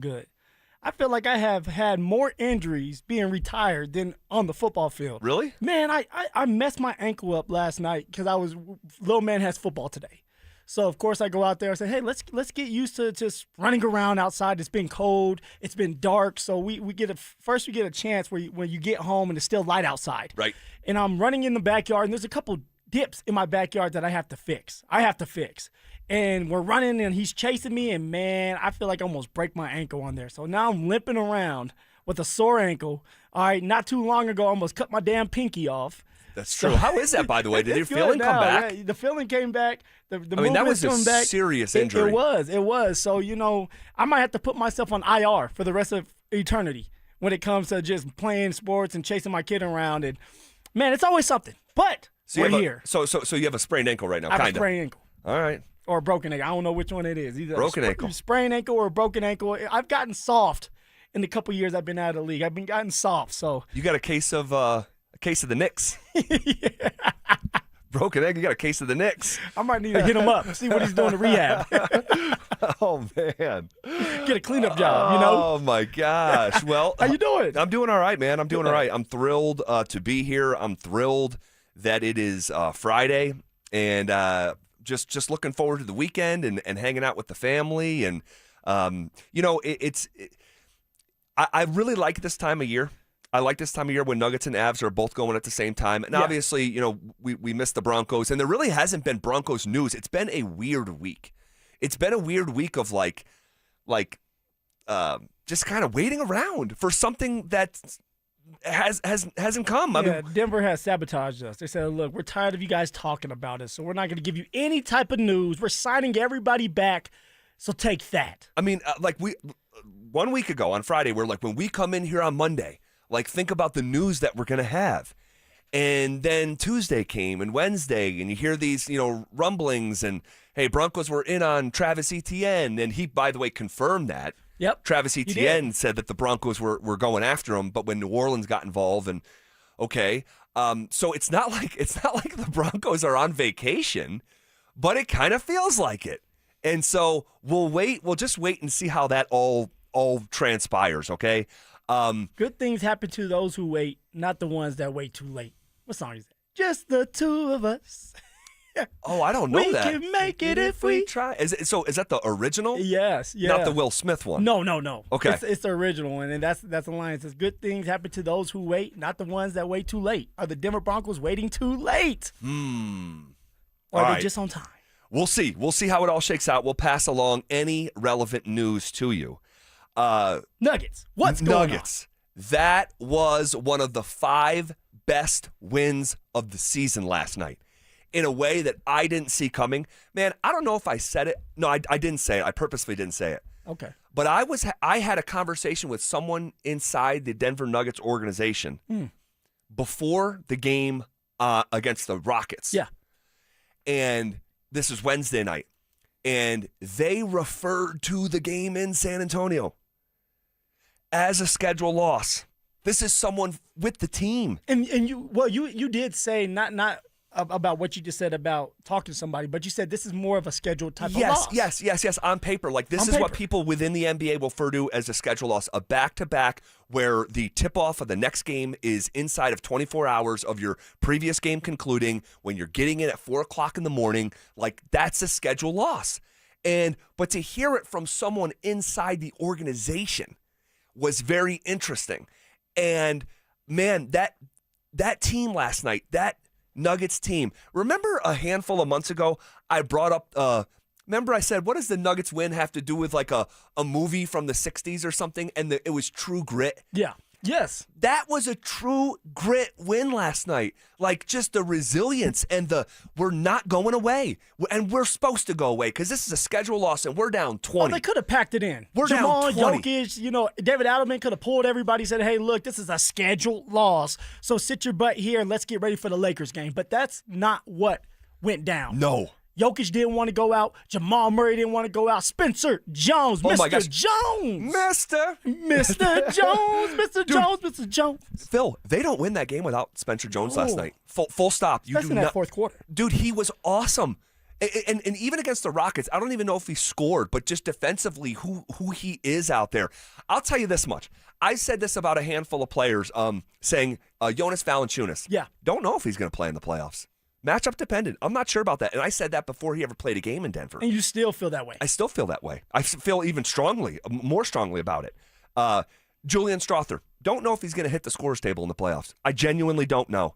good. I feel like I have had more injuries being retired than on the football field. Really? Man, I messed my ankle up last night because little man has football today. So, of course, I go out there and say, hey, let's get used to just running around outside. It's been cold. It's been dark. So we get a chance when you get home and it's still light outside. Right. And I'm running in the backyard, and there's a couple dips in my backyard that I have to fix. And we're running, and he's chasing me, and, man, I feel like I almost break my ankle on there. So now I'm limping around with a sore ankle. All right, not too long ago, I almost cut my damn pinky off. That's true. How is that, by the way? Did your feeling come back? Yeah, the feeling came back. The that was a serious injury. It was. So, I might have to put myself on IR for the rest of eternity when it comes to just playing sports and chasing my kid around. And, man, it's always something. But we're here. So you have a sprained ankle right now, I kind have a sprained ankle. All right. Or a broken ankle. I don't know which one it is. Either broken ankle. Sprained ankle or a broken ankle. I've gotten soft in the couple years I've been out of the league. I've been gotten soft. So you got a case of the Knicks. Yeah. Broken ankle. You got a case of the Knicks. I might need to hit him up, see what he's doing to rehab. Oh man, get a cleanup job. Oh my gosh. Well, how you doing? I'm doing all right, man. I'm doing all right. I'm thrilled to be here. I'm thrilled that it is Friday, and just looking forward to the weekend and hanging out with the family. And I really like this time of year. I like this time of year when Nuggets and Avs are both going at the same time. And obviously, we missed the Broncos, and there really hasn't been Broncos news. It's been a weird week. It's been a weird week of just kind of waiting around for something that hasn't come. I mean, Denver has sabotaged us. They said, look, we're tired of you guys talking about it, so we're not going to give you any type of news. We're signing everybody back, so take that. I mean, 1 week ago on Friday, we're like, when we come in here on Monday, think about the news that we're going to have. And then Tuesday came and Wednesday, and you hear these, rumblings, and, hey, Broncos were in on Travis Etienne, and he, by the way, confirmed that. Yep. Travis Etienne said that the Broncos were going after him, but when New Orleans got involved, and okay, so it's not like the Broncos are on vacation, but it kind of feels like it. And so we'll just wait and see how that all transpires, okay? Good things happen to those who wait, not the ones that wait too late. What song is that? Just the two of us. Oh, I don't know we that. We can make it if we try. Is that the original? Yes. Yeah. Not the Will Smith one? No. Okay. It's the original one, and that's the line. It says, good things happen to those who wait, not the ones that wait too late. Are the Denver Broncos waiting too late? Or are they just on time? We'll see. We'll see how it all shakes out. We'll pass along any relevant news to you. Nuggets. What's going on? That was one of the 5 best wins of the season last night in a way that I didn't see coming. Man, I don't know if I said it. No, I didn't say it. I purposely didn't say it. Okay. But I had a conversation with someone inside the Denver Nuggets organization before the game against the Rockets. Yeah. And this is Wednesday night. And they referred to the game in San Antonio as a schedule loss. This is someone with the team. And you did say not about what you just said about talking to somebody, but you said this is more of a scheduled type of loss. Yes. On paper, this is what people within the NBA will refer to as a schedule loss, a back-to-back where the tip-off of the next game is inside of 24 hours of your previous game concluding, when you're getting in at 4 o'clock in the morning. That's a schedule loss. But to hear it from someone inside the organization was very interesting. And, man, that team last night, that Nuggets team. Remember a handful of months ago, I brought up, remember I said, what does the Nuggets win have to do with a movie from the 60s or something? And it was True Grit. Yeah. Yes. That was a True Grit win last night. Just the resilience and we're not going away. And we're supposed to go away because this is a schedule loss and we're down 20. Oh, they could have packed it in. We're down 20. Jokic, David Adelman could have pulled everybody, said, hey, look, this is a scheduled loss. So sit your butt here and let's get ready for the Lakers game. But that's not what went down. No. Jokic didn't want to go out. Jamal Murray didn't want to go out. Spencer Jones, Mr. Jones. Mr. Jones. Phil, they don't win that game without Spencer Jones last night. Full stop. Especially in that fourth quarter. Dude, he was awesome. And even against the Rockets, I don't even know if he scored, but just defensively, who he is out there. I'll tell you this much. I said this about a handful of players, saying Jonas Valanciunas. Yeah. Don't know if he's going to play in the playoffs. Matchup dependent. I'm not sure about that. And I said that before he ever played a game in Denver. And you still feel that way. I still feel that way. I feel even more strongly about it. Julian Strother. Don't know if he's going to hit the scorers table in the playoffs. I genuinely don't know.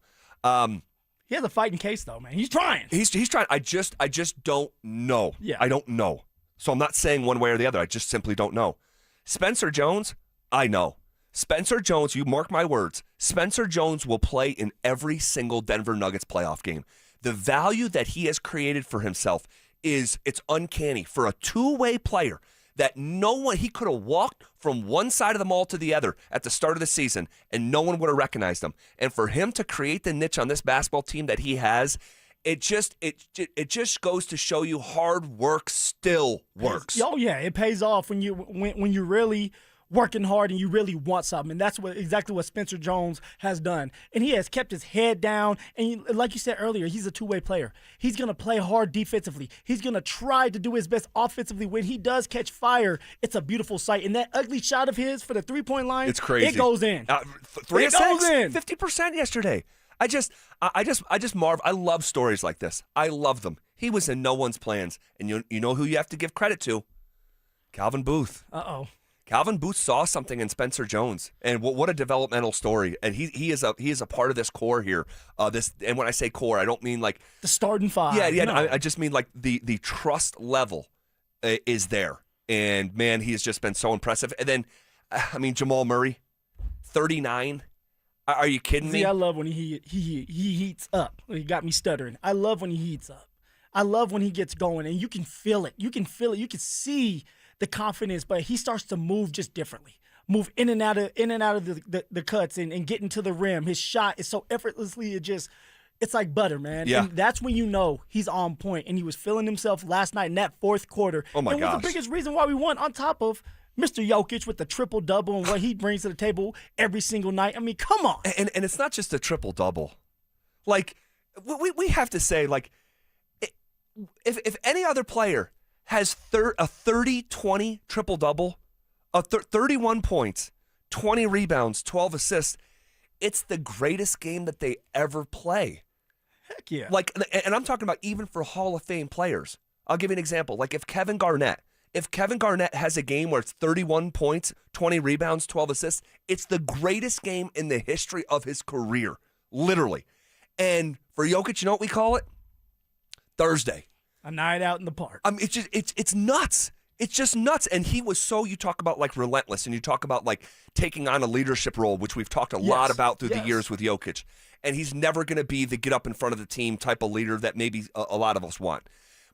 He has a fighting case, though, man. He's trying. He's trying. I just don't know. Yeah. I don't know. So I'm not saying one way or the other. I just simply don't know. Spencer Jones, I know. Spencer Jones, you mark my words, Spencer Jones will play in every single Denver Nuggets playoff game. The value that he has created for himself it's uncanny for a two-way player that no one, he could have walked from one side of the mall to the other at the start of the season and no one would have recognized him. And for him to create the niche on this basketball team that he has, it just goes to show you hard work still works. Oh yeah, it pays off when you really working hard and you really want something, and that's exactly what Spencer Jones has done. And he has kept his head down, and like you said earlier, he's a two-way player. He's going to play hard defensively. He's going to try to do his best offensively. When he does catch fire, it's a beautiful sight. And that ugly shot of his for the three-point line, it's crazy. It goes in. 3 of 6, goes in. 50% yesterday. I just marvel. I love stories like this. I love them. He was in no one's plans, and you know who you have to give credit to? Calvin Booth. Calvin Booth saw something in Spencer Jones, and what a developmental story. And he is a part of this core here. And when I say core, I don't mean like the starting five. Yeah. No. I just mean like the trust level is there. And man, he has just been so impressive. And then, I mean, Jamal Murray, 39. Are you kidding me? See, I love when he heats up. He got me stuttering. I love when he heats up. I love when he gets going, and you can feel it. You can can see the confidence, but he starts to move just differently. Move in and out of the cuts and get into the rim. His shot is so effortlessly, it's like butter, man. Yeah. And that's when you know he's on point. And he was feeling himself last night in that fourth quarter. Oh my gosh. And was the biggest reason why we won, on top of Mr. Jokic with the triple-double and what he brings to the table every single night. I mean, come on. And it's not just a triple-double. Like, we have to say, like, if any other player has a 30-20 triple-double, 31 points, 20 rebounds, 12 assists, it's the greatest game that they ever play. Heck yeah. Like, and I'm talking about even for Hall of Fame players. I'll give you an example. Like if Kevin Garnett has a game where it's 31 points, 20 rebounds, 12 assists, it's the greatest game in the history of his career, literally. And for Jokic, you know what we call it? Thursday. A night out in the park. I mean, it's nuts. It's just nuts. And he was so, you talk about like relentless, and you talk about like taking on a leadership role, which we've talked a lot about through the years with Jokic. And he's never going to be the get up in front of the team type of leader that maybe a lot of us want.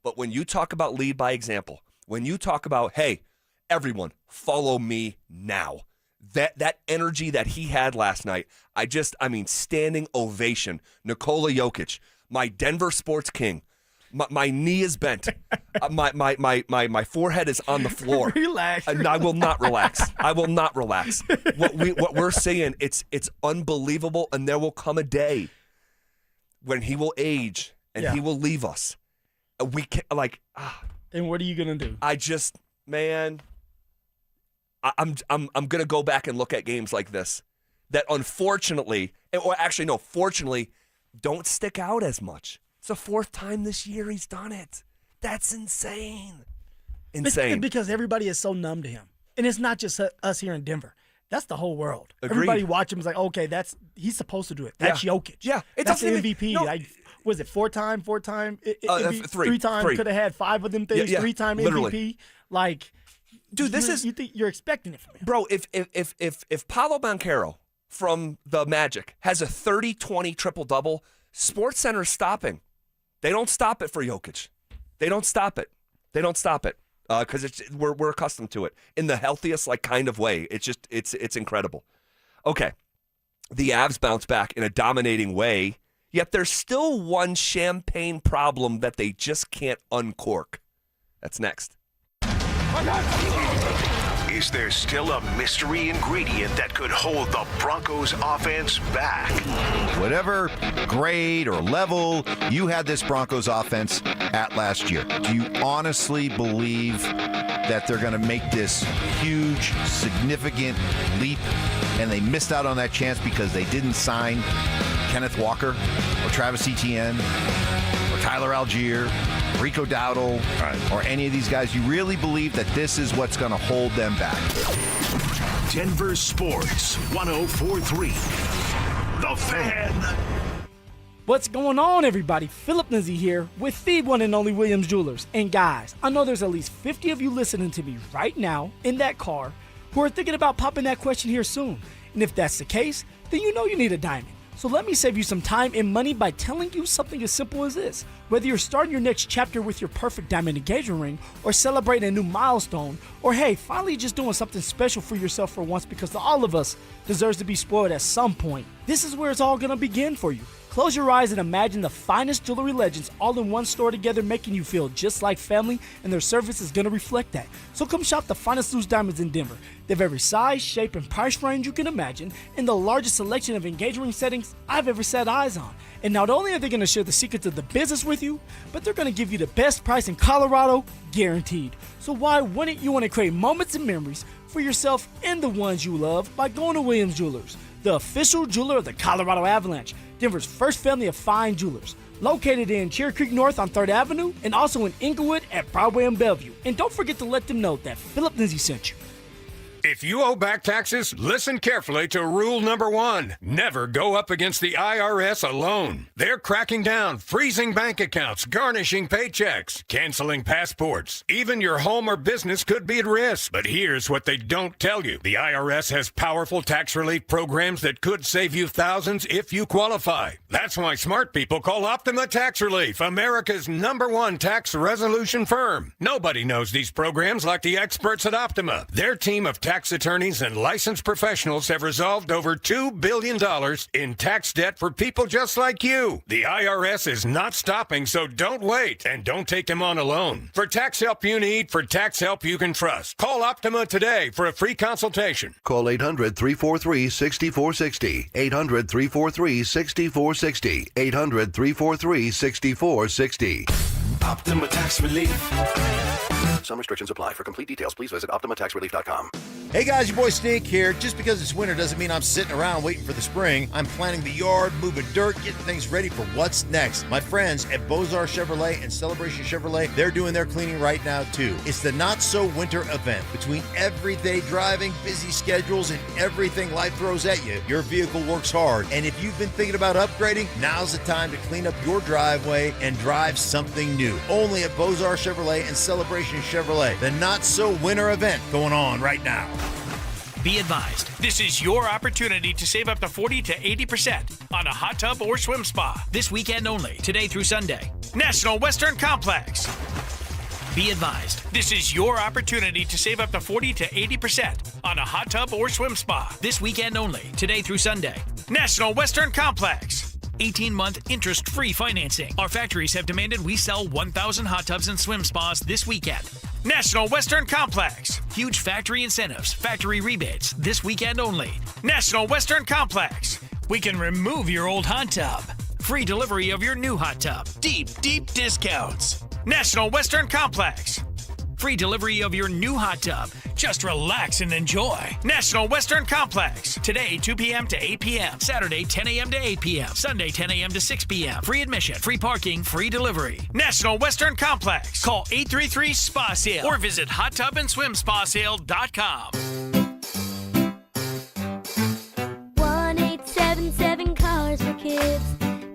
But when you talk about lead by example, when you talk about, hey, everyone, follow me now, that energy that he had last night, I mean, standing ovation. Nikola Jokic, my Denver sports king. My knee is bent. My forehead is on the floor. Relax. And I will not relax. I will not relax. What we're seeing, it's unbelievable. And there will come a day when he will age and he will leave us. We can't And what are you gonna do? I'm gonna go back and look at games like this that unfortunately, or actually no, fortunately, don't stick out as much. It's the fourth time this year he's done it. That's insane. Insane. Because everybody is so numb to him. And it's not just us here in Denver. That's the whole world. Agreed. Everybody watching him is like, okay, he's supposed to do it. That's Jokic. Yeah. That's the MVP. No. Like, was it four time? Three times. Could have had 5 of them things. Yeah, 3-time literally. MVP. Like, dude, you think you're expecting it from him. Bro, if Paolo Banchero from the Magic has a 30-20 triple-double, SportsCenter's stopping. They don't stop it for Jokic. They don't stop it. Because we're accustomed to it in the healthiest kind of way. It's incredible. Okay, the Avs bounce back in a dominating way, yet there's still one champagne problem that they just can't uncork. That's next. It's is there still a mystery ingredient that could hold the Broncos offense back? Whatever grade or level you had this Broncos offense at last year, do you honestly believe that they're going to make this huge, significant leap, and they missed out on that chance because they didn't sign Kenneth Walker or Travis Etienne or Tyler Algier, Rico Dowdle, or any of these guys? You really believe that this is what's going to hold them back? Denver Sports 104.3. The Fan. What's going on, everybody? Phillip Lindsay here with the one and only Williams Jewelers. And guys, I know there's at least 50 of you listening to me right now in that car who are thinking about popping that question here soon. And if that's the case, then you know you need a diamond. So let me save you some time and money by telling you something as simple as this. Whether you're starting your next chapter with your perfect diamond engagement ring, or celebrating a new milestone, or hey, finally just doing something special for yourself for once, because all of us deserves to be spoiled at some point, this is where it's all gonna begin for you. Close your eyes and imagine the finest jewelry legends all in one store together, making you feel just like family, and their service is going to reflect that. So come shop the finest loose diamonds in Denver. They have every size, shape, and price range you can imagine, and the largest selection of engagement ring settings I've ever set eyes on. And not only are they going to share the secrets of the business with you, but they're going to give you the best price in Colorado, guaranteed. So why wouldn't you want to create moments and memories for yourself and the ones you love by going to Williams Jewelers, the official jeweler of the Colorado Avalanche, Denver's first family of fine jewelers, located in Cherry Creek North on 3rd Avenue and also in Inglewood at Broadway and Bellevue. And don't forget to let them know that Phillip Lindsay sent you. If you owe back taxes, listen carefully to rule number 1. Never go up against the IRS alone. They're cracking down, freezing bank accounts, garnishing paychecks, canceling passports. Even your home or business could be at risk. But here's what they don't tell you. The IRS has powerful tax relief programs that could save you thousands if you qualify. That's why smart people call Optima Tax Relief, America's #1 tax resolution firm. Nobody knows these programs like the experts at Optima. Their team of tax attorneys and licensed professionals have resolved over $2 billion in tax debt for people just like you. The IRS is not stopping, so don't wait, and don't take them on alone. For tax help you need, for tax help you can trust, call Optima today for a free consultation. Call 800-343-6460. 800-343-6460. 800-343-6460. Optima Tax Relief. Some restrictions apply. For complete details, please visit OptimaTaxRelief.com. Hey guys, your boy Snake here. Just because it's winter doesn't mean I'm sitting around waiting for the spring. I'm planting the yard, moving dirt, getting things ready for what's next. My friends at Beaux-Arts Chevrolet and Celebration Chevrolet, they're doing their cleaning right now too. It's the Not So Winter event. Between everyday driving, busy schedules, and everything life throws at you, your vehicle works hard. And if you've been thinking about upgrading, now's the time to clean up your driveway and drive something new. Only at Beaux-Arts Chevrolet and Celebration Chevrolet. The Not So Winter event going on right now. Be advised, this is your opportunity to save up to 40 to 80% on a hot tub or swim spa. This weekend only, today through Sunday. National Western Complex. Be advised, this is your opportunity to save up to 40 to 80% on a hot tub or swim spa. This weekend only, today through Sunday. National Western Complex. 18-month interest-free financing. Our factories have demanded we sell 1,000 hot tubs and swim spas this weekend. National Western Complex. Huge factory incentives, factory rebates, this weekend only. National Western Complex. We can remove your old hot tub. Free delivery of your new hot tub. Deep, deep discounts. National Western Complex. Free delivery of your new hot tub. Just relax and enjoy. National Western Complex. Today, 2 p.m. to 8 p.m. Saturday, 10 a.m. to 8 p.m. Sunday, 10 a.m. to 6 p.m. Free admission, free parking, free delivery. National Western Complex. Call 833-SPA-SALE or visit hottubandSwimSpaSale.com. 1877 Cars for Kids.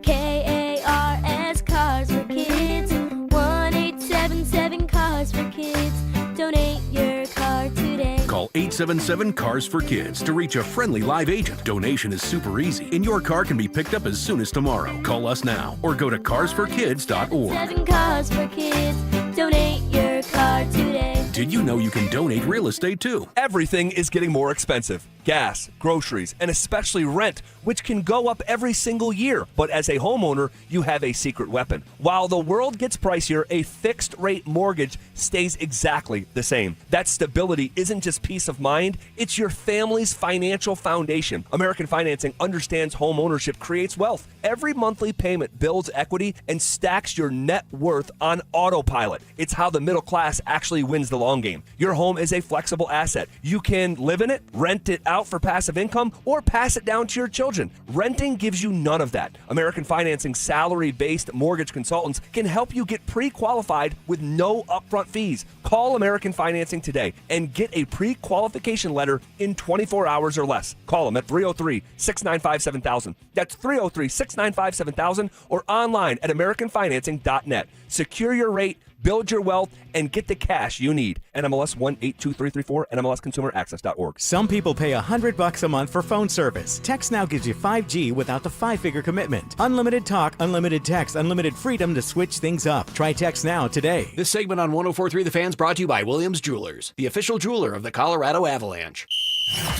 KARS Cars for Kids. 1877 Cars for Kids. Donate your car today. Call 877 Cars for Kids to reach a friendly live agent. Donation is super easy, and your car can be picked up as soon as tomorrow. Call us now or go to carsforkids.org. 7 Cars for Kids. Donate your car today. Did you know you can donate real estate too? Everything is getting more expensive. Gas, groceries, and especially rent, which can go up every single year. But as a homeowner, you have a secret weapon. While the world gets pricier, a fixed rate mortgage stays exactly the same. That stability isn't just peace of mind, it's your family's financial foundation. American Financing understands home ownership creates wealth. Every monthly payment builds equity and stacks your net worth on autopilot. It's how the middle class actually wins the long game. Your home is a flexible asset. You can live in it, rent it out for passive income, or pass it down to your children. Renting gives you none of that. American Financing salary-based mortgage consultants can help you get pre-qualified with no upfront fees. Call American Financing today and get a pre-qualification letter in 24 hours or less. Call them at 303-695-7000. That's 303-695-7000 or online at AmericanFinancing.net. Secure your rate, build your wealth, and get the cash you need. NMLS 182334, NMLSConsumerAccess.org. Some people pay $100 a month for phone service. Text Now gives you 5G without the 5-figure commitment. Unlimited talk, unlimited text, unlimited freedom to switch things up. Try Text Now today. This segment on 104.3 The Fan's brought to you by Williams Jewelers, the official jeweler of the Colorado Avalanche.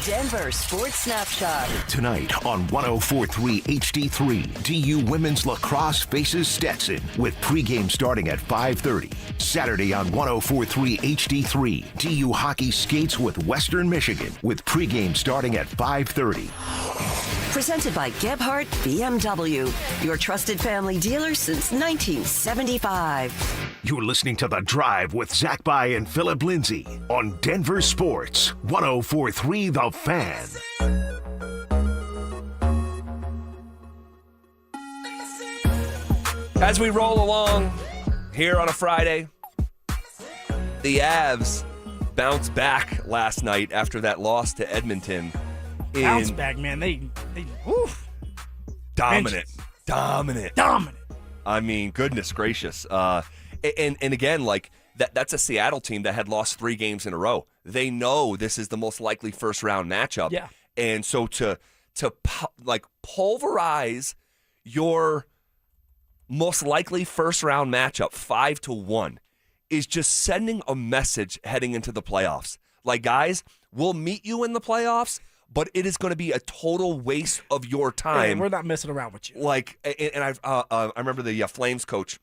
Denver Sports Snapshot. Tonight on 104.3 HD3, DU Women's Lacrosse faces Stetson with pregame starting at 5:30. Saturday on 104.3 HD3, DU Hockey skates with Western Michigan with pregame starting at 5:30. Presented by Gebhardt BMW, your trusted family dealer since 1975. You're listening to The Drive with Zach By and Phillip Lindsay on Denver Sports 104.3 The Fan. As we roll along here on a Friday, the Avs bounced back last night after that loss to Edmonton. Bounce back, man. They oof. Dominant. Dominant. I mean, goodness gracious. And again, like that's a Seattle team that had lost 3 games in a row. They know this is the most likely first round matchup. Yeah. And so to pulverize your most likely first round matchup 5-1 is just sending a message heading into the playoffs. Like, guys, we'll meet you in the playoffs, but it is going to be a total waste of your time. Hey, we're not messing around with you. Like, and I remember the Flames coach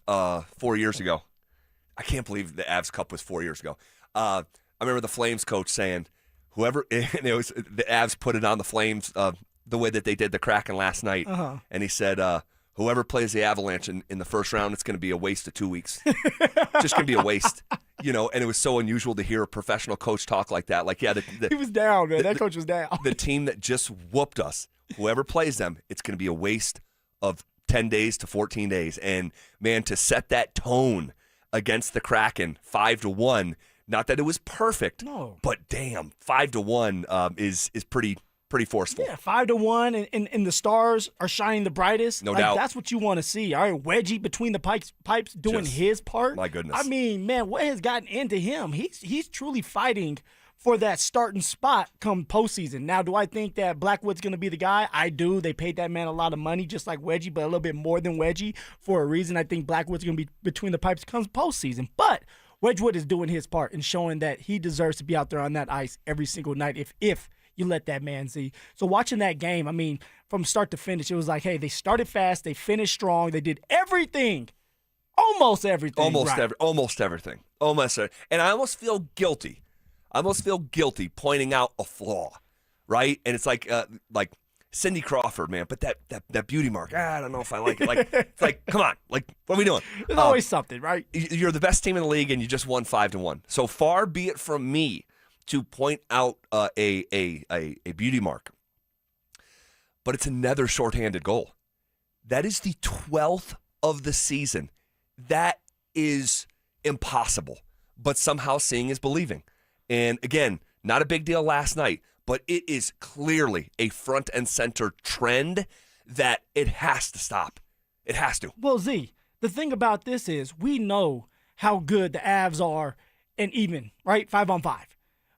4 years ago. I can't believe the Avs Cup was 4 years ago. I remember the Flames coach saying, whoever, and it was the Avs put it on the Flames the way that they did the Kraken last night. Uh-huh. And he said, whoever plays the Avalanche in the first round, it's going to be a waste of 2 weeks. Just going to be a waste. You know, and it was so unusual to hear a professional coach talk like that. Like, yeah, he was down, man. That coach was down. The team that just whooped us, whoever plays them, it's going to be a waste of 10 days to 14 days. And, man, to set that tone against the Kraken 5-1, not that it was perfect, no, but damn, 5-1 is pretty forceful. Yeah, 5-1, and the stars are shining the brightest. No doubt. That's what you want to see. All right, Wedgie between the pipes doing his part. My goodness. I mean, man, what has gotten into him? He's truly fighting for that starting spot come postseason. Now, do I think that Blackwood's going to be the guy? I do. They paid that man a lot of money, just like Wedgie, but a little bit more than Wedgie for a reason. I think Blackwood's going to be between the pipes comes postseason. But Wedgwood is doing his part and showing that he deserves to be out there on that ice every single night if you let that man see. So watching that game, I mean, from start to finish, it was like, hey, they started fast, they finished strong, they did everything, almost everything. Almost right. everything. And I almost feel guilty. Pointing out a flaw, right? And it's like Cindy Crawford, man, but that beauty mark, I don't know if I like it. Like, it's like, come on, like, what are we doing? There's always something, right? You're the best team in the league, and you just won 5-1. So far be it from me to point out a beauty mark. But it's another shorthanded goal. That is the 12th of the season. That is impossible. But somehow seeing is believing. And again, not a big deal last night, but it is clearly a front and center trend that it has to stop. It has to. Well, Z, the thing about this is we know how good the Avs are and even, right? 5-on-5.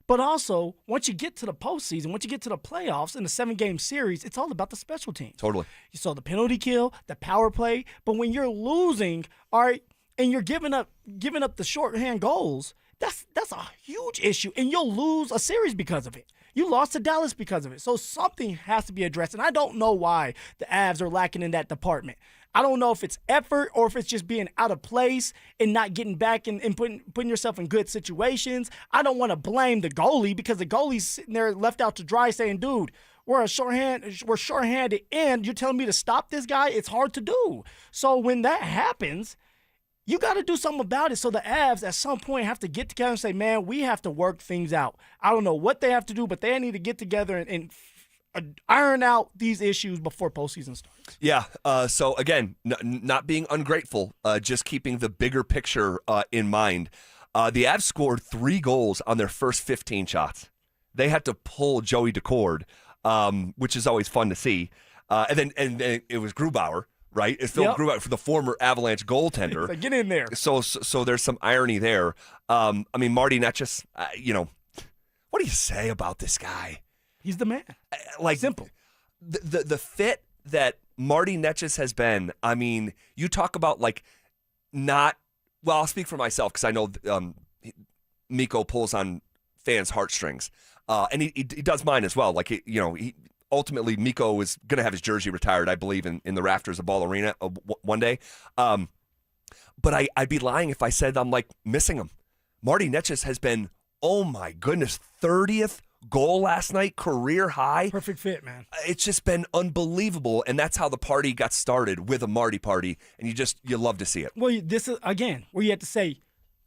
But also, once you get to the postseason, once you get to the playoffs in a 7-game series, it's all about the special teams. Totally. You saw the penalty kill, the power play. But when you're losing, all right, and you're giving up the shorthand goals, That's a huge issue, and you'll lose a series because of it. You lost to Dallas because of it. So something has to be addressed, and I don't know why the Avs are lacking in that department. I don't know if it's effort or if it's just being out of place and not getting back and putting yourself in good situations. I don't want to blame the goalie because the goalie's sitting there left out to dry saying, dude, we're shorthanded, and you're telling me to stop this guy? It's hard to do. So when that happens, you got to do something about it. So the Avs at some point have to get together and say, man, we have to work things out. I don't know what they have to do, but they need to get together and iron out these issues before postseason starts. Yeah. So again, not being ungrateful, just keeping the bigger picture in mind. The Avs scored 3 goals on their first 15 shots. They had to pull Joey Decord, which is always fun to see. And then it was Grubauer. Right, it's Phillip Grubauer for the former Avalanche goaltender. Like, get in there. So there's some irony there. I mean, Marty Netchis, what do you say about this guy? He's the man. Like, simple. The fit that Marty Netchis has been. I mean, you talk about like not. Well, I'll speak for myself because I know Mikko pulls on fans' heartstrings, and he does mine as well. Like he. Ultimately, Mikko is going to have his jersey retired, I believe, in the rafters of Ball Arena one day. But I'd be lying if I said I'm, like, missing him. Marty Netchis has been, oh, my goodness, 30th goal last night, career high. Perfect fit, man. It's just been unbelievable, and that's how the party got started, with a Marty party, and you love to see it. Well, this is, again, where you have to say,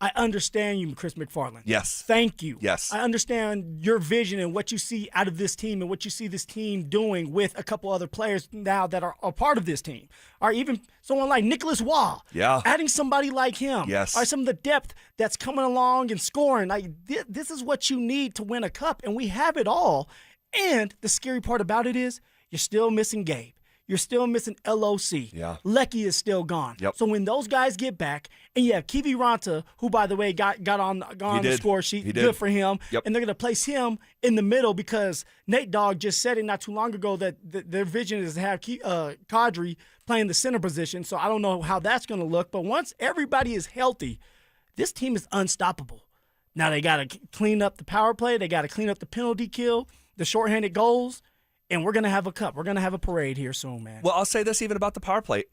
I understand you, Chris McFarland. Yes. Thank you. Yes. I understand your vision and what you see out of this team and what you see this team doing with a couple other players now that are a part of this team. Or even someone like Nicholas Waugh. Yeah. Adding somebody like him. Yes. Or some of the depth that's coming along and scoring. Like this is what you need to win a cup, and we have it all. And the scary part about it is you're still missing Gabe. You're still missing LOC. Yeah. Lecky is still gone. Yep. So when those guys get back, and you have Kiwi Ranta, who, by the way, got on the score sheet. He did. Good for him. Yep. And they're going to place him in the middle because Nate Dogg just said it not too long ago that their vision is to have Kadri playing the center position. So I don't know how that's going to look. But once everybody is healthy, this team is unstoppable. Now they got to clean up the power play. They got to clean up the penalty kill, the shorthanded goals. And we're going to have a cup. We're going to have a parade here soon, man. Well, I'll say this even about the power play.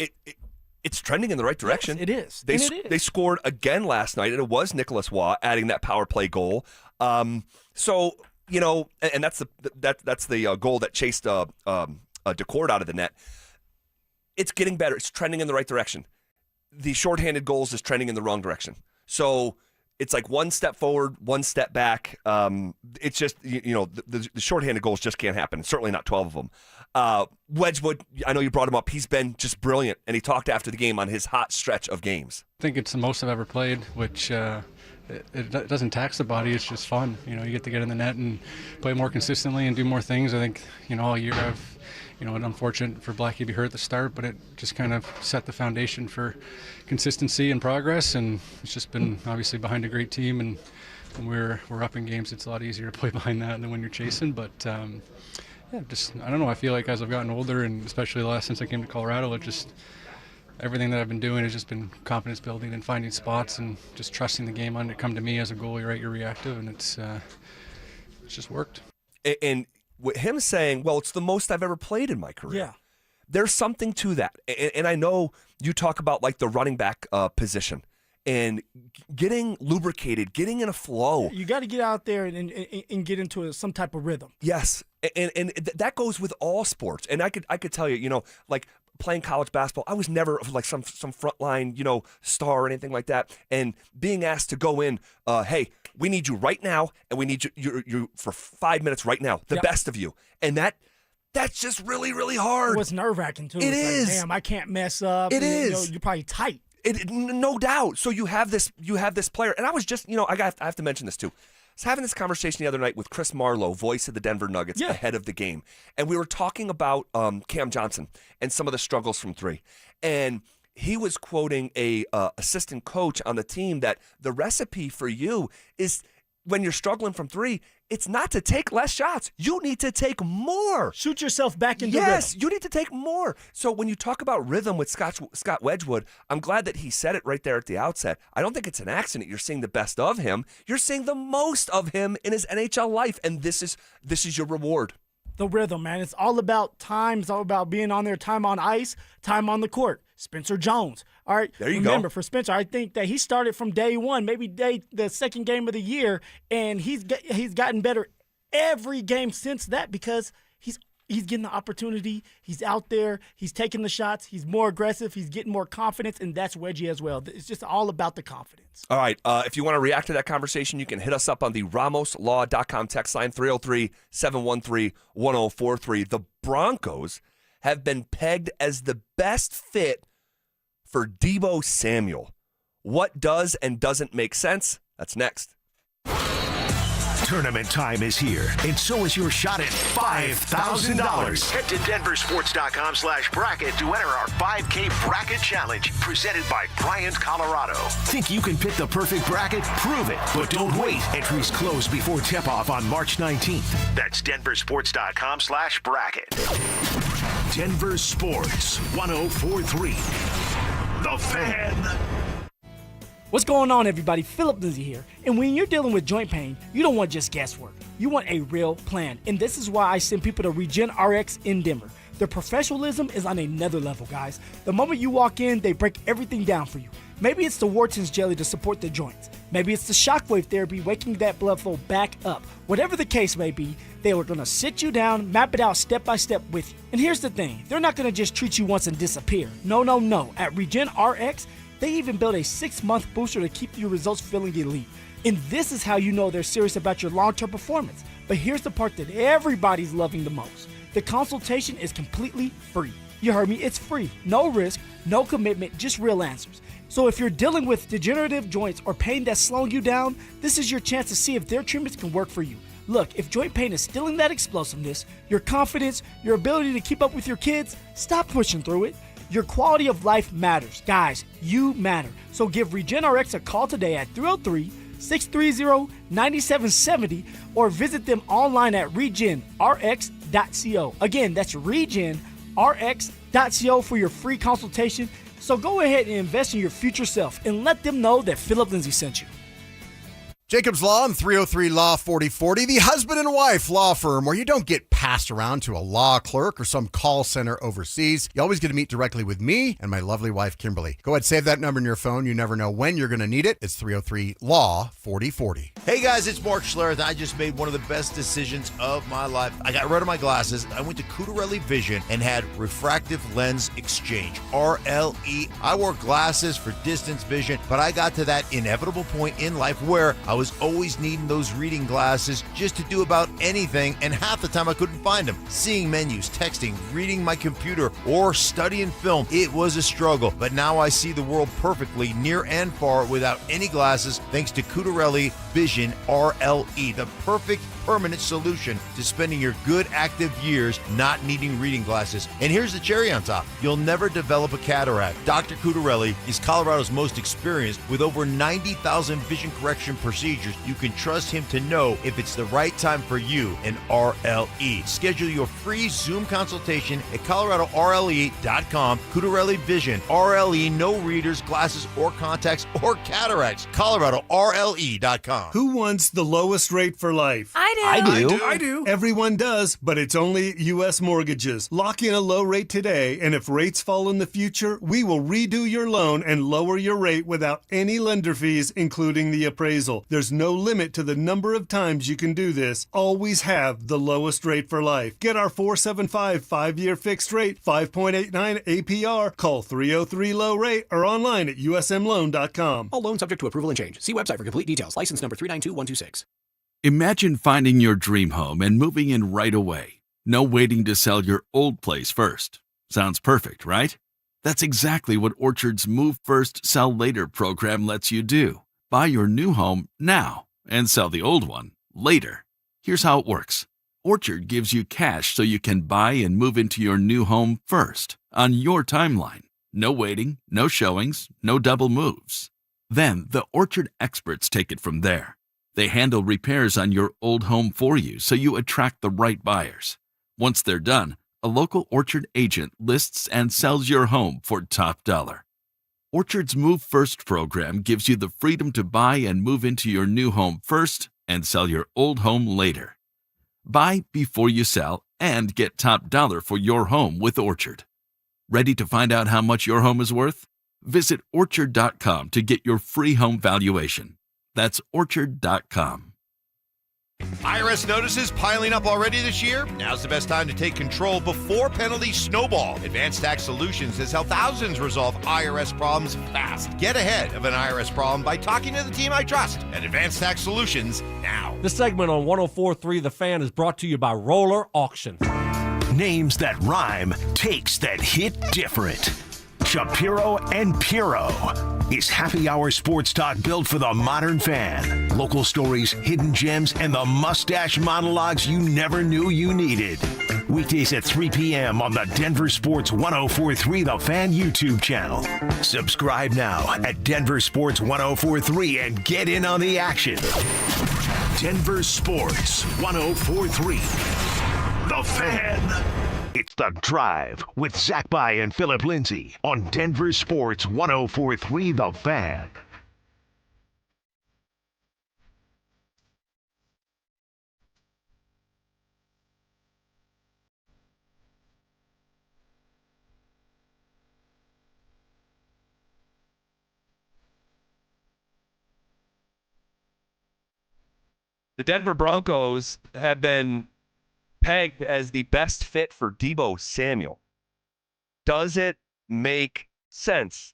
It's trending in the right direction. Yes, it is. They scored again last night, and it was Nicholas Waugh adding that power play goal. So, and that's the goal that chased Decord out of the net. It's getting better. It's trending in the right direction. The shorthanded goals is trending in the wrong direction. So it's like one step forward, one step back. It's just, the shorthanded goals just can't happen. Certainly not 12 of them. Wedgwood, I know you brought him up. He's been just brilliant, and he talked after the game on his hot stretch of games. I think it's the most I've ever played, which it doesn't tax the body. It's just fun. You get to get in the net and play more consistently and do more things. I think, all year I've, it's unfortunate for Blackie to be hurt at the start, but it just kind of set the foundation for consistency and progress, and it's just been obviously behind a great team, and when we're up in games, it's a lot easier to play behind that than when you're chasing. But I don't know, I feel like as I've gotten older, and especially since I came to Colorado, it just everything that I've been doing has just been confidence building and finding spots and just trusting the game on to come to me as a goalie, right? You're reactive, and it's just worked. And with him saying, well, it's the most I've ever played in my career. Yeah. There's something to that. And I know you talk about like the running back position and getting lubricated, getting in a flow. You got to get out there and get into some type of rhythm. Yes. And that goes with all sports. And I could tell you, like playing college basketball, I was never like some frontline, star or anything like that. And being asked to go in, hey, we need you right now, and we need you for 5 minutes right now, the best of you. And that's just really, really hard. It was nerve-wracking, too. It is. Like, damn, I can't mess up. It is. You're probably tight. No doubt. So you have this player. And I was just, I have to mention this, too. I was having this conversation the other night with Chris Marlowe, voice of the Denver Nuggets, ahead of the game. And we were talking about Cam Johnson and some of the struggles from three. And he was quoting a assistant coach on the team that the recipe for you is when you're struggling from three it's not to take less shots. You need to take more. Shoot yourself back into Yes, rhythm. you need to take more. So when you talk about rhythm with Scott Wedgwood, I'm glad that he said it right there at the outset. I don't think it's an accident you're seeing the best of him. You're seeing the most of him in his NHL life, and this is your reward. The rhythm, man. It's all about time. It's all about being on there, time on ice, time on the court. Spencer Jones. All right. There you Remember, go. for Spencer, I think that he started from day one, maybe the second game of the year, and he's gotten better every game since that because he's getting the opportunity. He's out there. He's taking the shots. He's more aggressive. He's getting more confidence, and that's Wedgie as well. It's just all about the confidence. All right. If you want to react to that conversation, you can hit us up on the RamosLaw.com text line, 303-713-1043. The Broncos have been pegged as the best fit for Debo Samuel. What does and doesn't make sense? That's next. Tournament time is here, and so is your shot at $5,000. Head to DenverSports.com/bracket to enter our 5K Bracket Challenge, presented by Bryant, Colorado. Think you can pick the perfect bracket? Prove it, but don't wait. Entries close before tip-off on March 19th. That's DenverSports.com/bracket. Denver Sports 104.3. The Fan. What's going on, everybody? Phillip Lindsay here. And when you're dealing with joint pain, you don't want just guesswork. You want a real plan. And this is why I send people to RegenRx in Denver. Their professionalism is on another level, guys. The moment you walk in, they break everything down for you. Maybe it's the Wharton's jelly to support the joints. Maybe it's the shockwave therapy waking that blood flow back up. Whatever the case may be, they are going to sit you down, map it out step by step with you. And here's the thing. They're not going to just treat you once and disappear. No. At RegenRx, they even built a 6-month booster to keep your results feeling elite. And this is how you know they're serious about your long-term performance. But here's the part that everybody's loving the most. The consultation is completely free. You heard me, it's free. No risk, no commitment, just real answers. So if you're dealing with degenerative joints or pain that's slowing you down, this is your chance to see if their treatments can work for you. Look, if joint pain is stealing that explosiveness, your confidence, your ability to keep up with your kids, stop pushing through it. Your quality of life matters. Guys, you matter. So give RegenRx a call today at 303-630-9770 or visit them online at regenrx.co. Again, that's regenrx.co for your free consultation. So go ahead and invest in your future self and let them know that Phillip Lindsay sent you. Jacob's Law and 303 Law 4040, the husband and wife law firm where you don't get passed around to a law clerk or some call center overseas. You always get to meet directly with me and my lovely wife, Kimberly. Go ahead, save that number in your phone. You never know when you're going to need it. It's 303 Law 4040. Hey guys, it's Mark Schlereth. I just made one of the best decisions of my life. I got rid of my glasses. I went to Cutarelli Vision and had refractive lens exchange, RLE. I wore glasses for distance vision, but I got to that inevitable point in life where I was always needing those reading glasses just to do about anything, and half the time I couldn't find them. Seeing menus, texting, reading my computer, or studying film, it was a struggle. But now I see the world perfectly, near and far, without any glasses, thanks to Cutarelli Vision RLE, the perfect permanent solution to spending your good active years not needing reading glasses. And here's the cherry on top. You'll never develop a cataract. Dr. Cutarelli is Colorado's most experienced with over 90,000 vision correction procedures. You can trust him to know if it's the right time for you and RLE. Schedule your free Zoom consultation at coloradorle.com. Cutarelli Vision, RLE, no readers, glasses, or contacts, or cataracts. coloradorle.com. Who wants the lowest rate for life? I do. Everyone does, but it's only U.S. Mortgages. Lock in a low rate today, and if rates fall in the future, we will redo your loan and lower your rate without any lender fees, including the appraisal. There's no limit to the number of times you can do this. Always have the lowest rate for life. Get our 475 5-year fixed rate, 5.89 APR. Call 303-LOW-RATE or online at usmloan.com. All loans subject to approval and change. See website for complete details. License number 392126. Imagine finding your dream home and moving in right away. No waiting to sell your old place first. Sounds perfect, right? That's exactly what Orchard's Move First, Sell Later program lets you do. Buy your new home now and sell the old one later. Here's how it works. Orchard gives you cash so you can buy and move into your new home first on your timeline. No waiting, no showings, no double moves. Then the Orchard experts take it from there. They handle repairs on your old home for you so you attract the right buyers. Once they're done, a local Orchard agent lists and sells your home for top dollar. Orchard's Move First program gives you the freedom to buy and move into your new home first and sell your old home later. Buy before you sell and get top dollar for your home with Orchard. Ready to find out how much your home is worth? Visit Orchard.com to get your free home valuation. That's Orchard.com. IRS notices piling up already this year? Now's the best time to take control before penalties snowball. Advanced Tax Solutions has helped thousands resolve IRS problems fast. Get ahead of an IRS problem by talking to the team I trust at Advanced Tax Solutions now. This segment on 104.3 The Fan is brought to you by Roller Auction. Names that rhyme, takes that hit different. Shapiro and Piro is happy hour sports talk built for the modern fan. Local stories, hidden gems, and the mustache monologues you never knew you needed. Weekdays at 3 p.m. on the Denver Sports 104.3 The Fan YouTube channel. Subscribe now at Denver Sports 104.3 and get in on the action. Denver Sports 104.3 The Fan. It's The Drive with Zach By and Phillip Lindsay on Denver Sports 104.3 The Fan. The Denver Broncos have been pegged as the best fit for Debo Samuel. Does it make sense?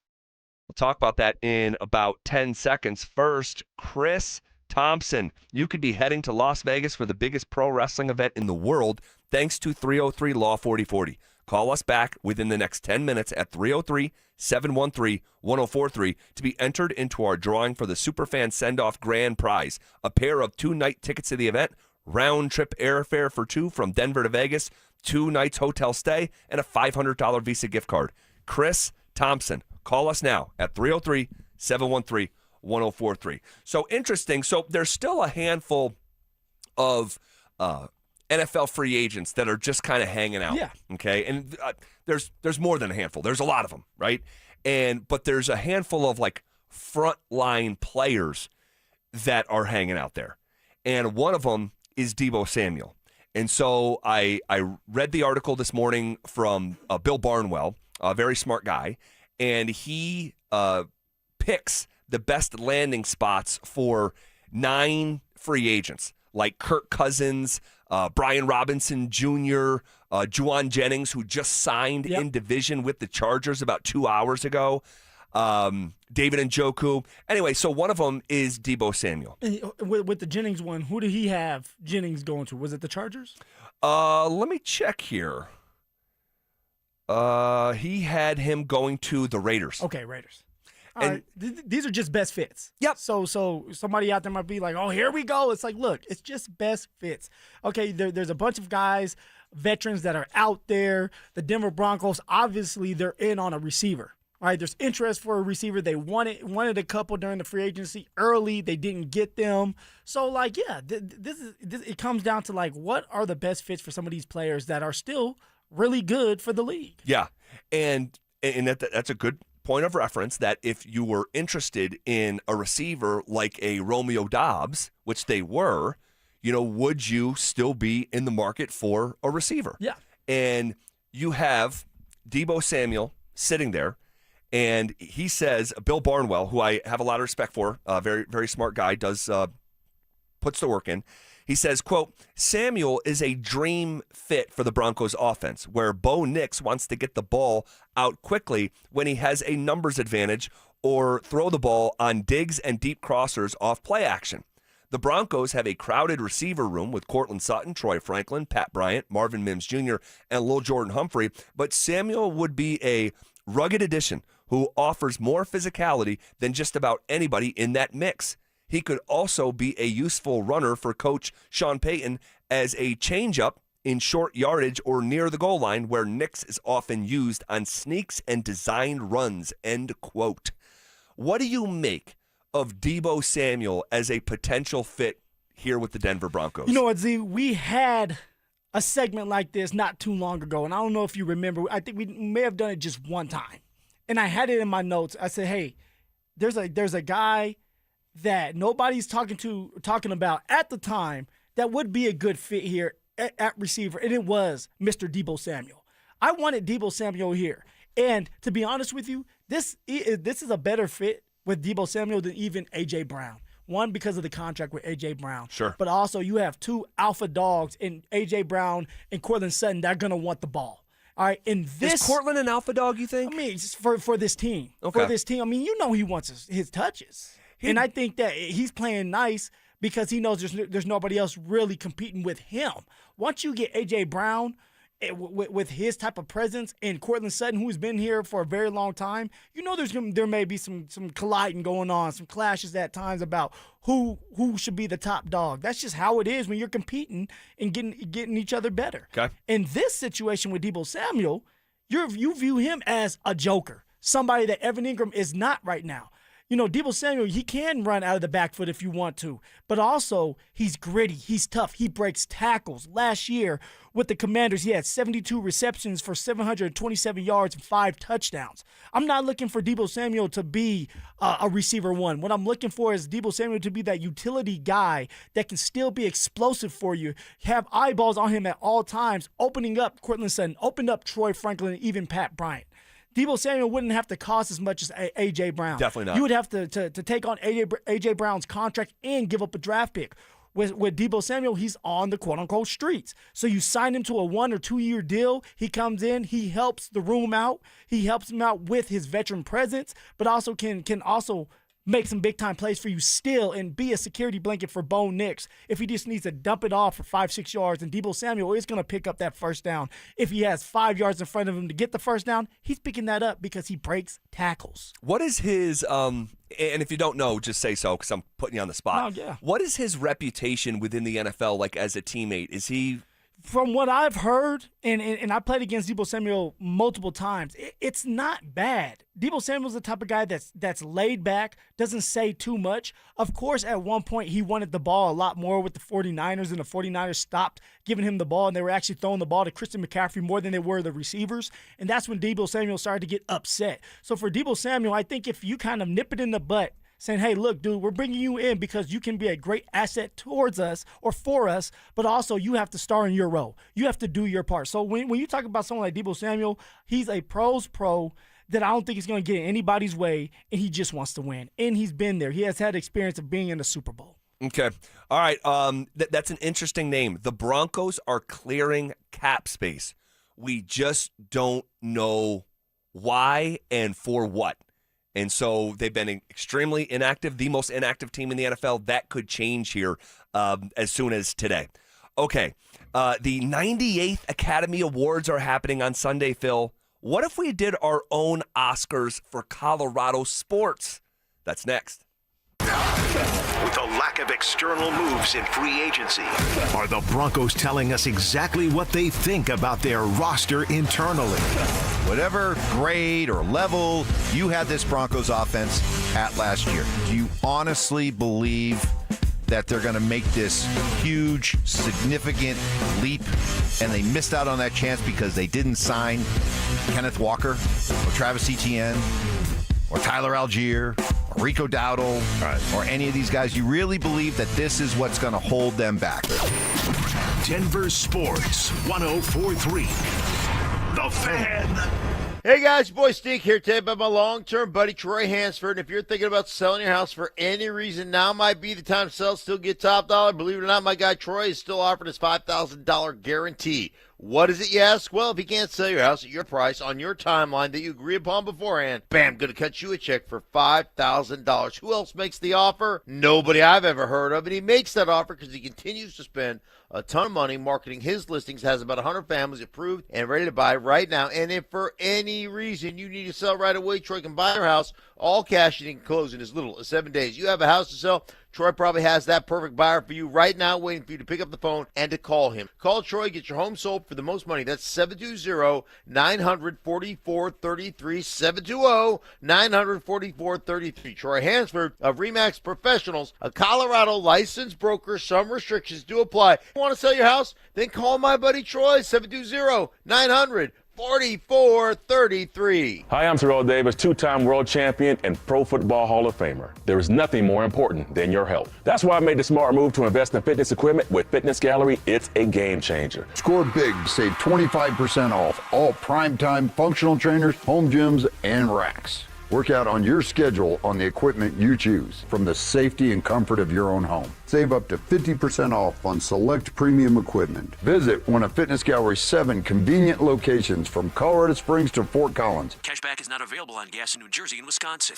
We'll talk about that in about 10 seconds. First, Chris Thompson. You could be heading to Las Vegas for the biggest pro wrestling event in the world thanks to 303 Law 4040. Call us back within the next 10 minutes at 303-713-1043 to be entered into our drawing for the Superfan Send-Off Grand Prize, a pair of 2-night tickets to the event, round-trip airfare for 2 from Denver to Vegas, 2 nights hotel stay, and a $500 Visa gift card. Chris Thompson. Call us now at 303-713-1043. So interesting. So there's still a handful of NFL free agents that are just kind of hanging out. Yeah. Okay. And there's more than a handful. There's a lot of them, right? But there's a handful of like frontline players that are hanging out there. And one of them is Debo Samuel. And so I read the article this morning from Bill Barnwell, a very smart guy, and he picks the best landing spots for 9 free agents, like Kirk Cousins, Brian Robinson Jr., Juwan Jennings, who just signed in division with the Chargers about 2 hours ago, David Njoku. Anyway, so one of them is Debo Samuel. And with the Jennings one, who did he have Jennings going to? Was it the Chargers? Let me check here. He had him going to the Raiders. Okay, Raiders. All right. These are just best fits. Yep. So somebody out there might be like, oh, here we go. It's like, look, it's just best fits. Okay, there's a bunch of guys, veterans that are out there. The Denver Broncos, obviously, they're in on a receiver. All right, there's interest for a receiver. They wanted a couple during the free agency early. They didn't get them. So, like, yeah, it comes down to, like, what are the best fits for some of these players that are still really good for the league? Yeah, and that's a good point of reference, that if you were interested in a receiver like a Romeo Dobbs, which they were, would you still be in the market for a receiver? Yeah. And you have Debo Samuel sitting there, and he says, Bill Barnwell, who I have a lot of respect for, very, very smart guy, puts the work in. He says, quote, Samuel is a dream fit for the Broncos offense, where Bo Nix wants to get the ball out quickly when he has a numbers advantage, or throw the ball on digs and deep crossers off play action. The Broncos have a crowded receiver room with Cortland Sutton, Troy Franklin, Pat Bryant, Marvin Mims Jr., and Lil Jordan Humphrey, but Samuel would be a rugged addition who offers more physicality than just about anybody in that mix. He could also be a useful runner for Coach Sean Payton as a changeup in short yardage or near the goal line, where Nix is often used on sneaks and designed runs, end quote. What do you make of Debo Samuel as a potential fit here with the Denver Broncos? You know what, Z? We had a segment like this not too long ago, and I don't know if you remember. I think we may have done it just one time. And I had it in my notes. I said, hey, there's a guy that nobody's talking about at the time that would be a good fit here at receiver, and it was Mr. Debo Samuel. I wanted Debo Samuel here. And to be honest with you, this is a better fit with Debo Samuel than even A.J. Brown. One, because of the contract with A.J. Brown. Sure. But also you have two alpha dogs in A.J. Brown and Courtland Sutton that are going to want the ball. All right, and this is Courtland an alpha dog, you think? I mean, for this team. Okay. For this team. I mean, you know he wants his touches. And I think that he's playing nice because he knows there's nobody else really competing with him. Once you get A.J. Brown with his type of presence and Courtland Sutton, who's been here for a very long time, you know there may be some colliding going on, some clashes at times about who should be the top dog. That's just how it is when you're competing and getting each other better. Okay. In this situation with Debo Samuel, you view him as a joker, somebody that Evan Ingram is not right now. You know, Debo Samuel, he can run out of the back foot if you want to, but also he's gritty, he's tough, he breaks tackles. Last year with the Commanders, he had 72 receptions for 727 yards and 5 touchdowns. I'm not looking for Debo Samuel to be a receiver one. What I'm looking for is Debo Samuel to be that utility guy that can still be explosive for you, have eyeballs on him at all times, opening up Courtland Sutton, opened up Troy Franklin, and even Pat Bryant. Debo Samuel wouldn't have to cost as much as A.J. Brown. Definitely not. You would have to take on A.J. Brown's contract and give up a draft pick. With Debo Samuel, he's on the quote-unquote streets. So you sign him to a 1 or 2 year deal. He comes in. He helps the room out. He helps him out with his veteran presence, but also can also make some big-time plays for you still and be a security blanket for Bo Nix if he just needs to dump it off for 5-6 yards. And Debo Samuel is going to pick up that first down. If he has 5 yards in front of him to get the first down, he's picking that up because he breaks tackles. What is his and if you don't know, just say so because I'm putting you on the spot. Oh, yeah. What is his reputation within the NFL like as a teammate? Is he... From what I've heard, and I played against Debo Samuel multiple times, it's not bad. Debo Samuel's the type of guy that's laid back, doesn't say too much. Of course, at one point, he wanted the ball a lot more with the 49ers, and the 49ers stopped giving him the ball, and they were actually throwing the ball to Christian McCaffrey more than they were the receivers, and that's when Debo Samuel started to get upset. So for Debo Samuel, I think if you kind of nip it in the butt, saying, hey, look, dude, we're bringing you in because you can be a great asset towards us or for us, but also you have to star in your role. You have to do your part. So when you talk about someone like Debo Samuel, he's a pro's pro that I don't think he's going to get in anybody's way, and he just wants to win. And he's been there. He has had experience of being in the Super Bowl. Okay. All right. That's an interesting name. The Broncos are clearing cap space. We just don't know why and for what. And so they've been extremely inactive, the most inactive team in the NFL. That could change here as soon as today. Okay, the 98th Academy Awards are happening on Sunday, Phil. What if we did our own Oscars for Colorado sports? That's next. With the lack of external moves in free agency, are the Broncos telling us exactly what they think about their roster internally? Whatever grade or level you had this Broncos offense at last year, do you honestly believe that they're going to make this huge, significant leap, and they missed out on that chance because they didn't sign Kenneth Walker or Travis Etienne or Tyler Algier or Rico Dowdle or any of these guys? You really believe that this is what's going to hold them back? Denver Sports 104.3. The Fan. Hey guys, your boy Stink here today about my long-term buddy Troy Hansford. And if you're thinking about selling your house for any reason, now might be the time to sell, still get top dollar. Believe it or not, my guy Troy is still offering his $5,000 guarantee. What is it, you ask? Well, if he can't sell your house at your price on your timeline that you agree upon beforehand, bam, going to cut you a check for $5,000. Who else makes the offer? Nobody I've ever heard of. And he makes that offer because he continues to spend a ton of money marketing his listings, has about 100 families approved and ready to buy right now. And if for any reason you need to sell right away, Troy can buy your house all cash and close in as little as 7 days. You have a house to sell, Troy probably has that perfect buyer for you right now, waiting for you to pick up the phone and to call him. Call Troy, get your home sold for the most money. That's 720-944-33, 720-944-33. Troy Hansford of RE/MAX Professionals, a Colorado licensed broker. Some restrictions do apply. Want to sell your house? Then call my buddy Troy, 720-900-4433. Hi, I'm Terrell Davis, two-time world champion and Pro Football Hall of Famer. There is nothing more important than your health. That's why I made the smart move to invest in fitness equipment with Fitness Gallery. It's a game changer. Score big, save 25% off all primetime functional trainers, home gyms, and racks. Work out on your schedule on the equipment you choose from the safety and comfort of your own home. Save up to 50% off on select premium equipment. Visit one of Fitness Gallery's 7 convenient locations from Colorado Springs to Fort Collins. Cashback is not available on gas in New Jersey and Wisconsin.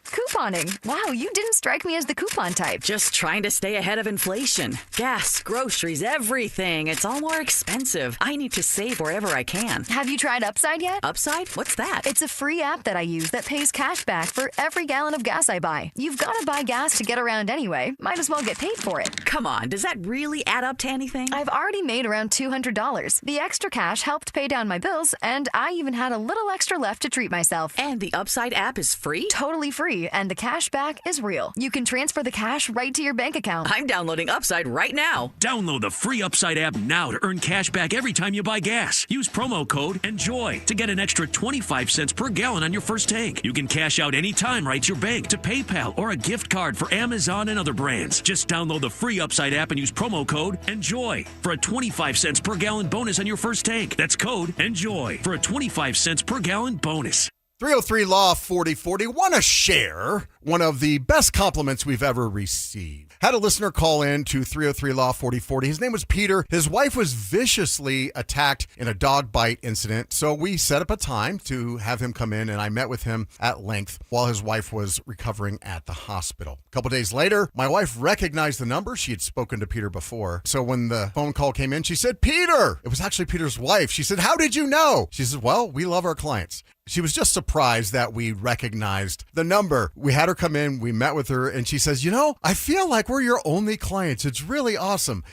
Couponing. Wow, you didn't strike me as the coupon type. Just trying to stay ahead of inflation. Gas, groceries, everything. It's all more expensive. I need to save wherever I can. Have you tried Upside yet? Upside? What's that? It's a free app that I use that pays cash back for every gallon of gas I buy. You've got to buy gas to get around anyway. Might as well get paid for it. Come on, does that really add up to anything? I've already made around $200. The extra cash helped pay down my bills, and I even had a little extra left to treat myself. And the Upside app is free? Totally free, and the cash back is real. You can transfer the cash right to your bank account. I'm downloading Upside right now. Download the free Upside app now to earn cash back every time you buy gas. Use promo code ENJOY to get an extra 25 cents per gallon on your first tank. You can cash out anytime right to your bank, to PayPal, or a gift card for Amazon and other brands. Just download the free Upside app and use promo code ENJOY for a 25 cents per gallon bonus on your first tank. That's code ENJOY for a 25 cents per gallon bonus. 303 Law 4040. Want to share one of the best compliments we've ever received. Had a listener call in to 303 Law 4040. His name was Peter. His wife was viciously attacked in a dog bite incident. So we set up a time to have him come in, and I met with him at length while his wife was recovering at the hospital. A couple days later, my wife recognized the number. She had spoken to Peter before. So when the phone call came in, she said, "Peter!" It was actually Peter's wife. She said, "How did you know?" She said, "Well, we love our clients." She was just surprised that we recognized the number. We had her come in, we met with her, and she says, I feel like we're your only clients. It's really awesome.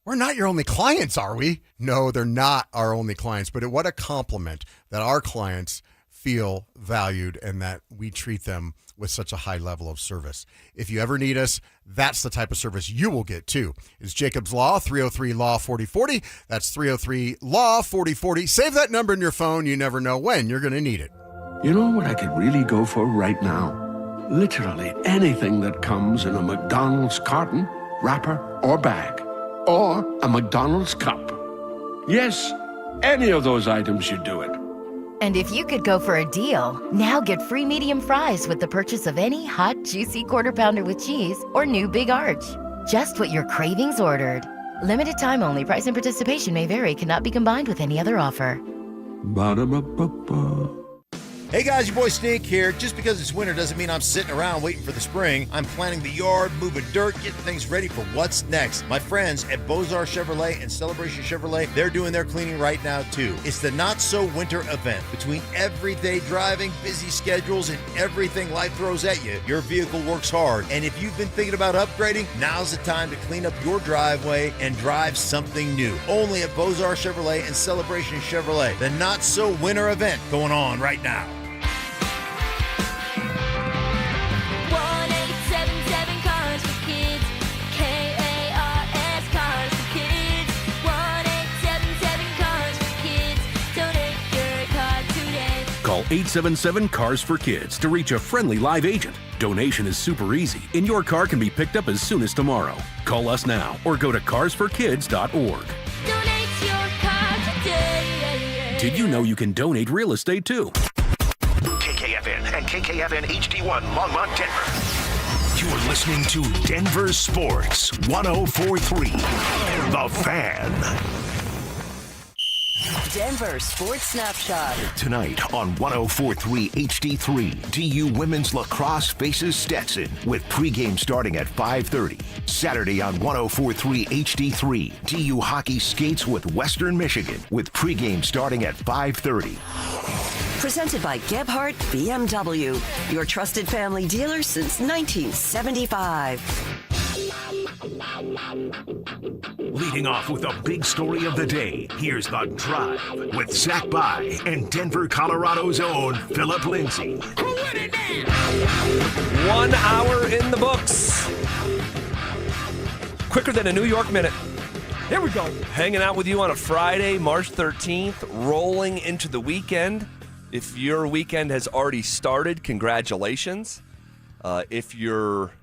We're not your only clients, are we? No, they're not our only clients, but what a compliment that our clients feel valued and that we treat them with such a high level of service. If you ever need us, that's the type of service you will get too. It's Jacob's Law, 303 Law 4040. That's 303 Law 4040. Save that number in your phone. You never know when you're going to need it. You know what I could really go for right now? Literally anything that comes in a McDonald's carton, wrapper, or bag. Or a McDonald's cup. Yes, any of those items should do it. And if you could go for a deal, now get free medium fries with the purchase of any hot, juicy Quarter Pounder with cheese or new Big Arch. Just what your cravings ordered. Limited time only. Price and participation may vary. Cannot be combined with any other offer. Ba-da-ba-ba-ba. Hey guys, your boy Stink here. Just because it's winter doesn't mean I'm sitting around waiting for the spring. I'm planting the yard, moving dirt, getting things ready for what's next. My friends at Bozar Chevrolet and Celebration Chevrolet, they're doing their cleaning right now too. It's the Not So Winter event. Between everyday driving, busy schedules, and everything life throws at you, your vehicle works hard. And if you've been thinking about upgrading, now's the time to clean up your driveway and drive something new. Only at Bozar Chevrolet and Celebration Chevrolet. The Not So Winter event going on right now. 1-877 Cars for Kids. KARS Cars for Kids. 1-877 Cars for Kids. Donate your car today. Call 877-CARS for Kids to reach a friendly live agent. Donation is super easy, and your car can be picked up as soon as tomorrow. Call us now or go to carsforkids.org. Donate your car today. Did you know you can donate real estate too? KKFN and KKFN HD1 Longmont, Denver. You're listening to Denver Sports 104.3. The Fan. Denver Sports Snapshot. Tonight on 104.3 HD3, DU Women's Lacrosse faces Stetson with pregame starting at 5:30. Saturday on 104.3 HD3, DU Hockey skates with Western Michigan with pregame starting at 5:30. Presented by Gebhardt BMW, your trusted family dealer since 1975. Leading off with the big story of the day, here's The Drive with Zach By and Denver, Colorado's own Phillip Lindsay. 1 hour in the books. Quicker than a New York minute. Here we go. Hanging out with you on a Friday, March 13th, rolling into the weekend. If your weekend has already started, congratulations. If you're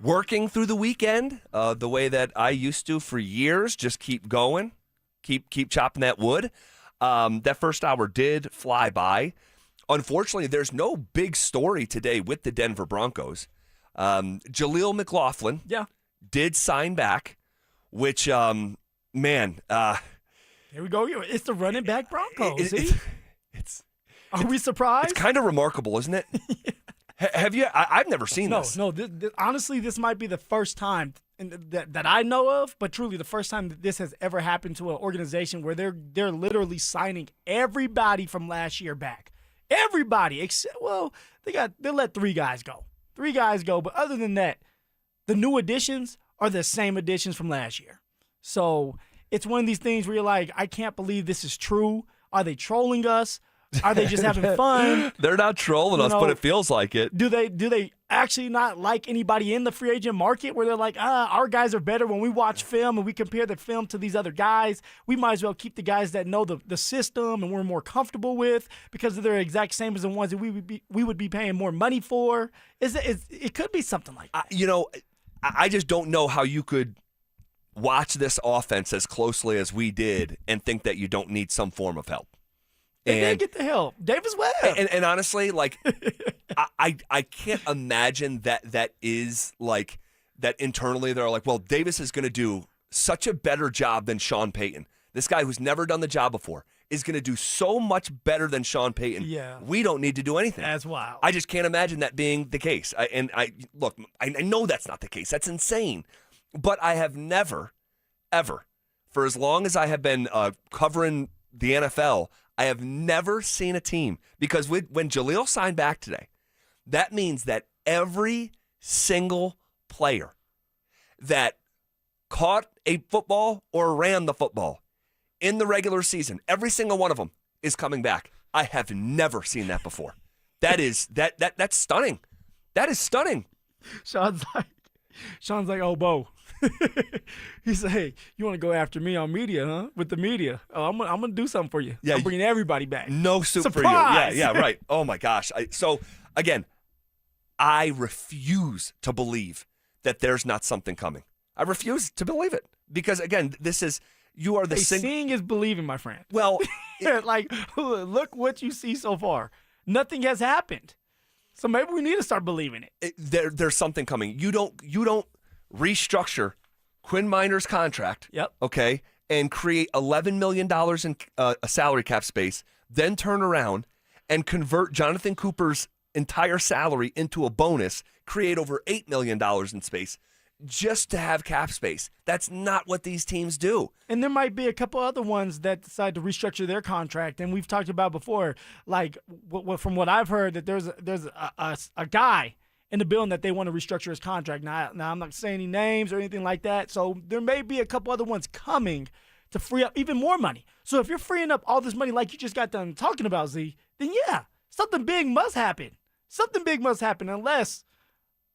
working through the weekend the way that I used to for years, just keep going. Keep chopping that wood. That first hour did fly by. Unfortunately, there's no big story today with the Denver Broncos. Jaleel McLaughlin did sign back, which, man. Here we go. It's the running back Broncos. Are we surprised? It's kind of remarkable, isn't it? Have you? I've never seen this. No. Honestly, this might be the first time that I know of, but truly the first time that this has ever happened to an organization where they're literally signing everybody from last year back. Everybody except they let 3 guys go. 3 guys go, but other than that, the new additions are the same additions from last year. So it's one of these things where you're like, I can't believe this is true. Are they trolling us? Are they just having fun? They're not trolling us, but it feels like it. Do they actually not like anybody in the free agent market where they're like, our guys are better when we watch film and we compare the film to these other guys? We might as well keep the guys that know the system and we're more comfortable with because they're exact same as the ones that we would be paying more money for. It could be something like that. I just don't know how you could watch this offense as closely as we did and think that you don't need some form of help. They did get the help. Davis Webb. And honestly, like, I can't imagine that is like that internally they're like, well, Davis is going to do such a better job than Sean Payton. This guy who's never done the job before is going to do so much better than Sean Payton. Yeah. We don't need to do anything. That's wild. I just can't imagine that being the case. I know that's not the case. That's insane. But I have never, ever, for as long as I have been covering the NFL, I have never seen a team, because when Jaleel signed back today, that means that every single player that caught a football or ran the football in the regular season, every single one of them is coming back. I have never seen that before. That's stunning. That is stunning. Sean's like, oh, Bo. He said, hey, you want to go after me on media, huh? With the media. Oh, I'm gonna do something for you. Yeah, I'm bringing everybody back. No soup Surprise! for you. Yeah, right. Oh, my gosh. So, again, I refuse to believe that there's not something coming. I refuse to believe it. Because, again, you are the seeing is believing, my friend. Well, like, look what you see so far. Nothing has happened. So maybe we need to start believing it. There's something coming. You don't restructure Quinn Miner's contract, okay, and create $11 million in a salary cap space, then turn around and convert Jonathan Cooper's entire salary into a bonus, create over $8 million in space just to have cap space. That's not what these teams do. And there might be a couple other ones that decide to restructure their contract. And we've talked about before, like from what I've heard, that there's a guy in the building that they want to restructure his contract. Now I'm not saying any names or anything like that. So there may be a couple other ones coming to free up even more money. So if you're freeing up all this money like you just got done talking about, Z, then yeah, something big must happen. Something big must happen unless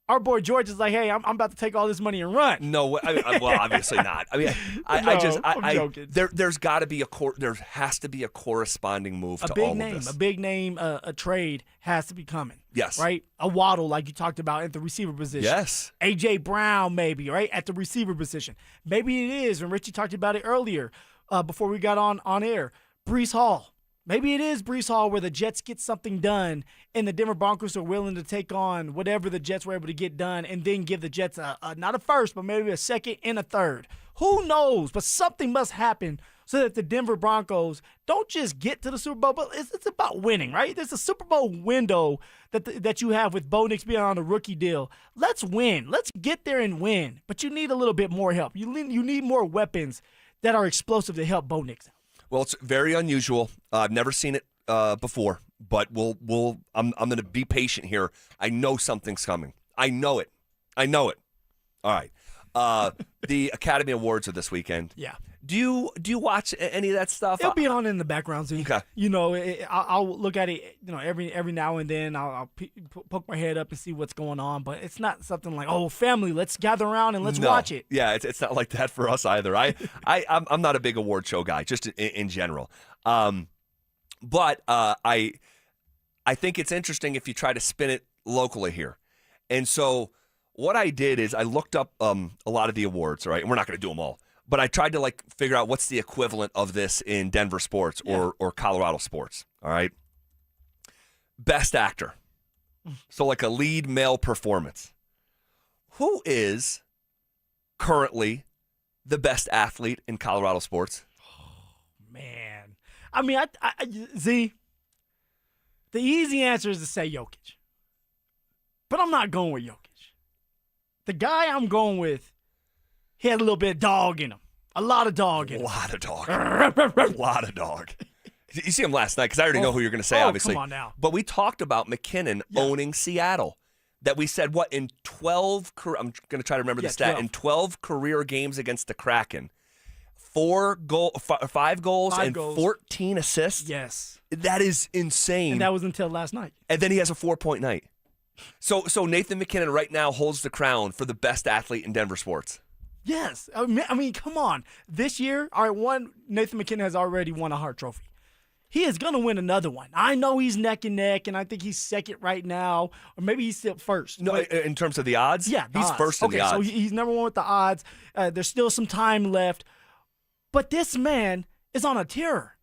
our boy George is like, hey, I'm about to take all this money and run. No, well, obviously not. I mean, I'm joking. There's got to be there has to be a corresponding move to all of this. A big name, a trade has to be coming. Yes. Right? A Waddle, like you talked about, at the receiver position. Yes. A.J. Brown, maybe, right, at the receiver position. Maybe it is, and Richie talked about it earlier before we got on air. Breece Hall. Maybe it is Breece Hall where the Jets get something done and the Denver Broncos are willing to take on whatever the Jets were able to get done and then give the Jets not a first, but maybe a second and a third. Who knows? But something must happen so that the Denver Broncos don't just get to the Super Bowl, but it's about winning, right? There's a Super Bowl window that you have with Bo Nix being on a rookie deal. Let's win. Let's get there and win. But you need a little bit more help. You need more weapons that are explosive to help Bo Nix out. Well, it's very unusual. I've never seen it before, but I'm going to be patient here. I know something's coming. I know it. All right. The Academy Awards are this weekend. Yeah. Do you watch any of that stuff? It'll be on in the background, Z. Okay. You know, I'll look at it. You know, every now and then I'll poke my head up and see what's going on. But it's not something like, oh, family, let's gather around and let's watch it. Yeah, it's not like that for us either. I'm not a big award show guy, just in general. But I think it's interesting if you try to spin it locally here. And so what I did is I looked up a lot of the awards, right? And we're not going to do them all. But I tried to figure out what's the equivalent of this in Denver sports or Colorado sports, all right? Best actor. So a lead male performance. Who is currently the best athlete in Colorado sports? Man. I mean, Z, the easy answer is to say Jokic. But I'm not going with Jokic. The guy I'm going with, he had a little bit of dog in him. A lot of dog in him. A lot of dog. A lot of dog. You see him last night, because I already know who you're going to say, obviously. Come on now. But we talked about McKinnon owning Seattle. That we said, in 12 I'm going to try to remember the stat. 12. In 12 career games against the Kraken, 5 goals and 14 assists. Yes. That is insane. And that was until last night. And then he has a 4-point night. So Nathan McKinnon right now holds the crown for the best athlete in Denver sports. Yes. I mean, come on. This year, Nathan McKinnon has already won a Hart Trophy. He is going to win another one. I know he's neck and neck, and I think he's second right now, or maybe he's still first. No, in terms of the odds? Yeah, he's first in the odds. So he's number one with the odds. There's still some time left. But this man is on a tear.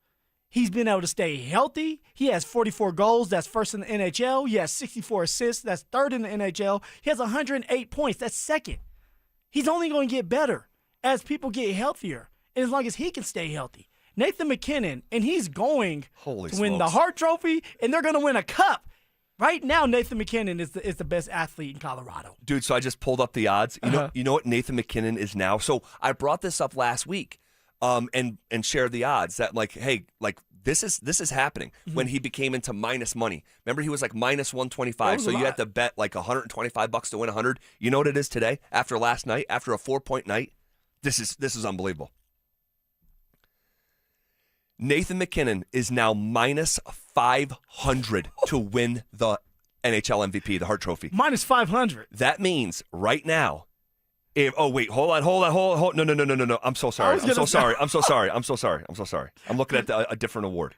He's been able to stay healthy. He has 44 goals. That's first in the NHL. He has 64 assists. That's third in the NHL. He has 108 points. That's second. He's only going to get better as people get healthier, and as long as he can stay healthy. Nathan McKinnon, and he's going to win the Hart Trophy, and they're going to win a cup. Right now, Nathan McKinnon is the best athlete in Colorado. Dude, so I just pulled up the odds. You know what Nathan McKinnon is now? So I brought this up last week and shared the odds that, this is happening when he became into minus money. Remember, he was minus 125, so you had to bet $125 to win 100. You know what it is today? After last night, after a 4-point night, this is unbelievable. Nathan McKinnon is now minus 500 to win the NHL MVP, the Hart Trophy. Minus 500. That means right now, hold on. No. I'm so sorry. I'm looking at a different award.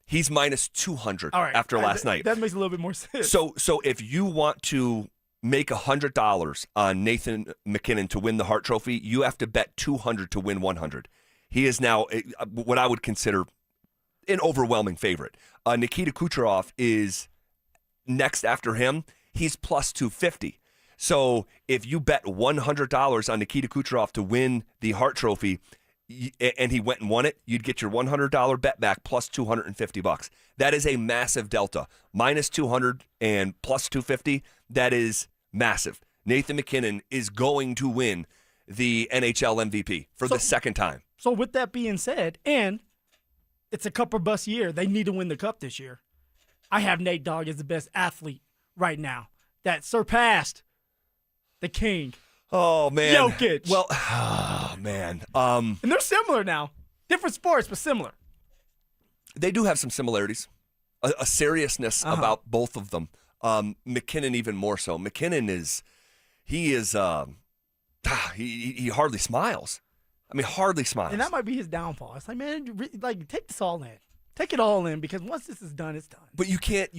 He's minus 200 after last night. That makes a little bit more sense. So if you want to make $100 on Nathan McKinnon to win the Hart Trophy, you have to bet 200 to win 100. He is now what I would consider an overwhelming favorite. Nikita Kucherov is next after him. He's plus 250. So if you bet $100 on Nikita Kucherov to win the Hart Trophy, and he went and won it, you'd get your $100 bet back plus $250. That is a massive delta. Minus 200 and plus 250, that is massive. Nathan McKinnon is going to win the NHL MVP for the second time. So with that being said, and it's a cup or bust year, they need to win the cup this year. I have Nate Dogg as the best athlete right now that surpassed the king. Oh, man. Jokic. Well, oh, man. And they're similar now. Different sports, but similar. They do have some similarities. A seriousness about both of them. McKinnon even more so. McKinnon he hardly smiles. I mean, hardly smiles. And that might be his downfall. It's like, man, take this all in. Take it all in, because once this is done, it's done. But you can't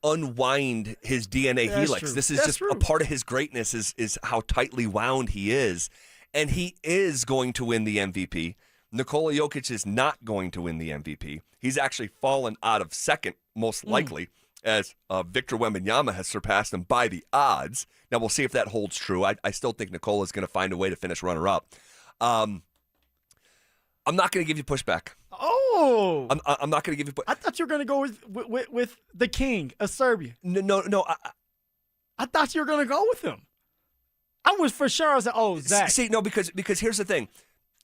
unwind his DNA helix. True. This is just a part of his greatness is how tightly wound he is. And he is going to win the MVP. Nikola Jokic is not going to win the MVP. He's actually fallen out of second, most likely, as Victor Wembanyama has surpassed him by the odds. Now, we'll see if that holds true. I still think Nikola is going to find a way to finish runner-up. I'm not going to give you pushback. Oh, I'm not going to give you. I thought you were going to go with the king of Serbia. No. I thought you were going to go with him. I was for sure. I was like, Zach. See, no, because here's the thing.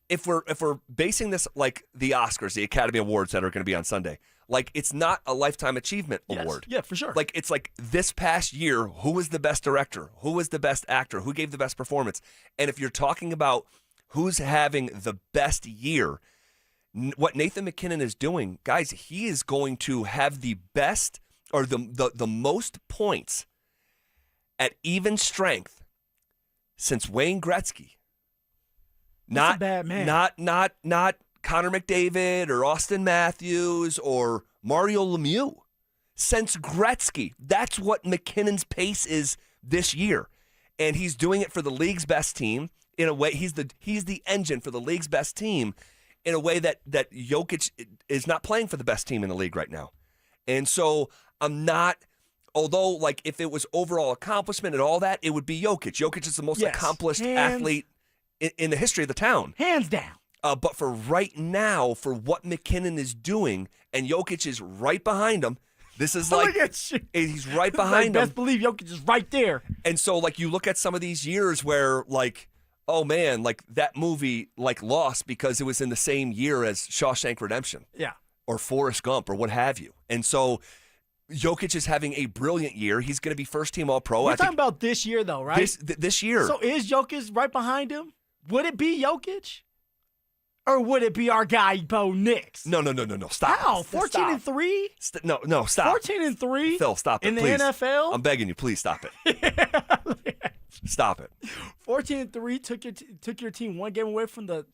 If we're basing this like the Oscars, the Academy Awards that are going to be on Sunday, Like, it's not a lifetime achievement award. Yeah, for sure. Like, it's like this past year, who was the best director? Who was the best actor? Who gave the best performance? And if you're talking about who's having the best year, what Nathan McKinnon is doing, guys, he is going to have the best or the most points at even strength since Wayne Gretzky. That's a bad man. Not Connor McDavid or Austin Matthews or Mario Lemieux. Since Gretzky, that's what McKinnon's pace is this year. And he's doing it for the league's best team. In a way, he's the engine for the league's best team in a way that Jokic is not playing for the best team in the league right now. And so I'm not, although like if it was overall accomplishment and all that, it would be Jokic. Jokic is the most accomplished athlete in the history of the town. Hands down. But for right now, for what McKinnon is doing, and Jokic is right behind him, this is like, he's right behind him. Best believe Jokic is right there. And so like you look at some of these years where like, oh man, like that movie like lost because it was in the same year as Shawshank Redemption. Yeah. Or Forrest Gump or what have you. And so Jokic is having a brilliant year. He's going to be first team All-Pro. We're talking about this year though, right? This year. So is Jokic right behind him? Would it be Jokic? Or would it be our guy Bo Nix? No. Stop. How? 14-3? No, stop. 14-3? Phil, stop it, in the please. NFL? I'm begging you, please stop it. Stop it. 14-3 took your team one game away from the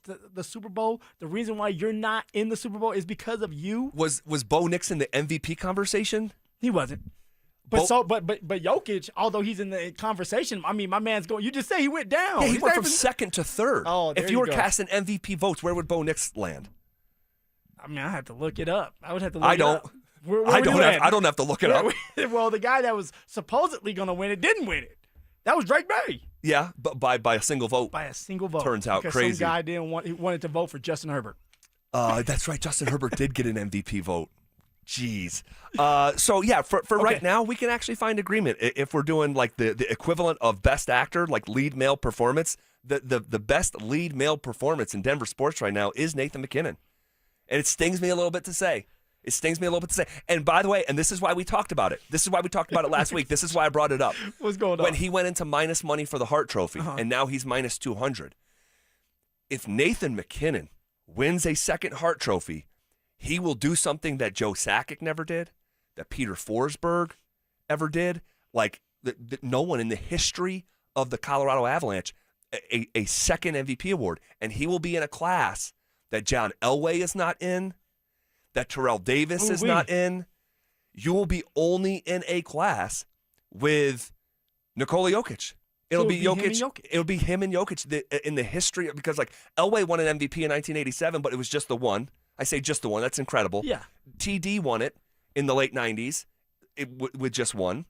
Super Bowl. The reason why you're not in the Super Bowl is because of you. Was Bo Nix in the MVP conversation? He wasn't. But Jokic, although he's in the conversation, I mean, my man's going. You just say he went down. Yeah, he went from second to third. Oh, there if you were go. casting MVP votes, where would Bo Nix land? I mean, I have to look it up. I would have to look I it don't. up. Where I don't have to look it up. Well, the guy that was supposedly going to win it didn't win it. That was Drake May. Yeah, but by a single vote. By a single vote. Turns out because crazy. Some guy he wanted to vote for Justin Herbert. That's right. Justin Herbert did get an MVP vote. Jeez. So yeah, for right now, we can actually find agreement if we're doing like the equivalent of best actor, like lead male performance. The best lead male performance in Denver sports right now is Nathan McKinnon, and it stings me a little bit to say. And by the way, and this is why we talked about it. This is why we talked about it last week. This is why I brought it up. What's going on? When he went into minus money for the Hart Trophy, and now he's minus 200. If Nathan McKinnon wins a second Hart Trophy, he will do something that Joe Sakic never did, that Peter Forsberg ever did. Like no one in the history of the Colorado Avalanche, a second MVP award. And he will be in a class that John Elway is not in, that Terrell Davis is not in. You will be only in a class with Nikola Jokic. It'll be Jokic. It'll be him and Jokic in the history, because like Elway won an MVP in 1987, but it was just the one. I say just the one. That's incredible. Yeah. TD won it in the late 90s with just one.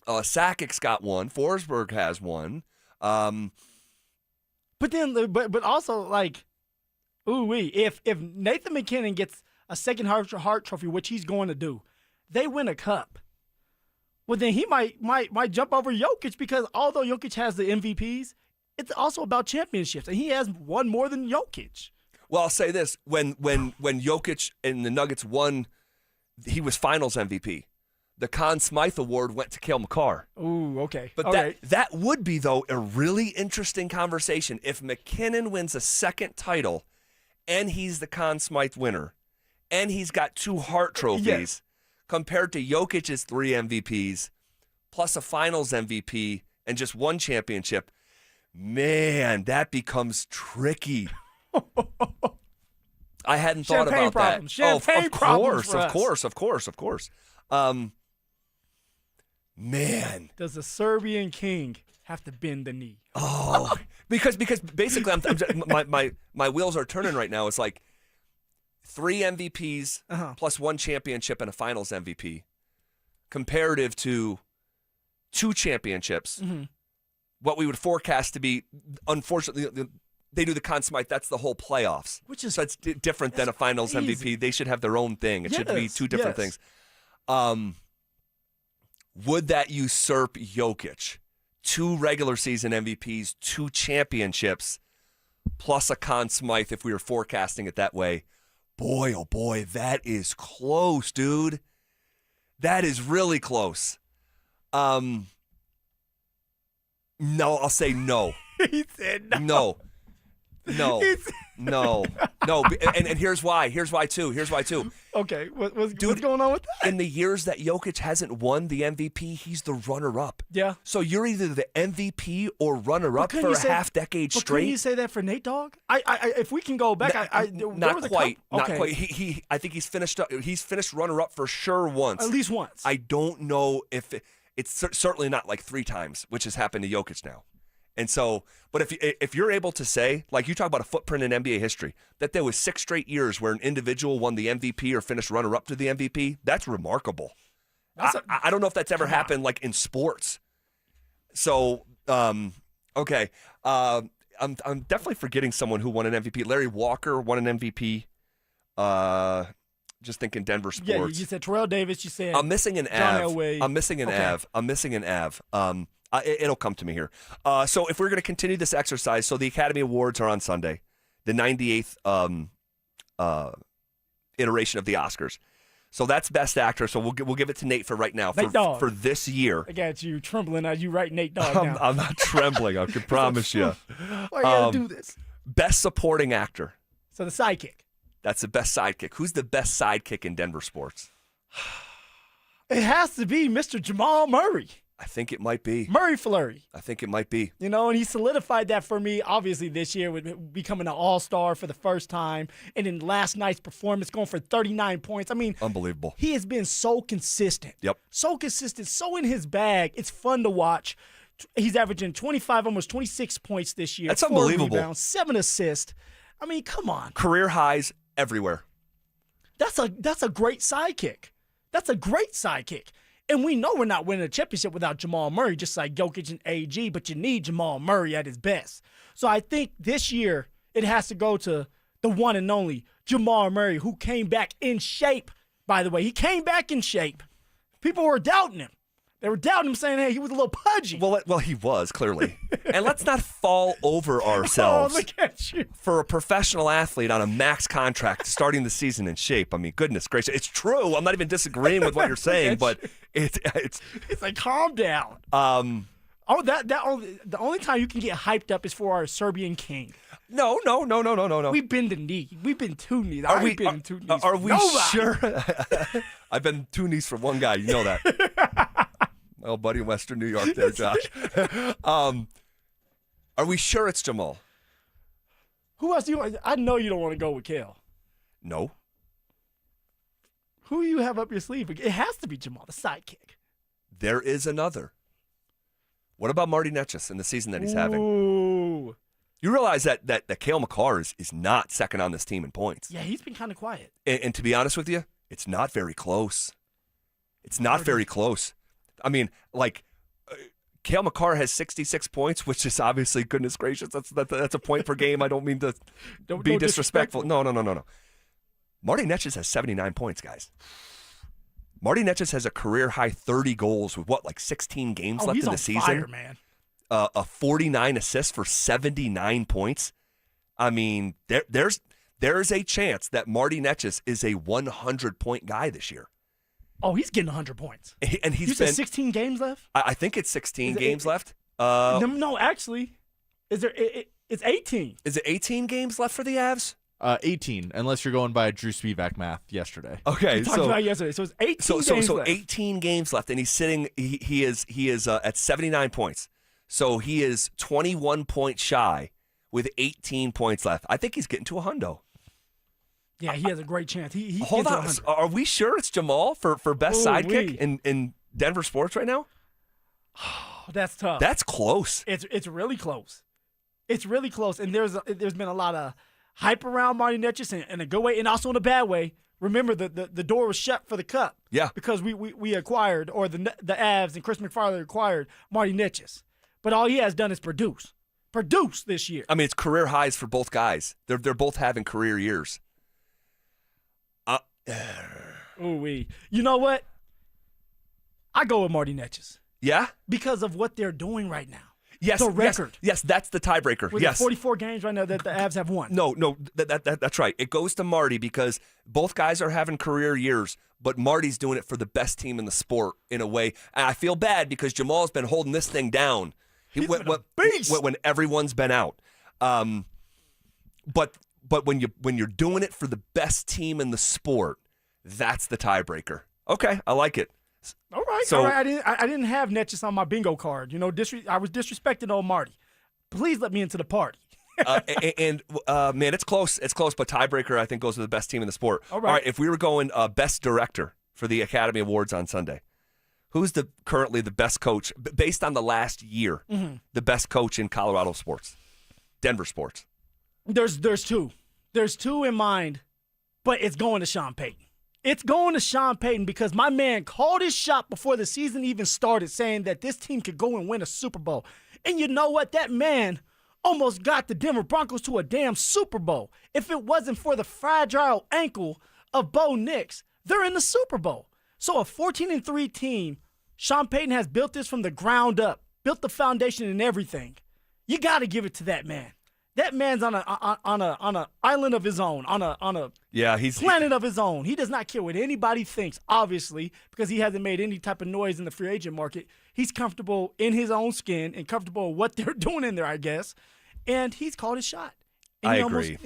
Sakic's got one. Forsberg has one. But then, but also like, if Nathan McKinnon gets a second Hart Trophy, which he's going to do, they win a cup. Well, then he might jump over Jokic, because although Jokic has the MVPs, it's also about championships, and he has one more than Jokic. Well, I'll say this: when Jokic and the Nuggets won, he was Finals MVP. The Conn Smythe Award went to Cale Makar. Ooh, okay. But that would be, though, a really interesting conversation if McKinnon wins a second title, and he's the Conn Smythe winner, and he's got 2 Hart trophies, compared to Jokic's 3 MVPs, plus a Finals MVP and just 1 championship. Man, that becomes tricky. I hadn't thought about problems. that. Champagne problems. Of course. Man, does the Serbian king have to bend the knee? Oh, because basically, my wheels are turning right now. It's like 3 MVPs plus 1 championship and a Finals MVP, comparative to 2 championships. Mm-hmm. What we would forecast to be, unfortunately, they do the Conn Smythe. That's the whole playoffs, which is so it's different than a Finals crazy. MVP. They should have their own thing. It should be 2 different things. Would that usurp Jokic? 2 regular season MVPs, 2 championships, plus a Conn Smythe, if we were forecasting it that way. Boy, oh boy, that is close, dude. That is really close. No, I'll say no. He said no. No. No. And here's why. Here's why too. Okay, what's going on with that? In the years that Jokic hasn't won the MVP, he's the runner-up. Yeah. So you're either the MVP or runner-up for a half-decade straight. Couldn't you say that for Nate Dogg? If we can go back, not quite. Not Okay. quite. I think he's finished runner-up for sure once. At least once. I don't know if it's certainly not like 3 times, which has happened to Jokic now. And so, but if you're able to say, like you talk about a footprint in NBA history, that there was 6 straight years where an individual won the MVP or finished runner-up to the MVP, that's remarkable. I don't know if that's ever happened like in sports. So, okay. I'm definitely forgetting someone who won an MVP. Larry Walker won an MVP. Just thinking Denver Sports. Yeah, you said Terrell Davis. You said I'm missing an John Av. Elway. I'm missing an Av. It'll come to me here. So if we're going to continue this exercise, so the Academy Awards are on Sunday, the 98th iteration of the Oscars. So that's Best Actor. So we'll give it to Nate for right now for this year. I got you trembling as you write Nate Dogg down. I'm not trembling. I can promise you. Why you gotta do this? Best Supporting Actor. So the sidekick. That's the best sidekick. Who's the best sidekick in Denver sports? It has to be Mr. Jamal Murray. I think it might be. Murray Fleury. I think it might be. You know, and he solidified that for me, obviously, this year with becoming an all-star for the first time. And in last night's performance, going for 39 points. I mean, unbelievable. He has been so consistent. Yep. So consistent, so in his bag. It's fun to watch. He's averaging 25, almost 26 points this year. That's 4 unbelievable. rebounds, 7 assists. I mean, come on. Career highs everywhere. That's a great sidekick. That's a great sidekick. And we know we're not winning a championship without Jamal Murray, just like Jokic and AG, but you need Jamal Murray at his best. So I think this year it has to go to the one and only Jamal Murray, who came back in shape, by the way. He came back in shape. People were doubting him. They were doubting him, saying, hey, he was a little pudgy. Well, he was, clearly. And let's not fall over ourselves. Oh, look at you. For a professional athlete on a max contract starting the season in shape. I mean, goodness gracious. It's true. I'm not even disagreeing with what you're saying, but it's like, calm down. The only time you can get hyped up is for our Serbian king. No. We've been to knee. We've been 2 knees. Are we Nobody. sure? I've been 2 knees for one guy. You know that. Oh, buddy in Western New York there, Josh. Are we sure it's Jamal? Who else do you? I know you don't want to go with Kale. No. Who do you have up your sleeve? It has to be Jamal, the sidekick. There is another. What about Marty Netchess in the season that he's having? Ooh. You realize that Cale Makar is not second on this team in points. Yeah, he's been kind of quiet. And to be honest with you, it's not very close. It's not very close. I mean, like, Cale Makar has 66 points, which is obviously, goodness gracious, that's a point per game. I don't mean to be disrespectful. No. Marty Netchess has 79 points, guys. Marty Netchess has a career-high 30 goals with, like 16 games left in the season? Fire, man. A 49 assists for 79 points. I mean, there's a chance that Marty Netchess is a 100-point guy this year. Oh, he's getting 100 points. And you said 16 games left? I think it's 16 games left. No, actually, it's 18. Is it 18 games left for the Avs? 18, unless you're going by Drew Spivak math yesterday. Okay, we talked about it yesterday. So it's 18 games left. 18 games left, and he's sitting. He is at 79 points. So he is 21 points shy with 18 points left. I think he's getting to a hundo. Yeah, he has a great chance. He Hold on. Are we sure it's Jamal for best sidekick in Denver sports right now? Oh, that's tough. That's close. It's really close. It's really close. And there's been a lot of hype around Marty Netchess in a good way and also in a bad way. Remember, the door was shut for the Cup. Yeah. Because we acquired, or the Avs and Chris McFarland acquired Marty Netchess. But all he has done is produce this year. I mean, it's career highs for both guys. They're both having career years. Ooh-wee. You know what? I go with Marty Netchess. Yeah? Because of what they're doing right now. Yes, the record. Yes, that's the tiebreaker. With yes. 44 games right now that the Avs have won. No, that's right. It goes to Marty because both guys are having career years, but Marty's doing it for the best team in the sport in a way. And I feel bad because Jamal's been holding this thing down. When everyone's been out. But when you're doing it for the best team in the sport, that's the tiebreaker. Okay, I like it. All right. I didn't have Netches on my bingo card. I was disrespecting old Marty. Please let me into the party. Man, it's close. It's close, but tiebreaker I think goes to the best team in the sport. All right. If we were going best director for the Academy Awards on Sunday, who's currently the best coach based on the last year? Mm-hmm. The best coach in Colorado sports, Denver sports. There's two. There's two in mind, but it's going to Sean Payton. It's going to Sean Payton because my man called his shot before the season even started, saying that this team could go and win a Super Bowl. And you know what? That man almost got the Denver Broncos to a damn Super Bowl. If it wasn't for the fragile ankle of Bo Nix, they're in the Super Bowl. So a 14-3 team, Sean Payton has built this from the ground up, built the foundation and everything. You got to give it to that man. That man's on a island of his own, on a planet of his own. He does not care what anybody thinks, obviously, because he hasn't made any type of noise in the free agent market. He's comfortable in his own skin and comfortable with what they're doing in there, I guess. And he's called his shot. And I agree.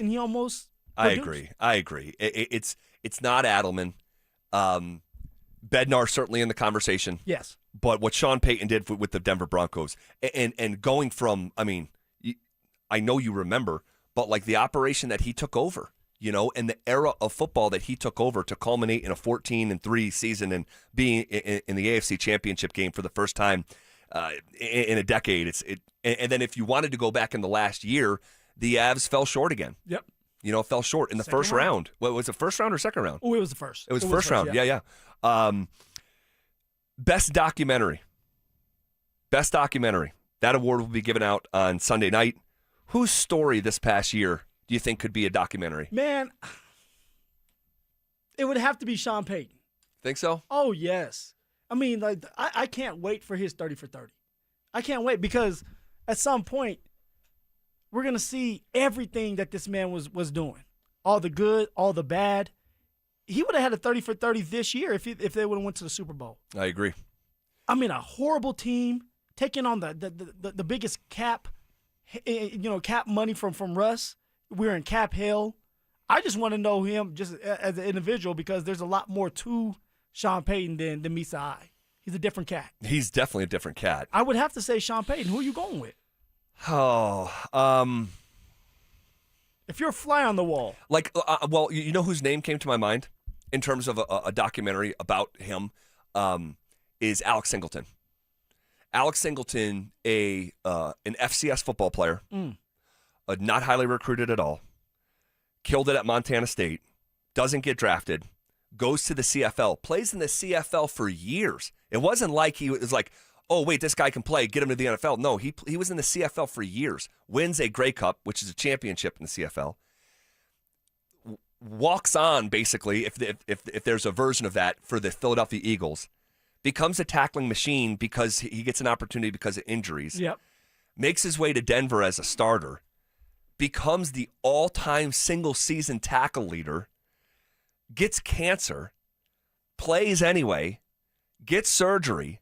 I agree. It's not Adelman. Bednar certainly in the conversation. Yes. But what Sean Payton did with the Denver Broncos and going from, I know you remember, but like the operation that he took over, and the era of football that he took over to culminate in a 14-3 season and being in the AFC Championship game for the first time in a decade. And then if you wanted to go back in the last year, the Avs fell short again. Yep. Fell short in the first round. What was it, first round or second round? Oh, it was the first. It was the first round. Yeah. Best documentary. That award will be given out on Sunday night. Whose story this past year do you think could be a documentary? Man, it would have to be Sean Payton. Think so? Oh, yes. I can't wait for his 30 for 30. I can't wait because at some point we're going to see everything that this man was doing. All the good, all the bad. He would have had a 30 for 30 this year if they would have went to the Super Bowl. I agree. A horrible team taking on the biggest cap money from Russ. We're in cap hell. I just want to know him just as an individual because there's a lot more to Sean Payton than meets the eye. He's a different cat. He's definitely a different cat. I would have to say Sean Payton. Who are you going with? If you're a fly on the wall. You know whose name came to my mind in terms of a documentary about him is Alex Singleton. Alex Singleton, an FCS football player, not highly recruited at all, killed it at Montana State, doesn't get drafted, goes to the CFL, plays in the CFL for years. It wasn't like he was like, oh, wait, this guy can play, get him to the NFL. No, he was in the CFL for years, wins a Grey Cup, which is a championship in the CFL, walks on, basically, if there's a version of that for the Philadelphia Eagles, becomes a tackling machine because he gets an opportunity because of injuries. Yep. Makes his way to Denver as a starter, becomes the all-time single-season tackle leader, gets cancer, plays anyway, gets surgery,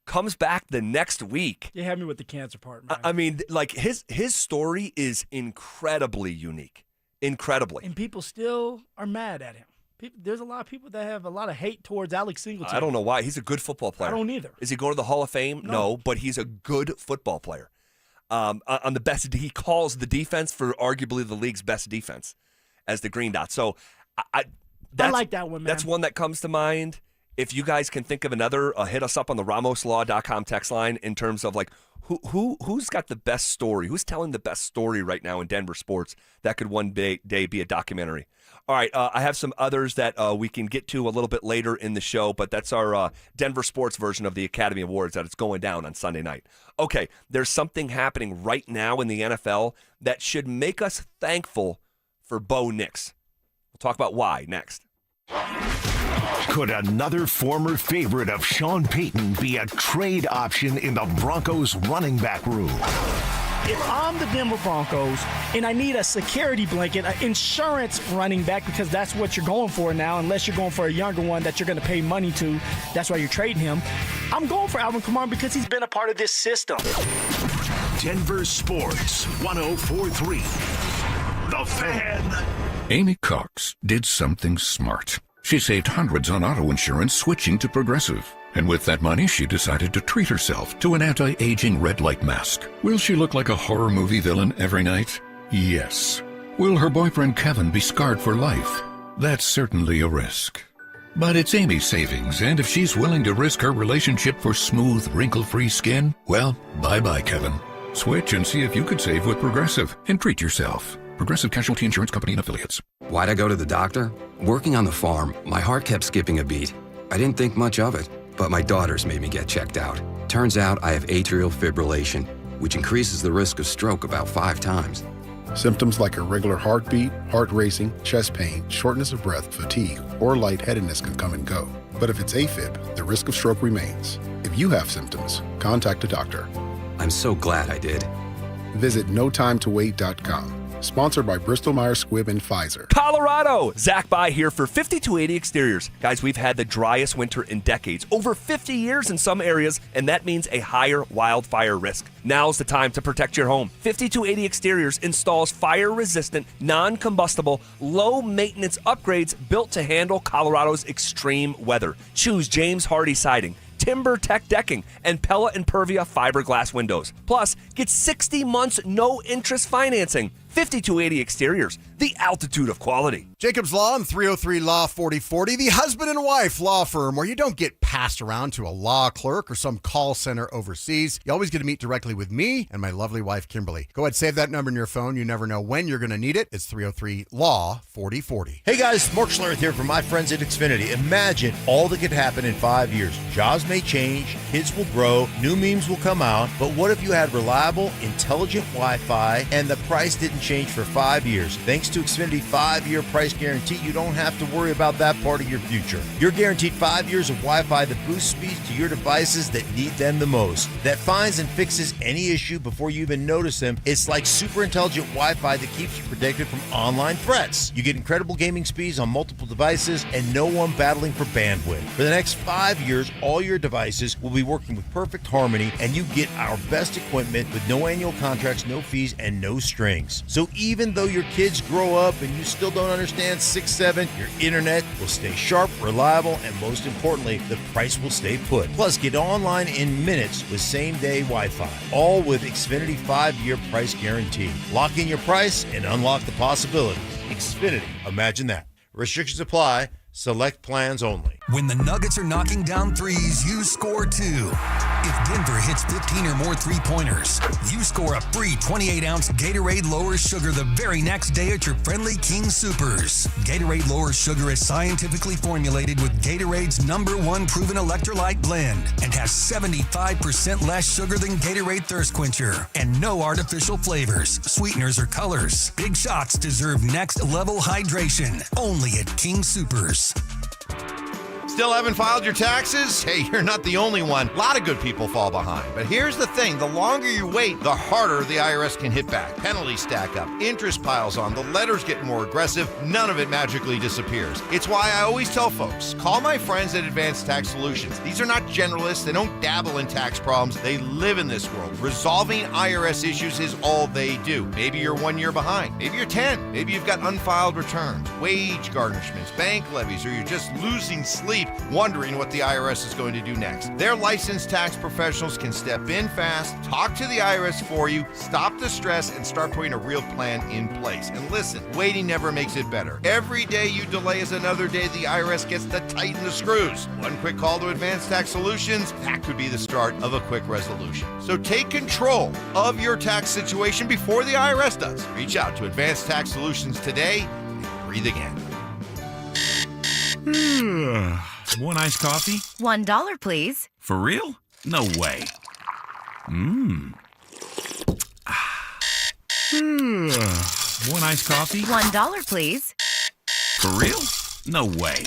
comes back the next week. You had me with the cancer part, man. His story is incredibly unique. Incredibly. And people still are mad at him. There's a lot of people that have a lot of hate towards Alex Singleton. I don't know why. He's a good football player. I don't either. Is he going to the Hall of Fame? No, but he's a good football player. On the best, he calls the defense for arguably the league's best defense as the green dot. So I like that one, man. That's one that comes to mind. If you guys can think of another, hit us up on the RamosLaw.com text line in terms of like who's got the best story, who's telling the best story right now in Denver sports that could one day be a documentary. All right, I have some others that we can get to a little bit later in the show, but that's our Denver sports version of the Academy Awards that it's going down on Sunday night. Okay, there's something happening right now in the NFL that should make us thankful for Bo Nix. We'll talk about why next. Could another former favorite of Sean Payton be a trade option in the Broncos running back room? If I'm the Denver Broncos and I need a security blanket, an insurance running back, because that's what you're going for now, unless you're going for a younger one that you're going to pay money to, that's why you're trading him. I'm going for Alvin Kamara because he's been a part of this system. Denver Sports 104.3. The Fan. Amy Cox did something smart. She saved hundreds on auto insurance switching to Progressive. And with that money, she decided to treat herself to an anti-aging red light mask. Will she look like a horror movie villain every night? Yes. Will her boyfriend Kevin be scarred for life? That's certainly a risk. But it's Amy's savings, and if she's willing to risk her relationship for smooth, wrinkle-free skin, well, bye-bye, Kevin. Switch and see if you could save with Progressive and treat yourself. Progressive Casualty Insurance Company and Affiliates. Why'd I go to the doctor? Working on the farm, my heart kept skipping a beat. I didn't think much of it. But my daughters made me get checked out. Turns out I have atrial fibrillation, which increases the risk of stroke about 5 times. Symptoms like irregular heartbeat, heart racing, chest pain, shortness of breath, fatigue, or lightheadedness can come and go. But if it's AFib, the risk of stroke remains. If you have symptoms, contact a doctor. I'm so glad I did. Visit notimetowait.com. Sponsored by Bristol-Myers Squibb and Pfizer. Colorado! Zach By here for 5280 Exteriors. Guys, we've had the driest winter in decades, over 50 years in some areas, and that means a higher wildfire risk. Now's the time to protect your home. 5280 Exteriors installs fire-resistant, non-combustible, low-maintenance upgrades built to handle Colorado's extreme weather. Choose James Hardy siding, Timber Tech decking, and Pella Impervia fiberglass windows. Plus, get 60 months no-interest financing. 5280 Exteriors, the altitude of quality. Jacob's Law and 303 Law 4040, the husband and wife law firm where you don't get passed around to a law clerk or some call center overseas. You always get to meet directly with me and my lovely wife, Kimberly. Go ahead, save that number in your phone. You never know when you're going to need it. It's 303 Law 4040. Hey guys, Mark Schlereth here from my friends at Xfinity. Imagine all that could happen in 5 years. Jobs may change, kids will grow, new memes will come out, but what if you had reliable, intelligent Wi-Fi and the price didn't change for 5 years? Thanks to Xfinity 5-year price guarantee, you don't have to worry about that part of your future. You're guaranteed 5 years of Wi-Fi that boosts speeds to your devices that need them the most, that finds and fixes any issue before you even notice them. It's like super intelligent Wi-Fi that keeps you protected from online threats. You get incredible gaming speeds on multiple devices and no one battling for bandwidth. For the next 5 years, all your devices will be working with perfect harmony, and you get our best equipment with no annual contracts, no fees, and no strings. So even though your kids grow up and you still don't understand 6-7, your internet will stay sharp, reliable, and most importantly, the price will stay put. Plus, get online in minutes with same-day Wi-Fi, all with Xfinity 5-year price guarantee. Lock in your price and unlock the possibilities. Xfinity, imagine that. Restrictions apply. Select plans only. When the Nuggets are knocking down threes, you score too. If Denver hits 15 or more three-pointers, you score a free 28-ounce Gatorade Lower Sugar the very next day at your friendly King Soopers. Gatorade Lower Sugar is scientifically formulated with Gatorade's #1 proven electrolyte blend and has 75% less sugar than Gatorade Thirst Quencher and no artificial flavors, sweeteners, or colors. Big shots deserve next-level hydration. Only at King Soopers. Still haven't filed your taxes? Hey, you're not the only one. A lot of good people fall behind. But here's the thing. The longer you wait, the harder the IRS can hit back. Penalties stack up. Interest piles on. The letters get more aggressive. None of it magically disappears. It's why I always tell folks, call my friends at Advanced Tax Solutions. These are not generalists. They don't dabble in tax problems. They live in this world. Resolving IRS issues is all they do. Maybe you're 1 year behind. Maybe you're 10. Maybe you've got unfiled returns, wage garnishments, bank levies, or you're just losing sleep wondering what the IRS is going to do next. Their licensed tax professionals can step in fast, talk to the IRS for you, stop the stress, and start putting a real plan in place. And listen, waiting never makes it better. Every day you delay is another day the IRS gets to tighten the screws. One quick call to Advanced Tax Solutions, that could be the start of a quick resolution. So take control of your tax situation before the IRS does. Reach out to Advanced Tax Solutions today and breathe again. One iced coffee? $1, please. For real? No way. One iced coffee? $1, please. For real? No way.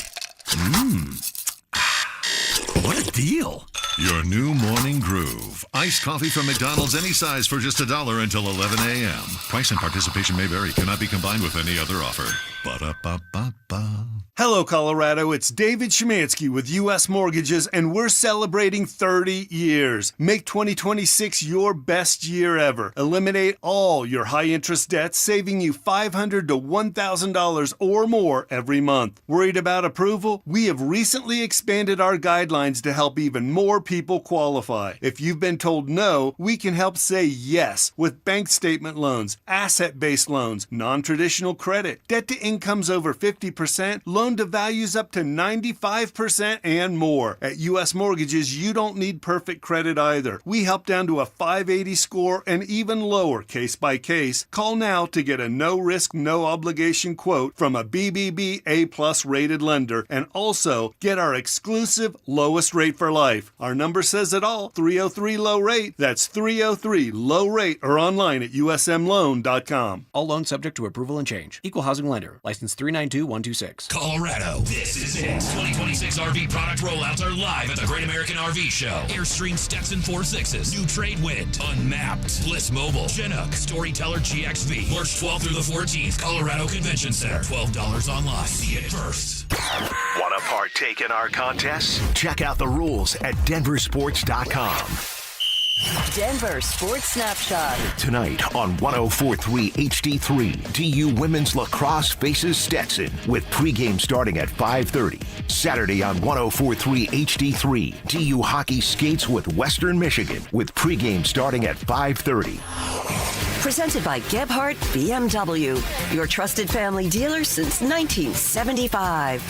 What a deal. Your new morning groove. Iced coffee from McDonald's, any size for just $1 until 11 a.m. Price and participation may vary. Cannot be combined with any other offer. Ba-da-ba-ba-ba. Hello, Colorado. It's David Szymanski with U.S. Mortgages, and we're celebrating 30 years. Make 2026 your best year ever. Eliminate all your high-interest debts, saving you $500 to $1,000 or more every month. Worried about approval? We have recently expanded our guidelines to help even more people qualify. If you've been told no, we can help say yes with bank statement loans, asset-based loans, non-traditional credit, debt to incomes over 50%, loan to values up to 95% and more. At U.S. Mortgages, you don't need perfect credit either. We help down to a 580 score and even lower case by case. Call now to get a no-risk, no-obligation quote from a BBB A+ rated lender and also get our exclusive lowest rate for life. Our number says it all, 303 low rate. That's 303 low rate or online at usmloan.com. All loans subject to approval and change. Equal housing lender. License 392126. Colorado, this is it. 2026 RV product rollouts are live at the Great American RV Show. Airstream Stetson 4.6s, New Trade Wind, Unmapped, Bliss Mobile, Chinook, Storyteller GXV. March 12th through the 14th, Colorado Convention Center. $12 online. See it first. Want to partake in our contests? Check out the rules at DenverSports.com. Denver Sports Snapshot. Tonight on 104.3 HD3, DU Women's Lacrosse faces Stetson with pregame starting at 5:30. Saturday on 104.3 HD3, DU Hockey skates with Western Michigan with pregame starting at 5:30. Presented by Gebhardt BMW, your trusted family dealer since 1975.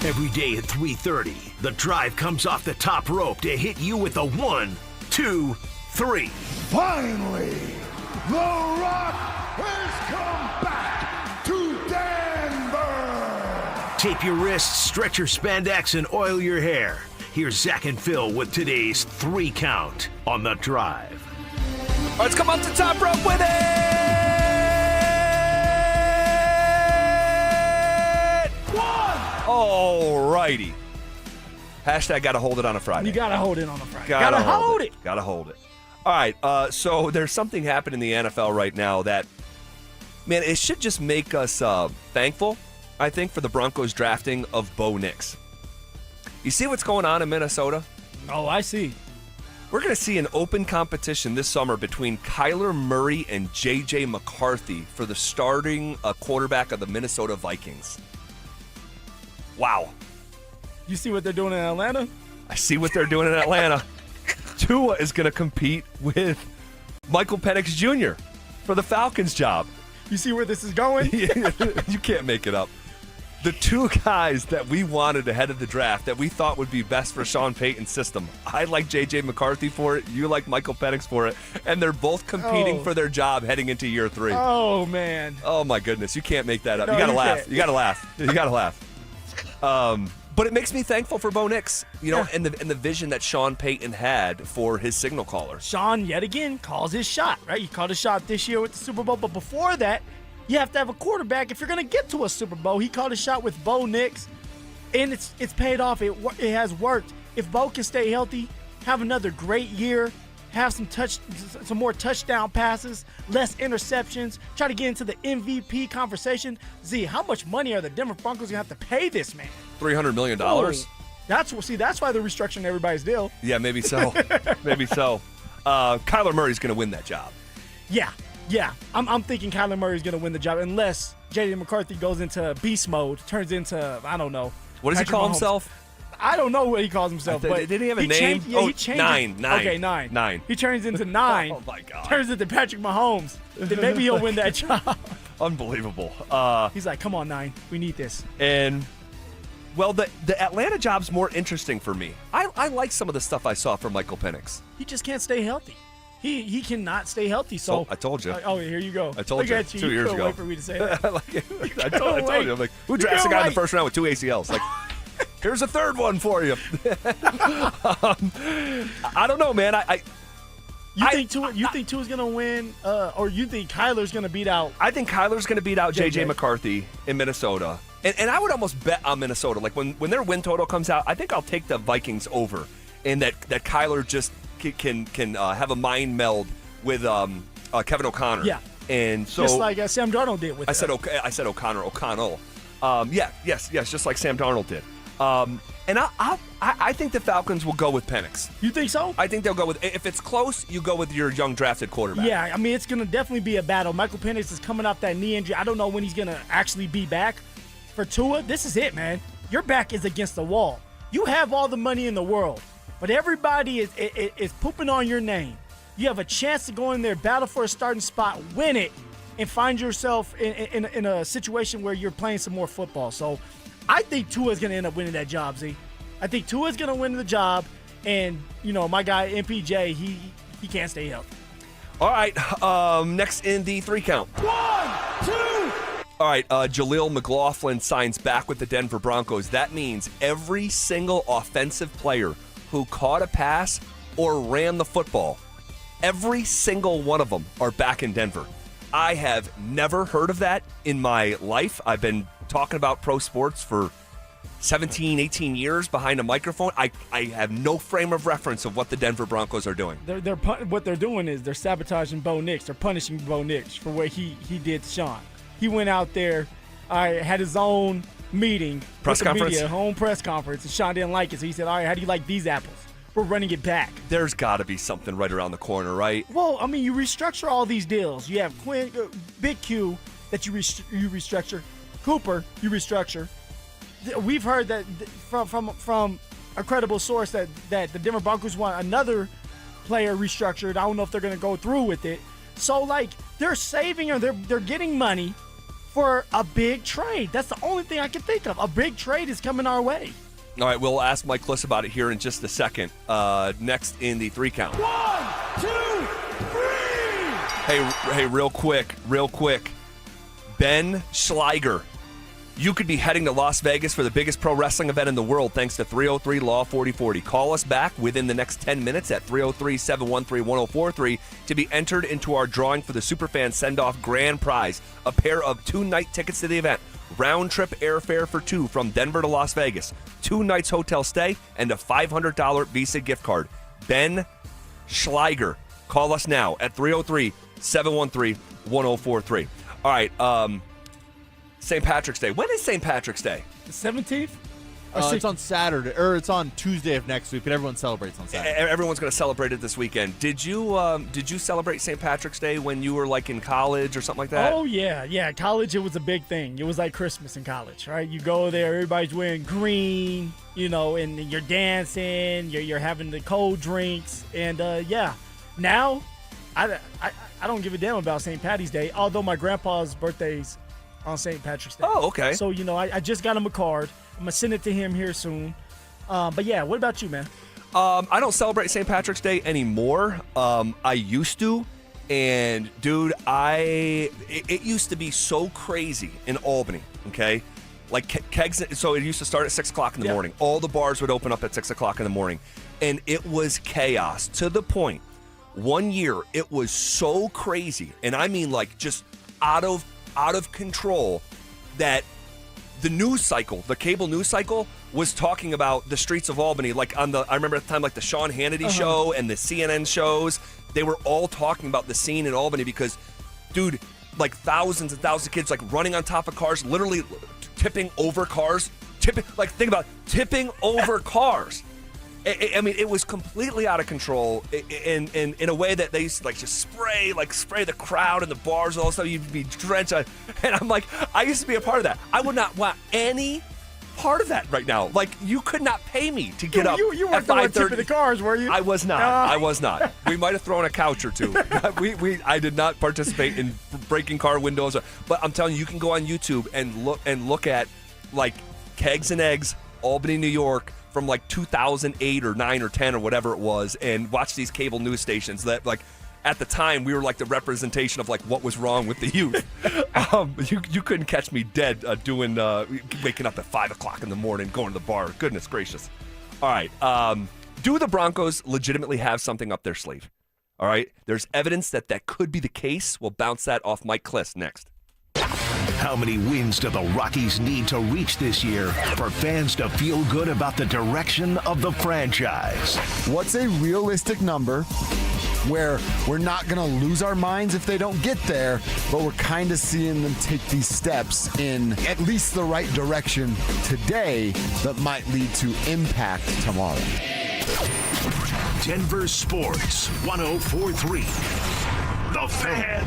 Every day at 3:30, the drive comes off the top rope to hit you with a 1, 2, 3. Finally, The Rock has come back to Denver. Tape your wrists, stretch your spandex, and oil your hair. Here's Zach and Phil with today's 3 count on the drive. Let's come up the top rope with it! All righty. Hashtag gotta hold it on a Friday. You gotta hold it on a Friday. Gotta hold it. Gotta hold it. All right, so there's something happening in the NFL right now that, man, it should just make us thankful, I think, for the Broncos drafting of Bo Nix. You see what's going on in Minnesota? Oh, I see. We're going to see an open competition this summer between Kyler Murray and J.J. McCarthy for the starting quarterback of the Minnesota Vikings. Wow. You see what they're doing in Atlanta? I see what they're doing in Atlanta. Tua is going to compete with Michael Penix Jr. for the Falcons job. You see where this is going? You can't make it up. The 2 guys that we wanted ahead of the draft that we thought would be best for Sean Payton's system. I like J.J. McCarthy for it. You like Michael Penix for it. And they're both competing for their job heading into year 3. Oh, man. Oh, my goodness. You can't make that up. No, you got to you laugh. can't. You got to laugh. You got to laugh. But it makes me thankful for Bo Nix, and the vision that Sean Payton had for his signal caller. Sean, yet again, calls his shot, right? He called a shot this year with the Super Bowl, but before that, you have to have a quarterback if you're going to get to a Super Bowl. He called a shot with Bo Nix, and it's paid off. It has worked. If Bo can stay healthy, have another great year, have some more touchdown passes, less interceptions, try to get into the MVP conversation. Z, how much money are the Denver Broncos going to have to pay this man? $300 million. Oh, that's why they're restructuring everybody's deal. Yeah, maybe so. Maybe so. Kyler Murray's going to win that job. Yeah. I'm thinking Kyler Murray's going to win the job unless J.J. McCarthy goes into beast mode, turns into, I don't know. What does he call himself? I don't know what he calls himself. But did he have a name? He changed Nine. Okay, 9. He turns into 9. Oh, my God. Turns into Patrick Mahomes. Then maybe he'll win that job. Unbelievable. He's like, come on, 9. We need this. And, well, the Atlanta job's more interesting for me. I like some of the stuff I saw from Michael Penix. He just can't stay healthy. He cannot stay healthy. So I told you. Oh, here you go. I told you. 2 years ago. Wait for me to say that. I told you. I'm like, who drafts a guy in the first round with 2 ACLs? Like, here's a third one for you. I don't know, man. You think Tua's gonna win, or you think Kyler's gonna beat out? I think Kyler's gonna beat out J.J. McCarthy in Minnesota. And I would almost bet on Minnesota. Like when their win total comes out, I think I'll take the Vikings over, and that Kyler just can have a mind meld with Kevin O'Connor. Yeah. And so just like Sam Darnold did with I said O'Connell. Yes, just like Sam Darnold did. And I think the Falcons will go with Penix. You think so? I think they'll go with, if it's close, you go with your young drafted quarterback. Yeah, I mean, it's going to definitely be a battle. Michael Penix is coming off that knee injury. I don't know when he's going to actually be back. For Tua, this is it, man. Your back is against the wall. You have all the money in the world, but everybody is pooping on your name. You have a chance to go in there, battle for a starting spot, win it, and find yourself in a situation where you're playing some more football. So I think Tua is going to end up winning that job, Z. I think Tua is going to win the job, and, my guy, MPJ, he can't stay healthy. All right, next in the 3 count. 1, 2. All right, Jaleel McLaughlin signs back with the Denver Broncos. That means every single offensive player who caught a pass or ran the football, every single one of them are back in Denver. I have never heard of that in my life. I've been talking about pro sports for 17, 18 years behind a microphone. I have no frame of reference of what the Denver Broncos are doing. What they're doing is they're sabotaging Bo Nix. They're punishing Bo Nix for what he did to Sean. He went out there, had his own meeting. Press conference? Media, home press conference, and Sean didn't like it. So he said, all right, how do you like these apples? We're running it back. There's got to be something right around the corner, right? Well, I mean, you restructure all these deals. You have Big Q that you restructure. Cooper, you restructure. We've heard that from a credible source that the Denver Broncos want another player restructured. I don't know if they're going to go through with it. So, they're saving or they're getting money for a big trade. That's the only thing I can think of. A big trade is coming our way. All right, we'll ask Mike Klis about it here in just a second. Next in the 3 count. 1, 2, 3. Hey, real quick. Ben Schleiger. You could be heading to Las Vegas for the biggest pro wrestling event in the world thanks to 303 Law 4040. Call us back within the next 10 minutes at 303-713-1043 to be entered into our drawing for the Superfan Send-Off Grand Prize, a pair of 2-night tickets to the event, round-trip airfare for 2 from Denver to Las Vegas, 2 nights hotel stay, and a $500 Visa gift card. Ben Schleiger. Call us now at 303-713-1043. All right, St. Patrick's Day. When is St. Patrick's Day? The 17th? It's on Saturday, or it's on Tuesday of next week, but everyone celebrates on Saturday. Everyone's going to celebrate it this weekend. Did you celebrate St. Patrick's Day when you were in college or something like that? Oh, yeah. College, it was a big thing. It was like Christmas in college, right? You go there, everybody's wearing green, and you're dancing, you're having the cold drinks, and Now, I don't give a damn about St. Patty's Day, although my grandpa's birthday's on St. Patrick's Day. Oh, okay. So, I just got him a card. I'm going to send it to him here soon. But, yeah, what about you, man? I don't celebrate St. Patrick's Day anymore. I used to. And, dude, it used to be so crazy in Albany, okay? Kegs, so it used to start at 6 o'clock in the morning. All the bars would open up at 6 o'clock in the morning. And it was chaos to the point. One year, it was so crazy. And I mean, just out of control that the news cycle, the cable news cycle, was talking about the streets of Albany. I remember at the time, the Sean Hannity show and the CNN shows, they were all talking about the scene in Albany because, dude, thousands and thousands of kids running on top of cars, literally tipping over cars. Think about it, tipping over cars. I mean, it was completely out of control in a way that they used to just spray the crowd and the bars and all that stuff. You'd be drenched. And I'm I used to be a part of that. I would not want any part of that right now. You could not pay me to get up you at weren't the one 5:30. tipping the cars, were you? I was not. I was not. We might have thrown a couch or two. I did not participate in breaking car windows. But I'm telling you, you can go on YouTube and look at Kegs and Eggs, Albany, New York, from 2008 or 9 or 10 or whatever it was, and watch these cable news stations that at the time we were the representation of what was wrong with the youth. You couldn't catch me dead waking up at 5 o'clock in the morning going to the bar. Goodness gracious. All right. Do the Broncos legitimately have something up their sleeve? All right. There's evidence that could be the case. We'll bounce that off Mike Klis next. How many wins do the Rockies need to reach this year for fans to feel good about the direction of the franchise? What's a realistic number where we're not going to lose our minds if they don't get there, but we're kind of seeing them take these steps in at least the right direction today that might lead to impact tomorrow? Denver Sports 104.3. The Fan.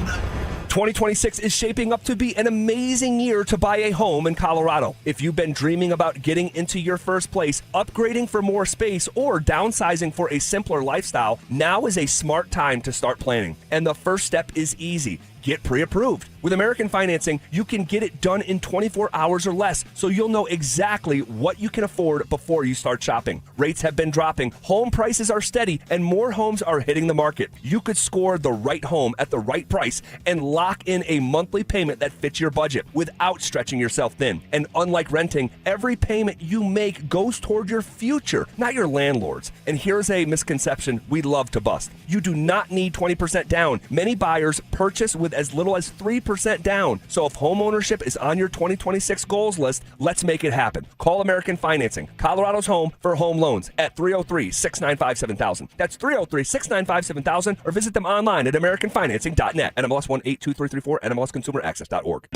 2026 is shaping up to be an amazing year to buy a home in Colorado. If you've been dreaming about getting into your first place, upgrading for more space, or downsizing for a simpler lifestyle, now is a smart time to start planning. And the first step is easy. Get pre-approved. With American Financing, you can get it done in 24 hours or less, so you'll know exactly what you can afford before you start shopping. Rates have been dropping, home prices are steady, and more homes are hitting the market. You could score the right home at the right price and lock in a monthly payment that fits your budget without stretching yourself thin. And unlike renting, every payment you make goes toward your future, not your landlord's. And here's a misconception we love to bust. You do not need 20% down. Many buyers purchase with as little as 3% down. So if home ownership is on your 2026 goals list, let's make it happen. Call American Financing, Colorado's home for home loans, at 303-695-7000. That's 303-695-7000, or visit them online at americanfinancing.net. NMLS 182334, NMLSconsumeraccess.org.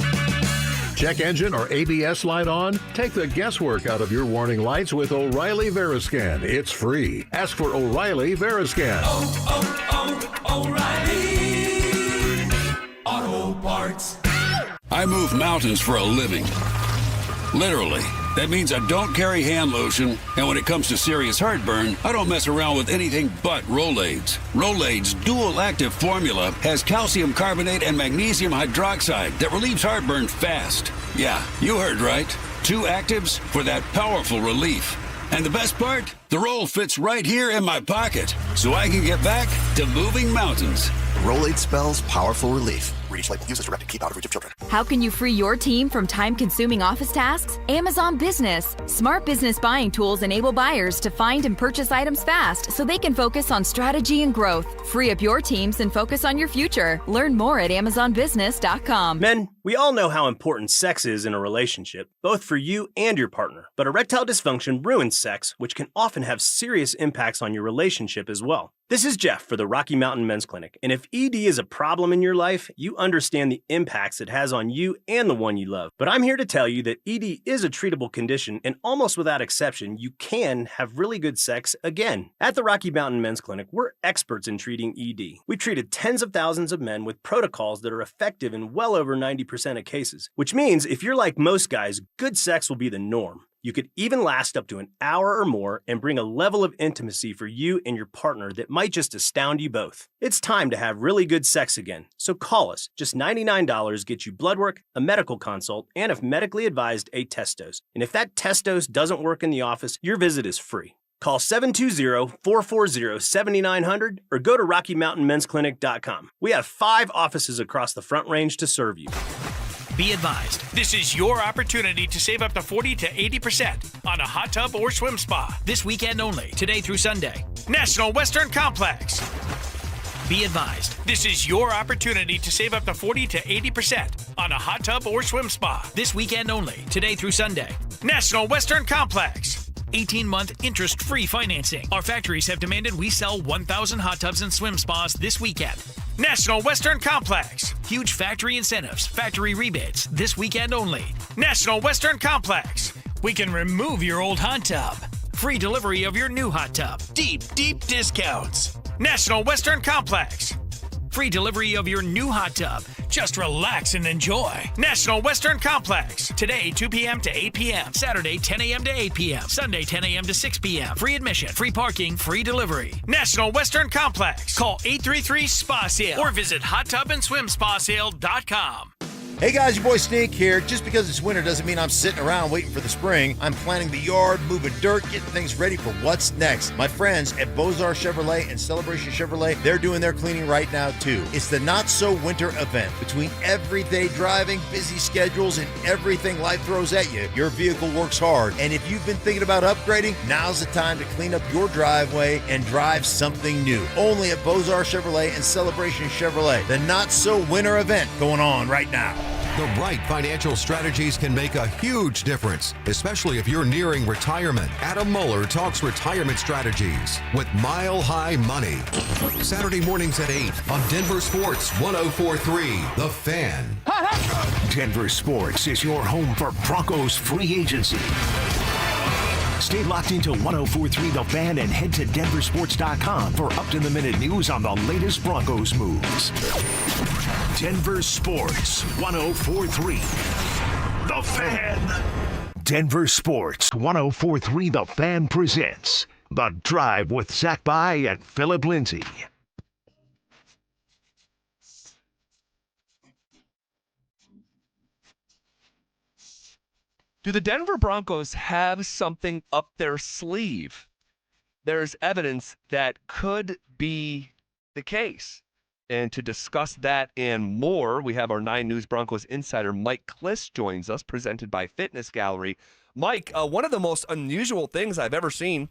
Check engine or ABS light on? Take the guesswork out of your warning lights with O'Reilly Veriscan. It's free. Ask for O'Reilly Veriscan. O'Reilly Auto Parts. I move mountains for a living. Literally. That means I don't carry hand lotion, and when it comes to serious heartburn, I don't mess around with anything but Rolaids. Rolaids' dual-active formula has calcium carbonate and magnesium hydroxide that relieves heartburn fast. Yeah, you heard right. 2 actives for that powerful relief. And the best part? The roll fits right here in my pocket, so I can get back to moving mountains. Rolade spells powerful relief. Read each label. Use as directed. Keep out of reach of children. How can you free your team from time-consuming office tasks? Amazon Business. Smart business buying tools enable buyers to find and purchase items fast so they can focus on strategy and growth. Free up your teams and focus on your future. Learn more at AmazonBusiness.com. Men, we all know how important sex is in a relationship, both for you and your partner. But erectile dysfunction ruins sex, which can often have serious impacts on your relationship as well. This is Jeff for the Rocky Mountain Men's Clinic, and if ED is a problem in your life, you understand the impacts it has on you and the one you love. But I'm here to tell you that ED is a treatable condition, and almost without exception, you can have really good sex again. At the Rocky Mountain Men's Clinic, we're experts in treating ED. We've treated tens of thousands of men with protocols that are effective in well over 90% of cases, which means if you're like most guys, good sex will be the norm. You could even last up to an hour or more and bring a level of intimacy for you and your partner that might just astound you both. It's time to have really good sex again, so call us. Just $99 gets you blood work, a medical consult, and if medically advised, a test dose. And if that test dose doesn't work in the office, your visit is free. Call 720-440-7900 or go to RockyMountainMen'sClinic.com. We have 5 offices across the Front Range to serve you. Be advised, this is your opportunity to save up to 40 to 80% on a hot tub or swim spa. This weekend only, today through Sunday. National Western Complex. Be advised, this is your opportunity to save up to 40 to 80% on a hot tub or swim spa. This weekend only, today through Sunday. National Western Complex. 18-month interest-free financing. Our factories have demanded we sell 1,000 hot tubs and swim spas this weekend. National Western Complex. Huge factory incentives, factory rebates, this weekend only. National Western Complex. We can remove your old hot tub. Free delivery of your new hot tub. Deep, deep discounts. National Western Complex. Free delivery of your new hot tub. Just relax and enjoy. National Western Complex. Today, 2 p.m. to 8 p.m. Saturday, 10 a.m. to 8 p.m. Sunday, 10 a.m. to 6 p.m. Free admission, free parking, free delivery. National Western Complex. Call 833-SPA-SALE or visit hottubandSwimSpaSale.com. Hey guys, your boy Snake here. Just because it's winter doesn't mean I'm sitting around waiting for the spring. I'm planning the yard, moving dirt, getting things ready for what's next. My friends at Bozar Chevrolet and Celebration Chevrolet, they're doing their cleaning right now too. It's the Not So Winter event. Between everyday driving, busy schedules, and everything life throws at you, your vehicle works hard. And if you've been thinking about upgrading, now's the time to clean up your driveway and drive something new. Only at Bozar Chevrolet and Celebration Chevrolet. The Not So Winter event going on right now. The right financial strategies can make a huge difference, especially if you're nearing retirement. Adam Mueller talks retirement strategies with Mile High Money. Saturday mornings at 8 on Denver Sports 104.3 The Fan. Denver Sports is your home for Broncos free agency. Stay locked into 104.3 The Fan and head to DenverSports.com for up-to-the-minute news on the latest Broncos moves. Denver Sports 104.3 The Fan. Denver Sports 104.3 The Fan presents The Drive with Zach By and Phillip Lindsay. Do the Denver Broncos have something up their sleeve? There's evidence that could be the case. And to discuss that and more, we have our 9 News Broncos insider, Mike Klis, joins us, presented by Fitness Gallery. Mike, one of the most unusual things I've ever seen,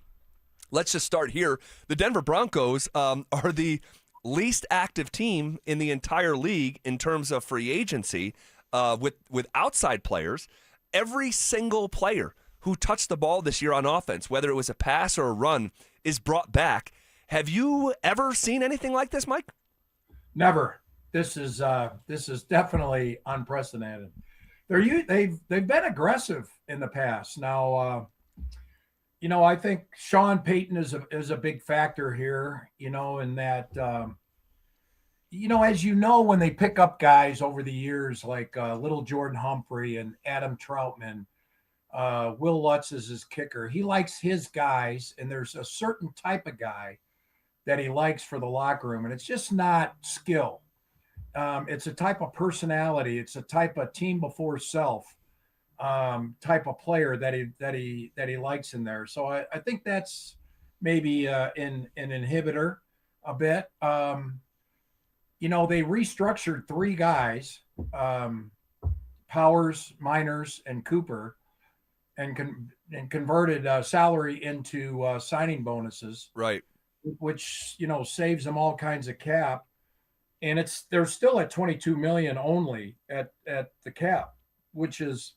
let's just start here. The Denver Broncos are the least active team in the entire league in terms of free agency with outside players. Every single player who touched the ball this year on offense, whether it was a pass or a run, is brought back. Have you ever seen anything like this, Mike? Never. This is definitely unprecedented. They've been aggressive in the past. Now, I think Sean Payton is a big factor here. In that, as when they pick up guys over the years like little Jordan Humphrey and Adam Troutman, Will Lutz is his kicker. He likes his guys, and there's a certain type of guy that he likes for the locker room, and it's just not skill. It's a type of personality. It's a type of team before self type of player that he likes in there. So I think that's maybe an inhibitor a bit. They restructured 3 guys, Powers, Miners, and Cooper, and converted salary into signing bonuses. Right. Which saves them all kinds of cap, and they're still at $22 million only at the cap, which is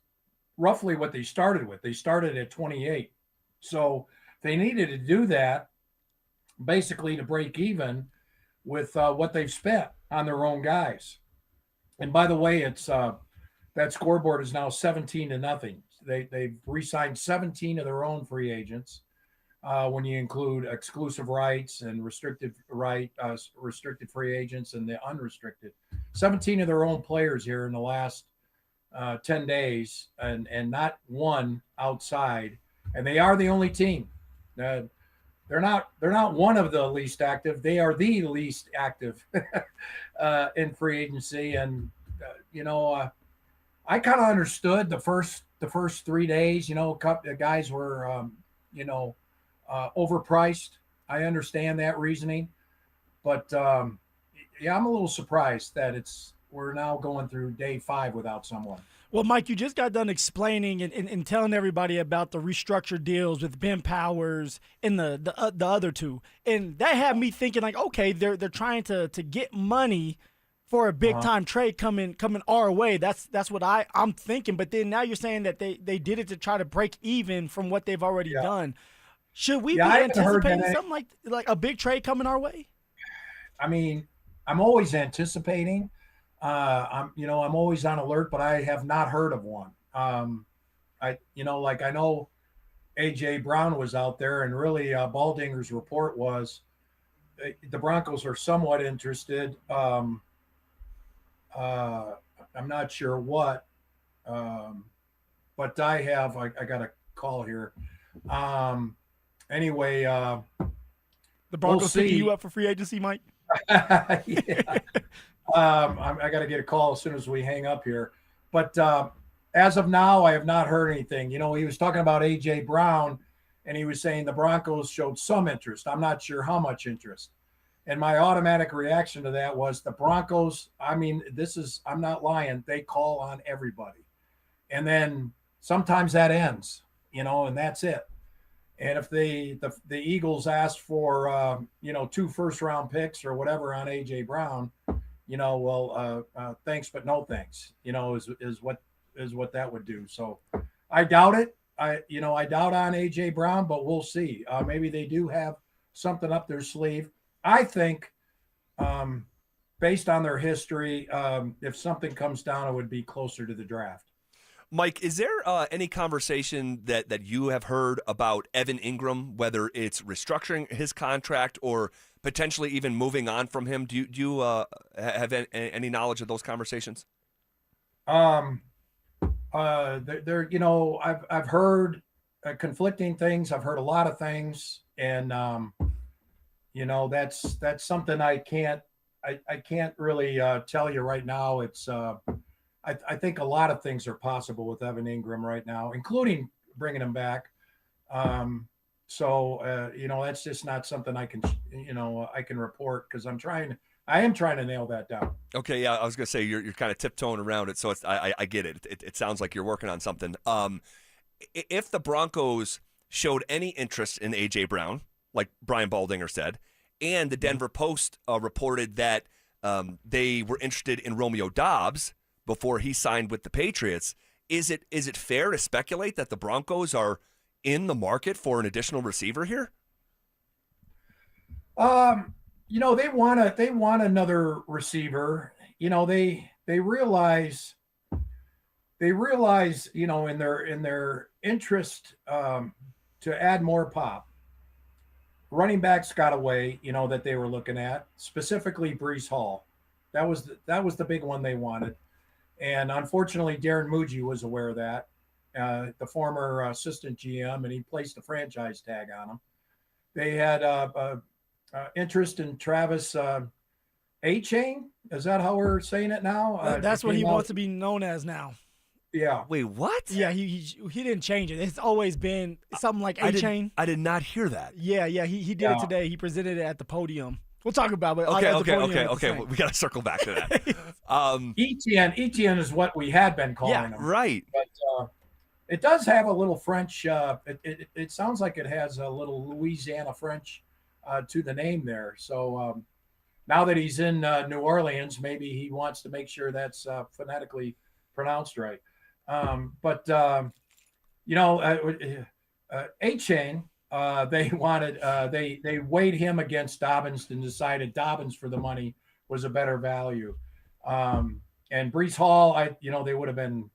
roughly what they started with. They started at 28, so they needed to do that basically to break even with what they've spent on their own guys. And by the way, it's that scoreboard is now 17-0. They've re-signed 17 of their own free agents. When you include exclusive rights and restricted free agents and the unrestricted, 17 of their own players here in the last 10 days, and not one outside. And they are the only team. They're not one of the least active. They are the least active in free agency. And I kind of understood the first 3 days. The guys were overpriced. I understand that reasoning, but I'm a little surprised that we're now going through day 5 without someone. Well, Mike, you just got done explaining and telling everybody about the restructured deals with Ben Powers and the other 2, and that had me thinking like, okay, they're trying to get money for a big time trade coming our way. That's what I'm thinking. But then now you're saying that they did it to try to break even from what they've already done. Should we be anticipating something like a big trade coming our way? I mean, I'm always anticipating. I'm always on alert, but I have not heard of one. I know AJ Brown was out there, and really Baldinger's report was the Broncos are somewhat interested. I'm not sure what, but I got a call here. Anyway, the Broncos picking you up for free agency, Mike? Yeah. I got to get a call as soon as we hang up here. But as of now, I have not heard anything. He was talking about A.J. Brown, and he was saying the Broncos showed some interest. I'm not sure how much interest. And my automatic reaction to that was the Broncos, I'm not lying, they call on everybody. And then sometimes that ends, and that's it. And if the Eagles asked for 2 first-round picks or whatever on A.J. Brown, thanks but no thanks, is what that would do. So I doubt it. I doubt on AJ Brown, but we'll see. Maybe they do have something up their sleeve. I think, based on their history, if something comes down, it would be closer to the draft. Mike, is there any conversation that you have heard about Evan Ingram, whether it's restructuring his contract or potentially even moving on from him? Do you have any knowledge of those conversations? I've heard conflicting things. I've heard a lot of things, and that's something I can't really tell you right now. It's I think a lot of things are possible with Evan Ingram right now, including bringing him back. That's just not something I can report, because I am trying to nail that down. Okay, yeah, I was gonna say you're kind of tiptoeing around it, so I get it. It sounds like you're working on something. If the Broncos showed any interest in AJ Brown, like Brian Baldinger said, and the Denver Post reported that they were interested in Romeo Dobbs before he signed with the Patriots, is it fair to speculate that the Broncos are in the market for an additional receiver here? They want another receiver. They realize in their interest to add more pop. Running backs got away, that they were looking at, specifically Breece Hall. That was the big one they wanted. And unfortunately, Darren Muji was aware of that, the former assistant GM, and he placed a franchise tag on him. They had interest in Travis A-Chain. Is that how we're saying it now? That's what he wants to be known as now. Yeah. Wait, what? Yeah, he didn't change it. It's always been something like A-Chain. I did not hear that. Yeah, he did it today. He presented it at the podium. We'll talk about it. Okay. We got to circle back to that. Etienne is what we had been calling him. Right. But it does have a little French. It sounds like it has a little Louisiana French to the name there. So now that he's in New Orleans, maybe he wants to make sure that's phonetically pronounced right. A-Chain. They wanted they weighed him against Dobbins and decided Dobbins for the money was a better value. And Breece Hall, they would have been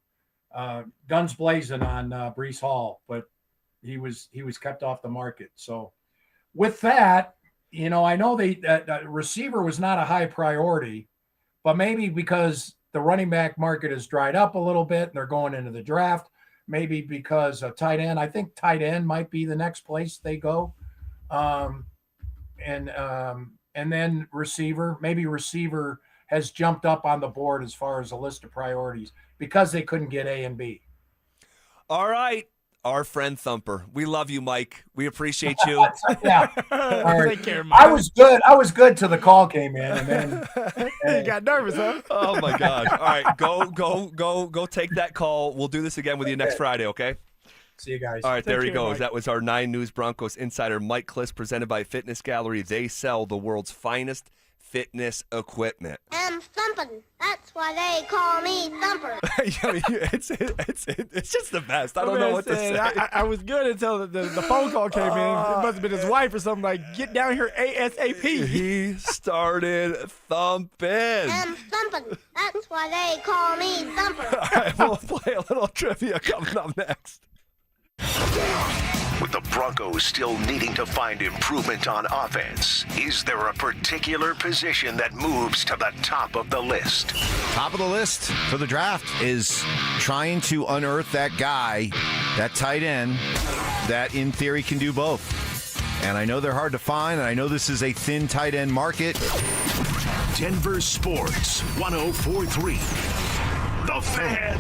guns blazing on Breece Hall, but he was kept off the market. So with that, I know that receiver was not a high priority, but maybe because the running back market has dried up a little bit and they're going into the draft. Maybe because a tight end. I think tight end might be the next place they go. And then receiver. Maybe receiver has jumped up on the board as far as a list of priorities because they couldn't get A and B. All right. Our friend Thumper. We love you, Mike. We appreciate you. Yeah. All right. Take care, Mike. I was good till the call came in, and then you got nervous, huh? Oh my gosh. All right, go take that call. We'll do this again with you next Friday, okay? See you guys. All right, there he goes. Mike. That was our 9 News Broncos insider, Mike Klis, presented by Fitness Gallery. They sell the world's finest fitness equipment. I'm thumping. That's why they call me Thumper. It's just the best. I don't know what to say. I was good until the phone call came in. It must have been his wife or something, like, get down here ASAP. He started thumping. I'm thumping. That's why they call me Thumper. All right, we'll play a little trivia coming up next. With the Broncos still needing to find improvement on offense, is there a particular position that moves to the top of the list? Top of the list for the draft is trying to unearth that guy, that tight end, that in theory can do both. And I know they're hard to find, and I know this is a thin tight end market. Denver Sports 104.3. The Fan.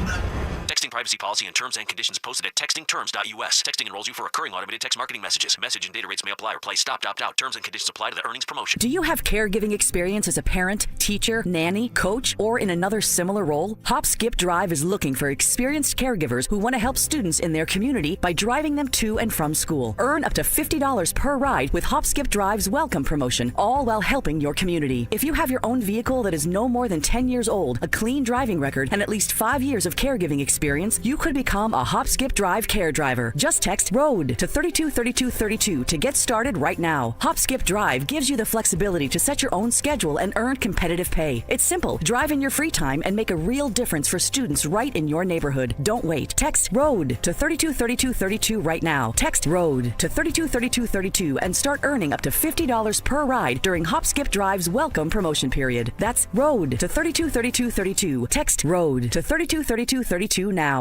Texting privacy policy and terms and conditions posted at textingterms.us. Texting enrolls you for recurring automated text marketing messages. Message and data rates may apply. Replace stop, opt out. Terms and conditions apply to the earnings promotion. Do you have caregiving experience as a parent, teacher, nanny, coach, or in another similar role? Hop Skip Drive is looking for experienced caregivers who want to help students in their community by driving them to and from school. Earn up to $50 per ride with Hop Skip Drive's welcome promotion, all while helping your community. If you have your own vehicle that is no more than 10 years old, a clean driving record, and at least 5 years of caregiving experience, you could become a Hop Skip Drive care driver. Just text ROAD to 323232 to get started right now. Hop Skip Drive gives you the flexibility to set your own schedule and earn competitive pay. It's simple. Drive in your free time and make a real difference for students right in your neighborhood. Don't wait. Text ROAD to 323232 right now. Text ROAD to 323232 and start earning up to $50 per ride during Hop Skip Drive's welcome promotion period. That's ROAD to 323232. Text ROAD to 323232 now.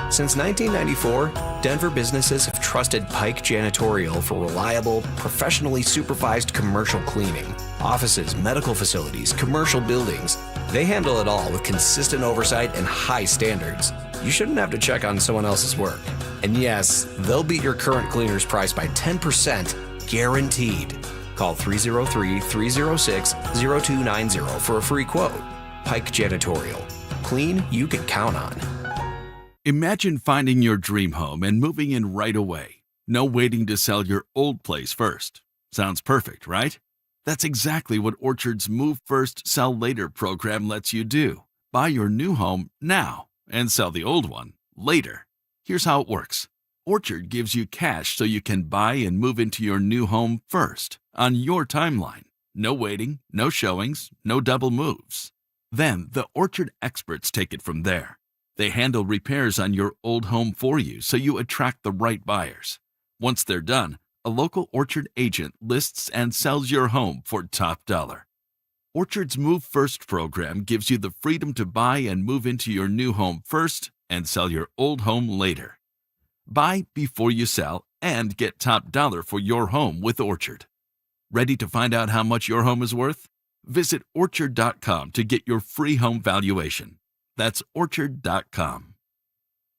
Since 1994, Denver businesses have trusted Pike Janitorial for reliable, professionally supervised commercial cleaning. Offices, medical facilities, commercial buildings. They handle it all with consistent oversight and high standards. You shouldn't have to check on someone else's work. And yes, they'll beat your current cleaner's price by 10%, guaranteed. Call 303-306-0290 for a free quote. Pike Janitorial. Clean you can count on. Imagine finding your dream home and moving in right away. No waiting to sell your old place first. Sounds perfect, right? That's exactly what Orchard's Move First, Sell Later program lets you do. Buy your new home now and sell the old one later. Here's how it works. Orchard gives you cash so you can buy and move into your new home first, on your timeline. No waiting, no showings, no double moves. Then the Orchard experts take it from there. They handle repairs on your old home for you so you attract the right buyers. Once they're done, a local Orchard agent lists and sells your home for top dollar. Orchard's Move First program gives you the freedom to buy and move into your new home first and sell your old home later. Buy before you sell and get top dollar for your home with Orchard. Ready to find out how much your home is worth? Visit Orchard.com to get your free home valuation. That's Orchard.com.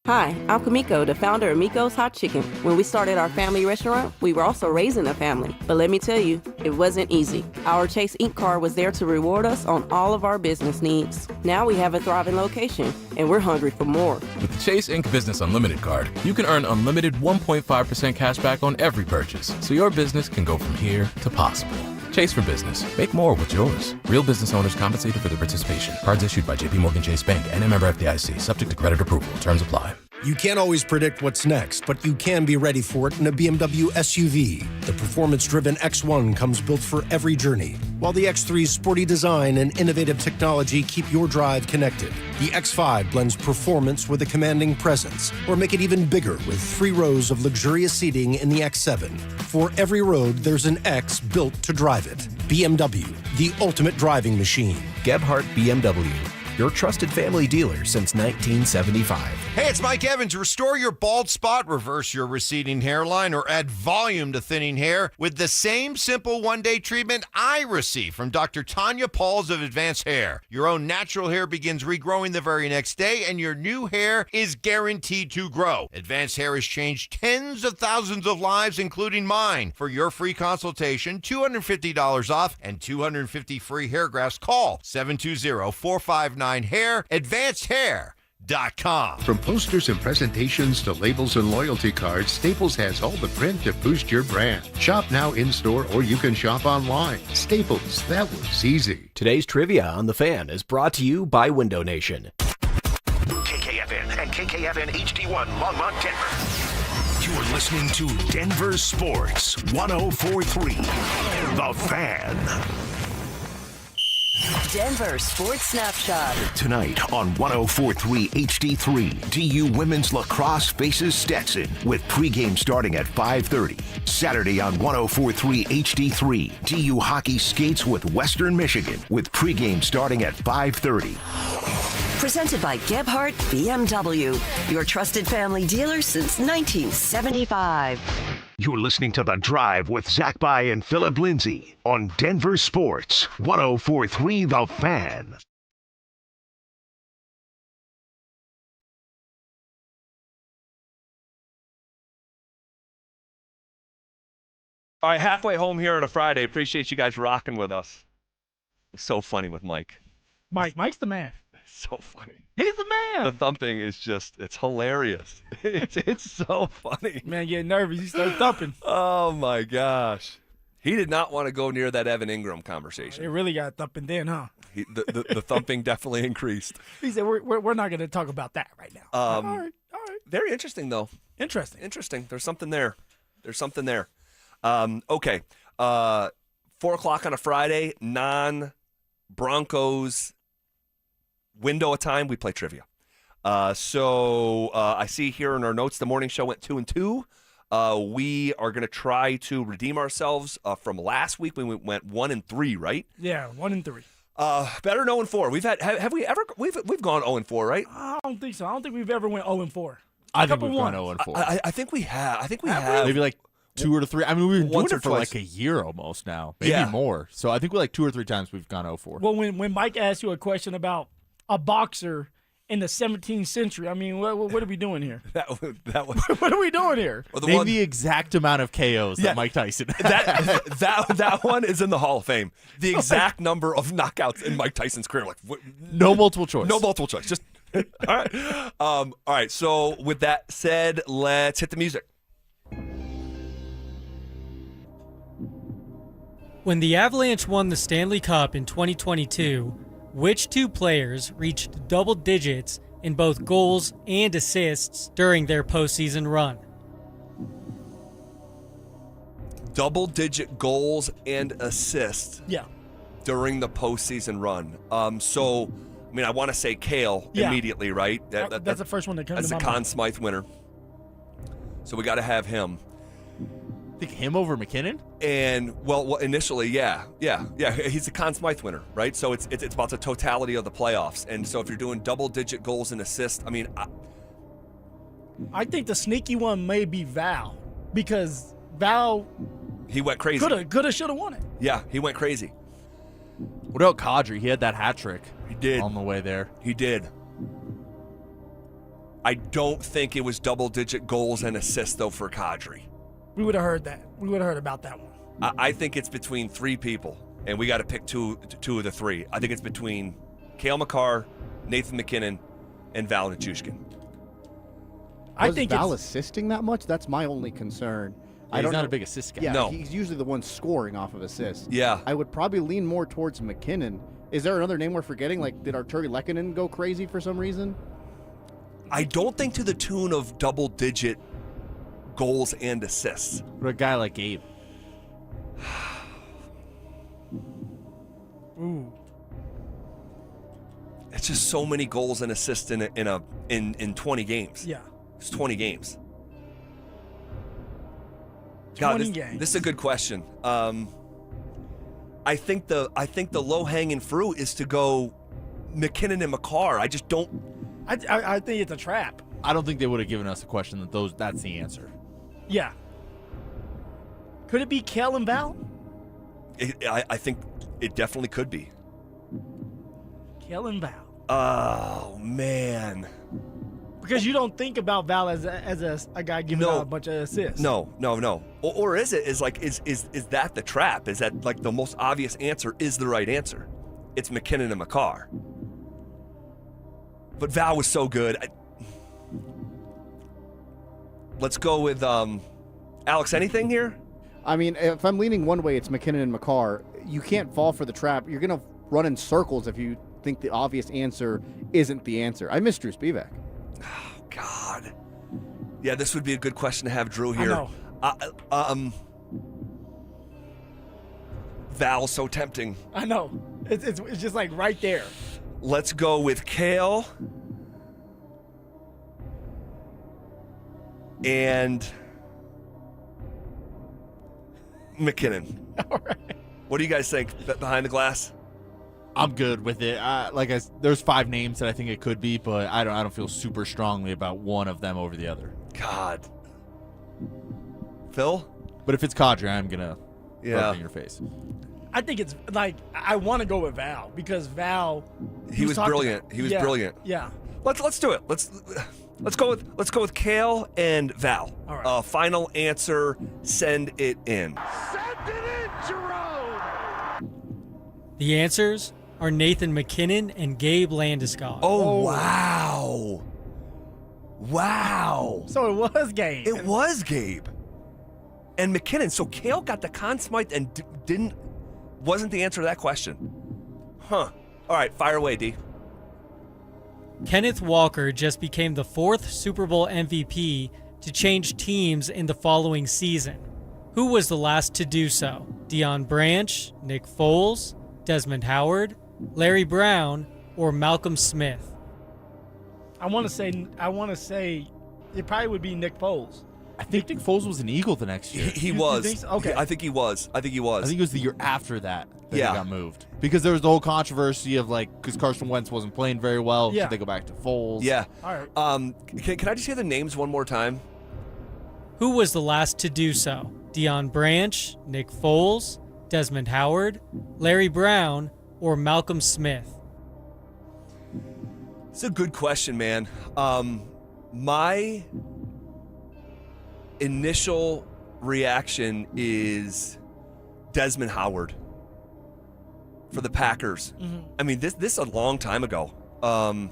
Hi, I'm Kamiko, the founder of Miko's Hot Chicken. When we started our family restaurant, we were also raising a family. But let me tell you, it wasn't easy. Our Chase Ink card was there to reward us on all of our business needs. Now we have a thriving location, and we're hungry for more. With the Chase Ink Business Unlimited card, you can earn unlimited 1.5% cash back on every purchase, so your business can go from here to possible. Chase for Business. Make more with yours. Real business owners compensated for their participation. Cards issued by JPMorgan Chase Bank and a member FDIC. Subject to credit approval. Terms apply. You can't always predict what's next, but you can be ready for it in a BMW SUV. The performance-driven X1 comes built for every journey, while the X3's sporty design and innovative technology keep your drive connected. The X5 blends performance with a commanding presence, or make it even bigger with 3 rows of luxurious seating in the X7. For every road, there's an X built to drive it. BMW, the ultimate driving machine. Gebhardt BMW, your trusted family dealer since 1975. Hey, it's Mike Evans. Restore your bald spot, reverse your receding hairline, or add volume to thinning hair with the same simple one-day treatment I receive from Dr. Tanya Pauls of Advanced Hair. Your own natural hair begins regrowing the very next day, and your new hair is guaranteed to grow. Advanced Hair has changed tens of thousands of lives, including mine. For your free consultation, $250 off, and 250 free hair grafts, call 720-459-HAIR, AdvancedHair.com. From posters and presentations to labels and loyalty cards, Staples has all the print to boost your brand. Shop now in-store or you can shop online. Staples, that was easy. Today's trivia on The Fan is brought to you by Window Nation. KKFN and KKFN HD1 Longmont, Denver. You're listening to Denver Sports 104.3 The Fan. Denver Sports Snapshot. Tonight on 104.3 HD3, DU Women's Lacrosse faces Stetson with pregame starting at 5:30. Saturday on 104.3 HD3, DU Hockey skates with Western Michigan with pregame starting at 5:30. Presented by Gebhardt BMW, your trusted family dealer since 1975. You're listening to The Drive with Zach By and Phillip Lindsay on Denver Sports 104.3 The Fan. All right, halfway home here on a Friday. Appreciate you guys rocking with us. It's so funny with Mike. Mike's the man. So funny. He's the man. The thumping is it's hilarious. It's so funny. Man, get nervous. You start thumping. Oh, my gosh. He did not want to go near that Evan Ingram conversation. It really got thumping then, huh? The thumping definitely increased. He said, we're not going to talk about that right now. All right. Very interesting, though. Interesting. There's something there. Okay. 4 o'clock on a Friday, non-Broncos window of time, we play trivia. So I see here in our notes the morning show went 2-2. We are going to try to redeem ourselves from last week when we went 1-3, right? Yeah, 1-3. Better 0-4. We've gone 0-4, right? I don't think so. I don't think we've ever went 0-4. I think we've gone 0-4. I think we have. Maybe like 2 or 3. I mean, we've been doing it for twice. like a year almost now, maybe more. So I think we like 2 or 3 times we've gone 0-4. Well, when Mike asked you a question about a boxer in the 17th century, I mean, what are we doing here? That was What are we doing here? Name the exact amount of KOs that Mike Tyson had. that one is in the Hall of Fame. The exact number of knockouts in Mike Tyson's career. No multiple choice. No multiple choice. Just all right. All right. So with that said, let's hit the music. When the Avalanche won the Stanley Cup in 2022, which 2 players reached double digits in both goals and assists during their postseason run? Double-digit goals and assists. Yeah. During the postseason run. So, I mean, I want to say Kale immediately, right? That's the first one that comes to my mind. That's a Conn Smythe winner. So we got to have him. Think him over McKinnon? And well, initially, yeah. He's a Conn Smythe winner, right? So it's about the totality of the playoffs. And so if you're doing double-digit goals and assists, I mean, I think the sneaky one may be Val, because Val he went crazy. Coulda, shoulda won it. Yeah, he went crazy. What about Kadri? He had that hat trick. He did on the way there. He did. I don't think it was double-digit goals and assists though for Kadri. We would have heard that. We would have heard about that one. I think it's between 3 people, and we got to pick two of the 3. I think it's between Cale Makar, Nathan McKinnon, and Val Nichushkin. I think Val assisting that much? That's my only concern. Yeah, he's not a big assist guy. Yeah, no. He's usually the one scoring off of assists. Yeah. I would probably lean more towards McKinnon. Is there another name we're forgetting? Like, did Arturi Lehkonen go crazy for some reason? I don't think to the tune of double-digit goals and assists. What a guy like Gabe? Ooh. It's just so many goals and assists in 20 games. Yeah. It's 20 games. 20 games. This is a good question. I think the low-hanging fruit is to go McKinnon and Makar. I just don't. I think it's a trap. I don't think they would have given us a question that's the answer. Yeah. Could it be Kel and Val? I think it definitely could be. Kel and Val. Oh, man. Because you don't think about Val as a guy giving out a bunch of assists. No. Or is it? Is that the trap? Is that like the most obvious answer is the right answer? It's McKinnon and Makar. But Val was so good. Let's go with Alex. Anything here? I mean, if I'm leaning one way, it's McKinnon and Makar. You can't fall for the trap. You're going to run in circles if you think the obvious answer isn't the answer. I miss Drew Spivak. Oh, God. Yeah, this would be a good question to have Drew here. I know. Val's so tempting. I know. It's just like right there. Let's go with Kale and McKinnon. All right. What do you guys think behind the glass? I'm good with it. There's 5 names that I think it could be, but I don't feel super strongly about one of them over the other. God. Phil? But if it's Kadri, I'm gonna rub it in your face. I think it's like I want to go with Val because Val. He was brilliant. He was brilliant. Yeah. Let's do it. Let's go with Kale and Val. All right. Final answer. Send it in. The answers are Nathan McKinnon and Gabe Landeskog. Oh, wow. Wow. So it was Gabe. It was Gabe. And McKinnon. So Kale got the Conn Smythe and wasn't the answer to that question. Huh. All right, fire away, D. Kenneth Walker just became the 4th Super Bowl MVP to change teams in the following season. Who was the last to do so? Deion Branch, Nick Foles, Desmond Howard, Larry Brown, or Malcolm Smith? I want to say it probably would be Nick Foles. I think Nick Foles was an Eagle the next year. He You was. think so? Okay. I think he was. I think it was the year after that he Yeah. got moved. Because there was the whole controversy of because Carson Wentz wasn't playing very well. Yeah. Should they go back to Foles? Yeah. All right. Can I just hear the names one more time? Who was the last to do so? Deion Branch, Nick Foles, Desmond Howard, Larry Brown, or Malcolm Smith? It's a good question, man. My initial reaction is Desmond Howard for the Packers. Mm-hmm. I mean, this is a long time ago. Was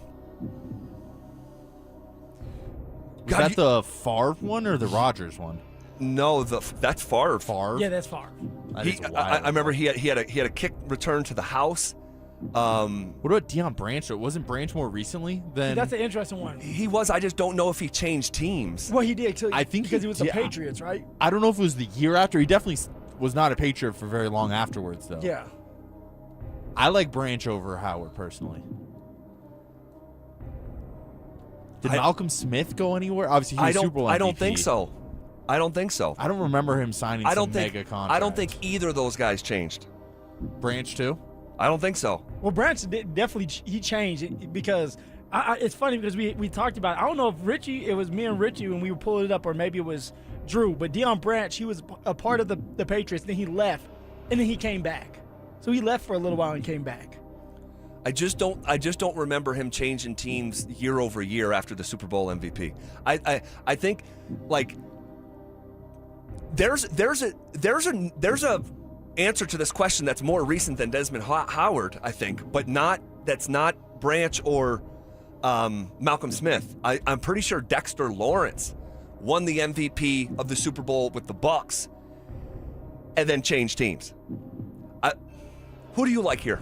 that the Favre one or the Rodgers one? No, that's Favre. Favre? Yeah, that's far. I remember he had a kick return to the house. What about Deion Branch? Wasn't Branch more recently than? That's an interesting one. He was. I just don't know if he changed teams. Well, he did too. I think because he was the yeah. Patriots, right? I don't know if it was the year after. He definitely was not a Patriot for very long afterwards, though. Yeah. I like Branch over Howard personally. Did Malcolm Smith go anywhere? Obviously, he was Super Bowl MVP. I don't think so. I don't think so. I don't remember him signing some mega contract. I don't think either of those guys changed. Branch too? I don't think so. Well, Branch definitely he changed it because it's funny because we talked about it. I don't know if it was me and Richie when we were pulling it up, or maybe it was Drew. But Deion Branch, he was a part of the Patriots. Then he left, and then he came back. So he left for a little while and came back. I just don't remember him changing teams year over year after the Super Bowl MVP. I think like there's a answer to this question that's more recent than Desmond Howard, I think, but that's not Branch or Malcolm Smith. I'm pretty sure Dexter Lawrence won the MVP of the Super Bowl with the Bucs and then changed teams. Who do you like here?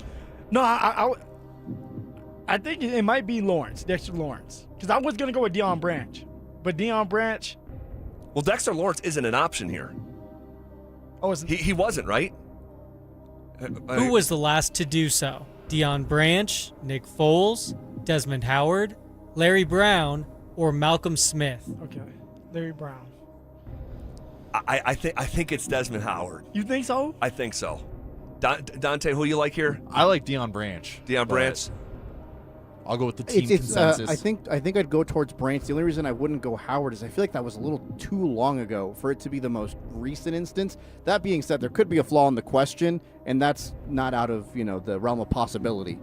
No, I think it might be Dexter Lawrence, because I was going to go with Deion Branch. But Deion Branch... Well, Dexter Lawrence isn't an option here. Oh, he wasn't, right? Who was the last to do so? Deion Branch, Nick Foles, Desmond Howard, Larry Brown, or Malcolm Smith? Okay, Larry Brown. I think it's Desmond Howard. You think so? I think so. Dante, who do you like here? I like Deion Branch. Deion Branch. I'll go with the team consensus. I think I'd go towards Branch. The only reason I wouldn't go Howard is I feel like that was a little too long ago for it to be the most recent instance. That being said, there could be a flaw in the question, and that's not out of the realm of possibility.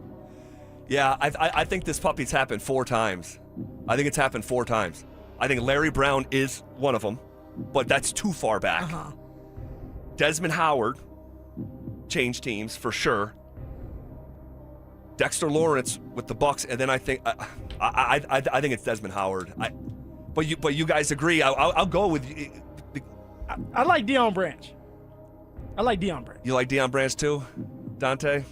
Yeah, I think this puppy's happened 4 times. I think it's happened 4 times. I think Larry Brown is one of them, but that's too far back. Uh-huh. Desmond Howard changed teams for sure. Dexter Lawrence with the Bucs, and then I think I think it's Desmond Howard. But you guys agree? I'll go with. I like Deion Branch. I like Deion Branch. You like Deion Branch too, Dante?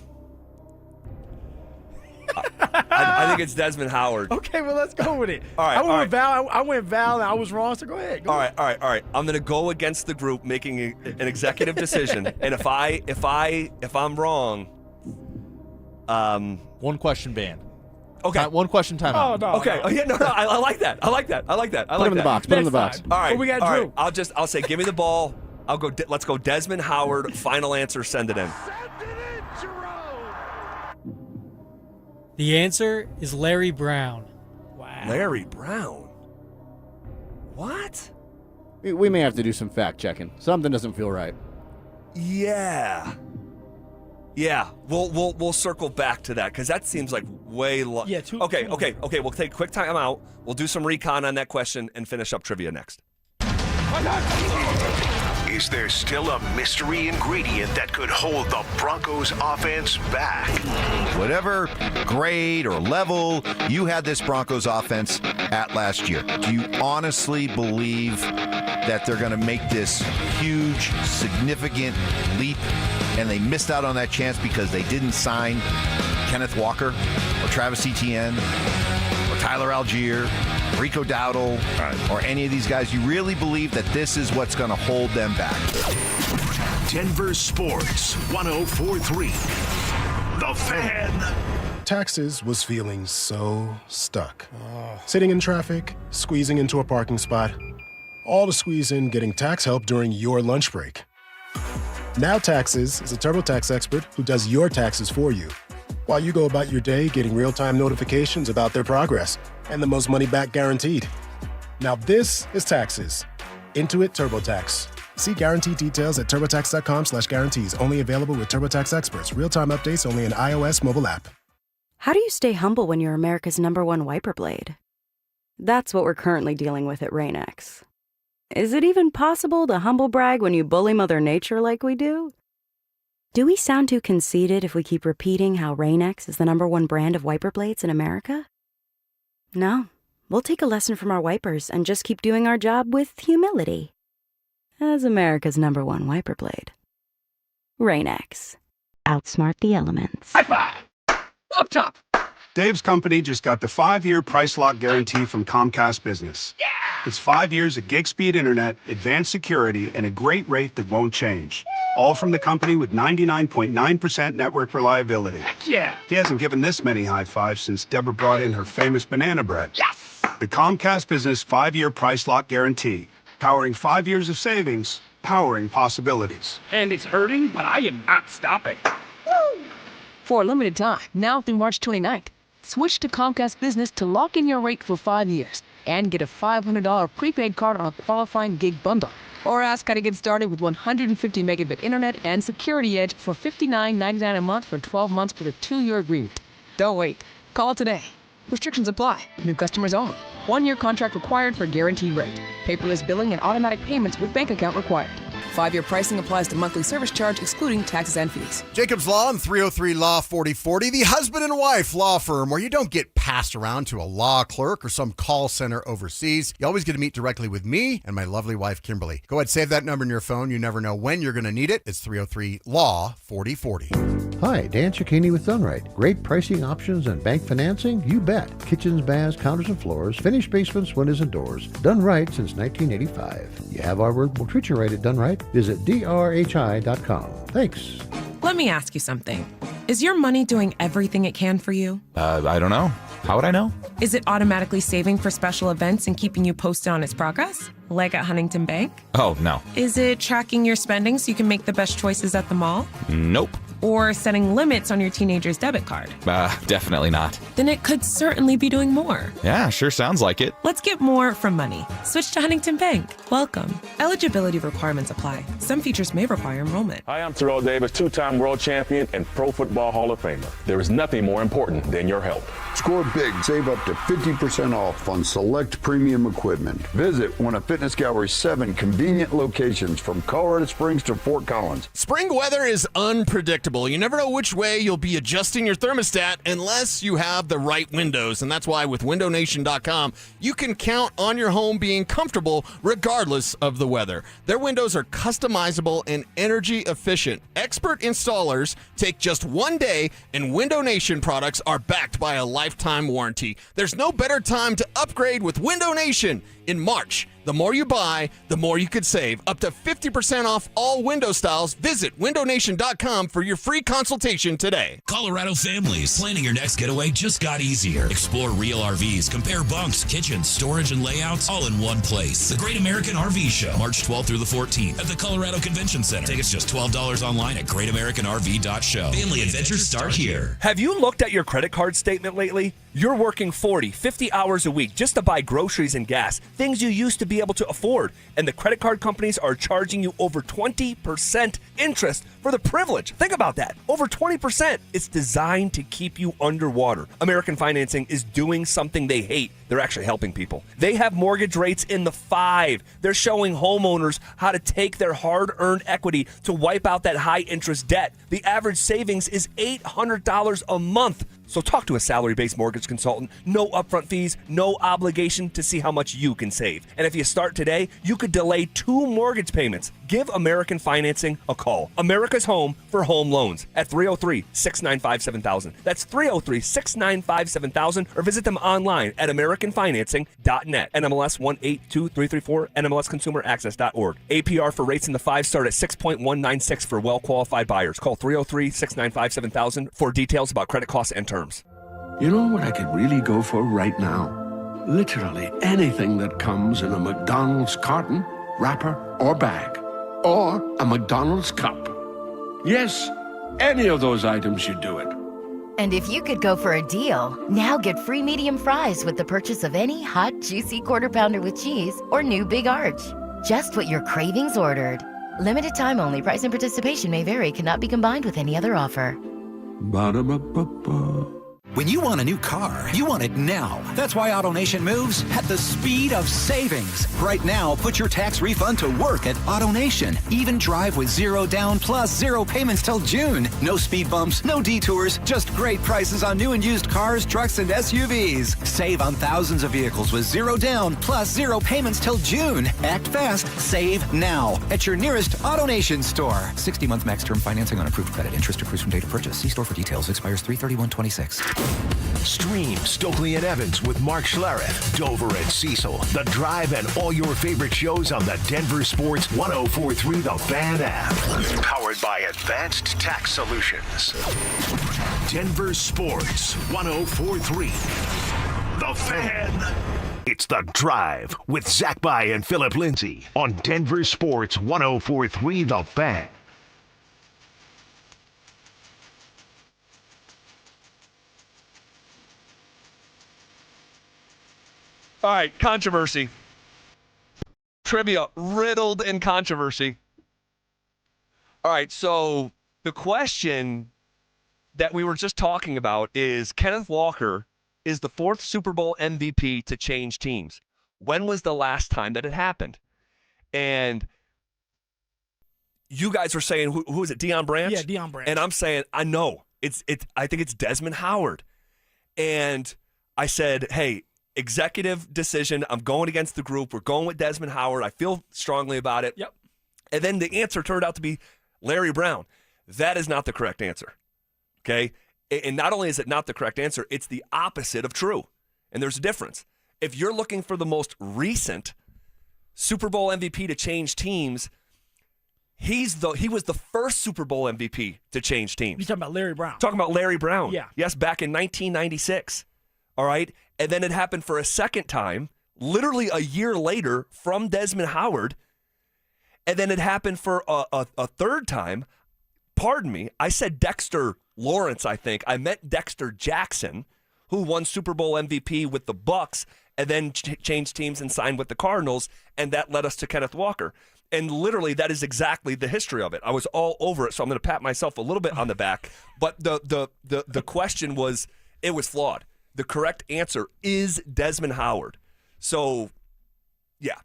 I think it's Desmond Howard. Okay, well, let's go with it. All right, I went all with Val. I went Val, and I was wrong, so go ahead. All right. I'm gonna go against the group, making an executive decision. And if I'm wrong, one question ban. Okay. One question timeout. Oh no. Okay. No. Oh yeah. No. I like that. I like that. Put him in the box. Put him in the box. All right. But we got all Drew. Right. I'll say, give me the ball. I'll go. Let's go. Desmond Howard. Final answer. Send it in. The answer is Larry Brown. Wow. Larry Brown. What? We may have to do some fact checking. Something doesn't feel right. Yeah. Yeah, we'll circle back to that because that seems like way long. Yeah, Okay. We'll take a quick time out. We'll do some recon on that question and finish up trivia next. Is there still a mystery ingredient that could hold the Broncos offense back? Whatever grade or level you had this Broncos offense at last year, do you honestly believe that they're going to make this huge, significant leap and they missed out on that chance because they didn't sign Kenneth Walker or Travis Etienne or Tyler Algier, Rico Dowdle, or any of these guys? You really believe that this is what's going to hold them back? Denver Sports 104.3. The Fan. Taxes was feeling so stuck. Sitting in traffic, squeezing into a parking spot, all to squeeze in getting tax help during your lunch break. Now Taxes is a TurboTax expert who does your taxes for you, while you go about your day getting real-time notifications about their progress and the most money back guaranteed. Now this is Taxes. Intuit TurboTax. See guarantee details at turbotax.com/guarantees. Only available with TurboTax experts. Real-time updates only in iOS mobile app. How do you stay humble when you're America's #1 wiper blade? That's what we're currently dealing with at Rain-X. Is it even possible to humble brag when you bully Mother Nature like we do? Do we sound too conceited if we keep repeating how Rain-X is the #1 brand of wiper blades in America? No, we'll take a lesson from our wipers and just keep doing our job with humility. As America's #1 wiper blade. Rain-X. Outsmart the elements. High five! Up top! Dave's company just got the 5-year price lock guarantee from Comcast Business. Yeah! It's 5 years of gig speed internet, advanced security, and a great rate that won't change. All from the company with 99.9% network reliability. Heck yeah! He hasn't given this many high fives since Deborah brought in her famous banana bread. Yes! The Comcast Business 5-year price lock guarantee. Powering 5 years of savings, powering possibilities. And it's hurting, but I am not stopping. Woo! For a limited time, now through March 29th, switch to Comcast Business to lock in your rate for 5 years and get a $500 prepaid card on a qualifying gig bundle. Or ask how to get started with 150 megabit internet and Security Edge for $59.99 a month for 12 months with a 2-year agreement. Don't wait. Call today. Restrictions apply. New customers only. 1-year contract required for guaranteed rate. Paperless billing and automatic payments with bank account required. 5-year pricing applies to monthly service charge, excluding taxes and fees. Jacobs Law and 303 Law 4040, the husband and wife law firm where you don't get passed around to a law clerk or some call center overseas. You always get to meet directly with me and my lovely wife, Kimberly. Go ahead, save that number in your phone. You never know when you're going to need it. It's 303 Law 4040. Hi, Dan Cicchini with Dunright. Great pricing options and bank financing? You bet. Kitchens, baths, counters, and floors. Finished basements, windows, and doors. Done right since 1985. You have our word, we'll treat you right at Done Right. Visit drhi.com. Thanks. Let me ask you something. Is your money doing everything it can for you? I don't know. How would I know? Is it automatically saving for special events and keeping you posted on its progress? Like at Huntington Bank? Oh, no. Is it tracking your spending so you can make the best choices at the mall? Nope. Or setting limits on your teenager's debit card? Definitely not. Then it could certainly be doing more. Yeah, sure sounds like it. Let's get more from money. Switch to Huntington Bank. Welcome. Eligibility requirements apply. Some features may require enrollment. Hi, I'm Terrell Davis, 2-time world champion and Pro Football Hall of Famer. There is nothing more important than your health. Score big. Save up to 50% off on select premium equipment. Visit one of Fitness Gallery's 7 convenient locations from Colorado Springs to Fort Collins. Spring weather is unpredictable. You never know which way you'll be adjusting your thermostat unless you have the right windows. And that's why with windownation.com, you can count on your home being comfortable regardless of the weather. Their windows are customizable and energy efficient. Expert installers take just 1 day, and Window Nation products are backed by a lifetime warranty. There's no better time to upgrade with Window Nation. In March, the more you buy, the more you could save. Up to 50% off all window styles. Visit windownation.com for your free consultation today. Colorado families, planning your next getaway just got easier. Explore real RVs, compare bunks, kitchens, storage, and layouts all in one place. The Great American RV Show, March 12th through the 14th at the Colorado Convention Center. Tickets just $12 online at greatamericanrv.show. Family adventures start here. Have you looked at your credit card statement lately? You're working 40, 50 hours a week just to buy groceries and gas, things you used to be able to afford. And the credit card companies are charging you over 20% interest for the privilege. Think about that. Over 20%. It's designed to keep you underwater. American Financing is doing something they hate. They're actually helping people. They have mortgage rates in the 5. They're showing homeowners how to take their hard-earned equity to wipe out that high-interest debt. The average savings is $800 a month. So talk to a salary-based mortgage consultant. No upfront fees, no obligation to see how much you can save. And if you start today, you could delay 2 mortgage payments. Give American Financing a call. America's home for home loans at 303-695-7000. That's 303-695-7000, or visit them online at americanfinancing.net. NMLS 182334, NMLSconsumeraccess.org. APR for rates in the 5 start at 6.196 for well-qualified buyers. Call 303-695-7000 for details about credit costs and terms. You know what I could really go for right now? Literally anything that comes in a McDonald's carton, wrapper, or bag. Or a McDonald's cup. Yes, any of those items should do it. And if you could go for a deal, now get free medium fries with the purchase of any hot, juicy Quarter Pounder with cheese or new Big Arch. Just what your cravings ordered. Limited time only. Price and participation may vary. Cannot be combined with any other offer. Ba-da-ba-ba-ba. When you want a new car, you want it now. That's why AutoNation moves at the speed of savings. Right now, put your tax refund to work at AutoNation. Even drive with 0 down plus 0 payments till June. No speed bumps, no detours, just great prices on new and used cars, trucks, and SUVs. Save on thousands of vehicles with 0 down plus 0 payments till June. Act fast, save now at your nearest AutoNation store. 60-month max term financing on approved credit. Interest accrues from date of purchase. See store for details. Expires 3/31/26. Stream Stokely and Evans with Mark Schlereth, Dover and Cecil, The Drive, and all your favorite shows on the Denver Sports 104.3 The Fan app. Powered by Advanced Tax Solutions. Denver Sports 104.3 The Fan. It's The Drive with Zach By and Phillip Lindsay on Denver Sports 104.3 The Fan. All right, controversy. Trivia riddled in controversy. All right, so the question that we were just talking about is Kenneth Walker is the 4th Super Bowl MVP to change teams. When was the last time that it happened? And you guys were saying, who is it, Deion Branch? Yeah, Deion Branch. And I'm saying, I know. I think it's Desmond Howard. And I said, hey, executive decision. I'm going against the group. We're going with Desmond Howard. I feel strongly about it. Yep. And then the answer turned out to be Larry Brown. That is not the correct answer. Okay? And not only is it not the correct answer, it's the opposite of true. And there's a difference. If you're looking for the most recent Super Bowl MVP to change teams, he was the first Super Bowl MVP to change teams. You're talking about Larry Brown. Talking about Larry Brown. Yeah. Yes, back in 1996. All right? And then it happened for a second time, literally a year later, from Desmond Howard. And then it happened for a third time. Pardon me, I said Dexter Lawrence, I think. I meant Dexter Jackson, who won Super Bowl MVP with the Bucs and then changed teams and signed with the Cardinals, and that led us to Kenneth Walker. And literally, that is exactly the history of it. I was all over it, so I'm going to pat myself a little bit on the back. But the question was, it was flawed. The correct answer is Desmond Howard. So, yeah.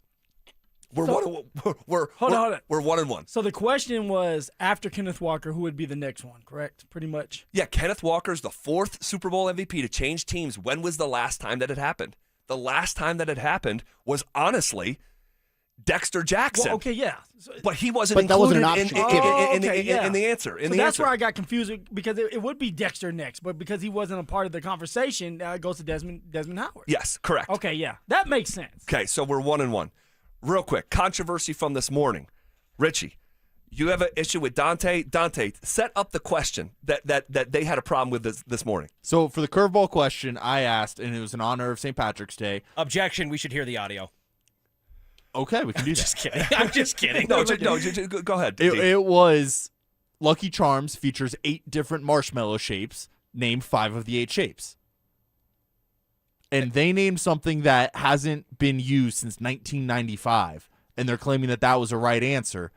We're 1-1. So the question was, after Kenneth Walker, who would be the next one, correct? Pretty much. Yeah, Kenneth Walker's the 4th Super Bowl MVP to change teams. When was the last time that it happened? The last time that it happened was, honestly, Dexter Jackson. Well, okay, yeah. But he wasn't included in the answer. That's where I got confused, because it would be Dexter next, but because he wasn't a part of the conversation, it goes to Desmond Howard. Yes, correct. Okay, yeah. That makes sense. Okay, so we're 1-1. Real quick, controversy from this morning. Richie, you have an issue with Dante. Dante, set up the question that they had a problem with this morning. So for the curveball question, I asked, and it was in honor of St. Patrick's Day. Objection, we should hear the audio. Okay, we can do that. Just kidding. I'm just kidding. No, go ahead. It was Lucky Charms features 8 different marshmallow shapes. Name 5 of the 8 shapes. and they named something that hasn't been used since 1995, and they're claiming that that was a right answer,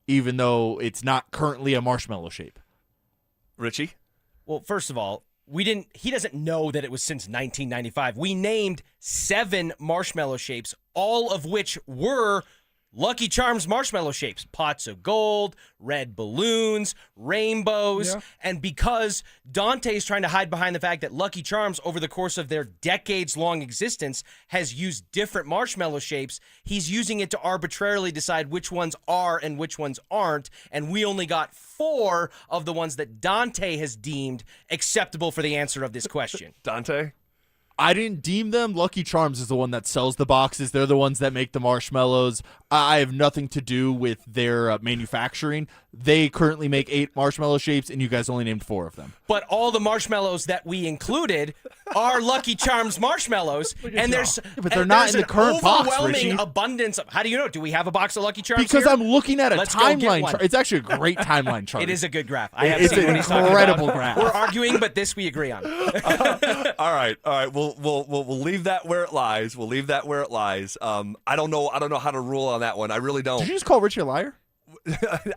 even though it's not currently a marshmallow shape. Richie? Well, first of all, he doesn't know that it was since 1995. We named 7 marshmallow shapes, all of which were Lucky Charms marshmallow shapes. Pots of gold, red balloons, rainbows. Yeah. And because Dante's trying to hide behind the fact that Lucky Charms, over the course of their decades-long existence, has used different marshmallow shapes, he's using it to arbitrarily decide which ones are and which ones aren't. And we only got 4 of the ones that Dante has deemed acceptable for the answer of this question. Dante? I didn't deem them. Lucky Charms is the one that sells the boxes. They're the ones that make the marshmallows. I have nothing to do with their manufacturing. They currently make 8 marshmallow shapes, and you guys only named 4 of them. But all the marshmallows that we included are Lucky Charms marshmallows, and but they're not in the current box, Richie. Overwhelming abundance of. How do you know? Do we have a box of Lucky Charms? Because here? I'm looking at a Let's timeline chart. It's actually a great timeline chart. It is a good graph. I have it's seen an what he's talking incredible about. graph. We're arguing, but this we agree on. All right. We'll leave that where it lies. I don't know how to rule on that one. I really don't. Did you just call Richie a liar?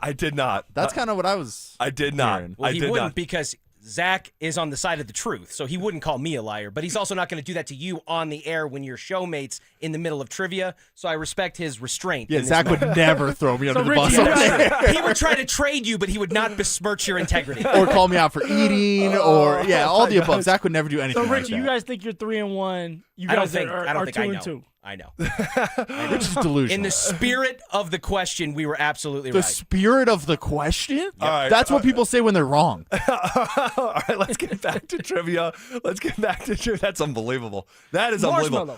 I did not. That's kind of what I was. I did not. Hearing. Well, I he did wouldn't not. because Zach is on the side of the truth, so he wouldn't call me a liar. But he's also not going to do that to you on the air when you're showmates in the middle of trivia. So I respect his restraint. Yeah, Zach would never throw me under the bus. He would try to trade you, but he would not besmirch your integrity. Or call me out for eating, or all the above. Zach would never do anything. So, Richie, like you guys think you're 3-1? I don't think I know. 2-2. I know. Which is delusional. In the spirit of the question, we were absolutely the right. spirit of the question? Yep. All right, that's what people say when they're wrong. All right, let's get back to trivia. That's unbelievable. That is unbelievable.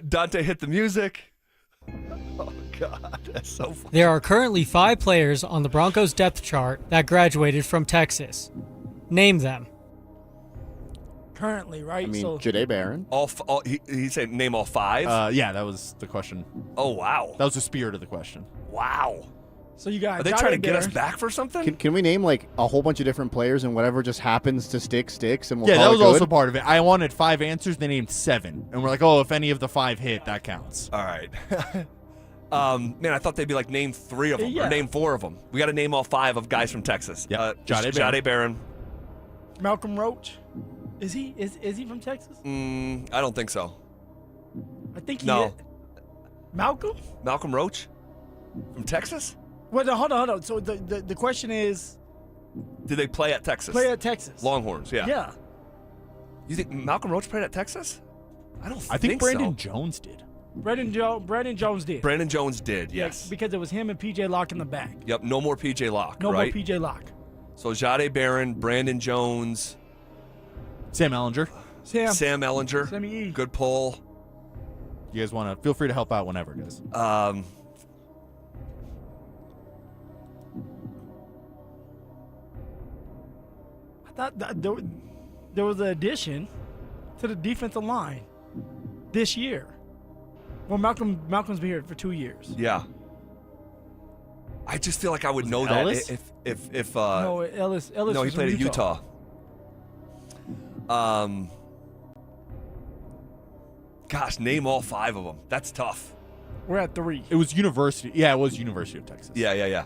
Dante, hit the music. Oh, God. That's so funny. There are currently 5 players on the Broncos depth chart that graduated from Texas. Name them. Currently, right? I mean, Jahdae Barron. He said name all 5? Yeah, that was the question. Oh, wow. That was the spirit of the question. Wow. So you got. Are they trying to get us back for something? Can we name like a whole bunch of different players and whatever just happens to sticks, and we'll yeah, call that was it good? also part of it. I wanted 5 answers. They named 7, and we're like, oh, if any of the 5 hit, that counts. All right. Man, I thought they'd be like name 3 of them or Yeah. name 4 of them. We got to name all 5 of guys from Texas. Yeah. Jahdae Barron. Malcolm Roach. Is he from Texas? I don't think so. I think he No. is. Malcolm? Malcolm Roach from Texas? Well, no, hold on. So the question is, Did they play at Texas? play at Texas. Longhorns, yeah. Yeah. You think Malcolm Roach played at Texas? I think Brandon so. Jones did. Brandon Jones did. Brandon Jones did, Yeah, yes. because it was him and PJ Locke in the back. Yep, no more PJ Locke, No right? more PJ Locke. So Jahdae Barron, Brandon Jones, Sam Ellinger. Sam Ellinger. Sammy E. Good pull. You guys want to feel free to help out whenever, guys. I thought that there was an addition to the defensive line this year. Well, Malcolm's been here for 2 years. Yeah. I just feel like I would know Ellis? that if No, Ellis. no, he was played from at Utah. Gosh, name all 5 of them. That's tough. We're at 3. It was University. Yeah, it was University of Texas. Yeah.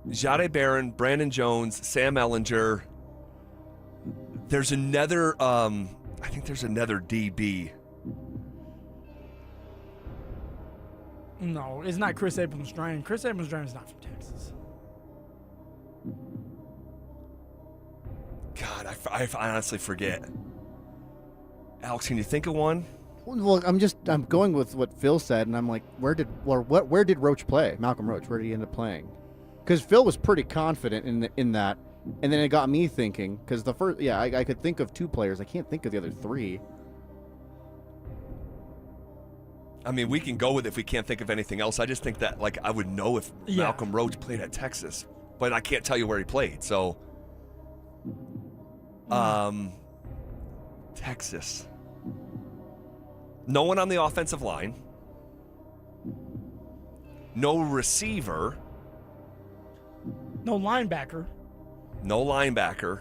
Jahdae Barron, Brandon Jones, Sam Ellinger. There's another. I think there's another DB. No, it's not Chris Abrams-Drain. Chris Abrams-Drain is not from Texas. God, I honestly forget. Alex, can you think of one? Well, I'm going with what Phil said, and I'm like, where did Roach play? Malcolm Roach, where did he end up playing? Because Phil was pretty confident in that, and then it got me thinking. Because the first, I could think of 2 players. I can't think of the other 3. I mean, we can go with it if we can't think of anything else. I just think that, like, I would know if Malcolm Roach played at Texas, but I can't tell you where he played. So, Texas. No one on the offensive line. No receiver. No linebacker. No linebacker.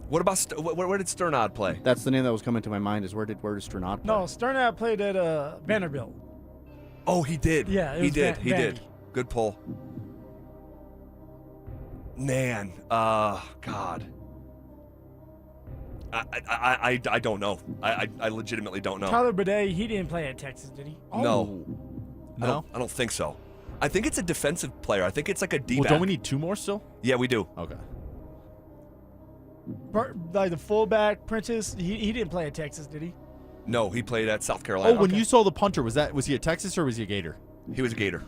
What about where did Sternad play? That's the name that was coming to my mind. Is where did Sternad play? No, Sternad played at Vanderbilt. Oh, he did. Yeah, he did. Good pull. Man, God. I don't know. I legitimately don't know. Tyler Bidet, he didn't play at Texas, did he? No. No? I don't think so. I think it's a defensive player. I think it's like a D-back. Well, don't we need 2 more still? Yeah, we do. Okay. Like the fullback, Prentice, he didn't play at Texas, did he? No, he played at South Carolina. Oh, when you saw the punter, was he a Texas or was he a Gator? He was a Gator.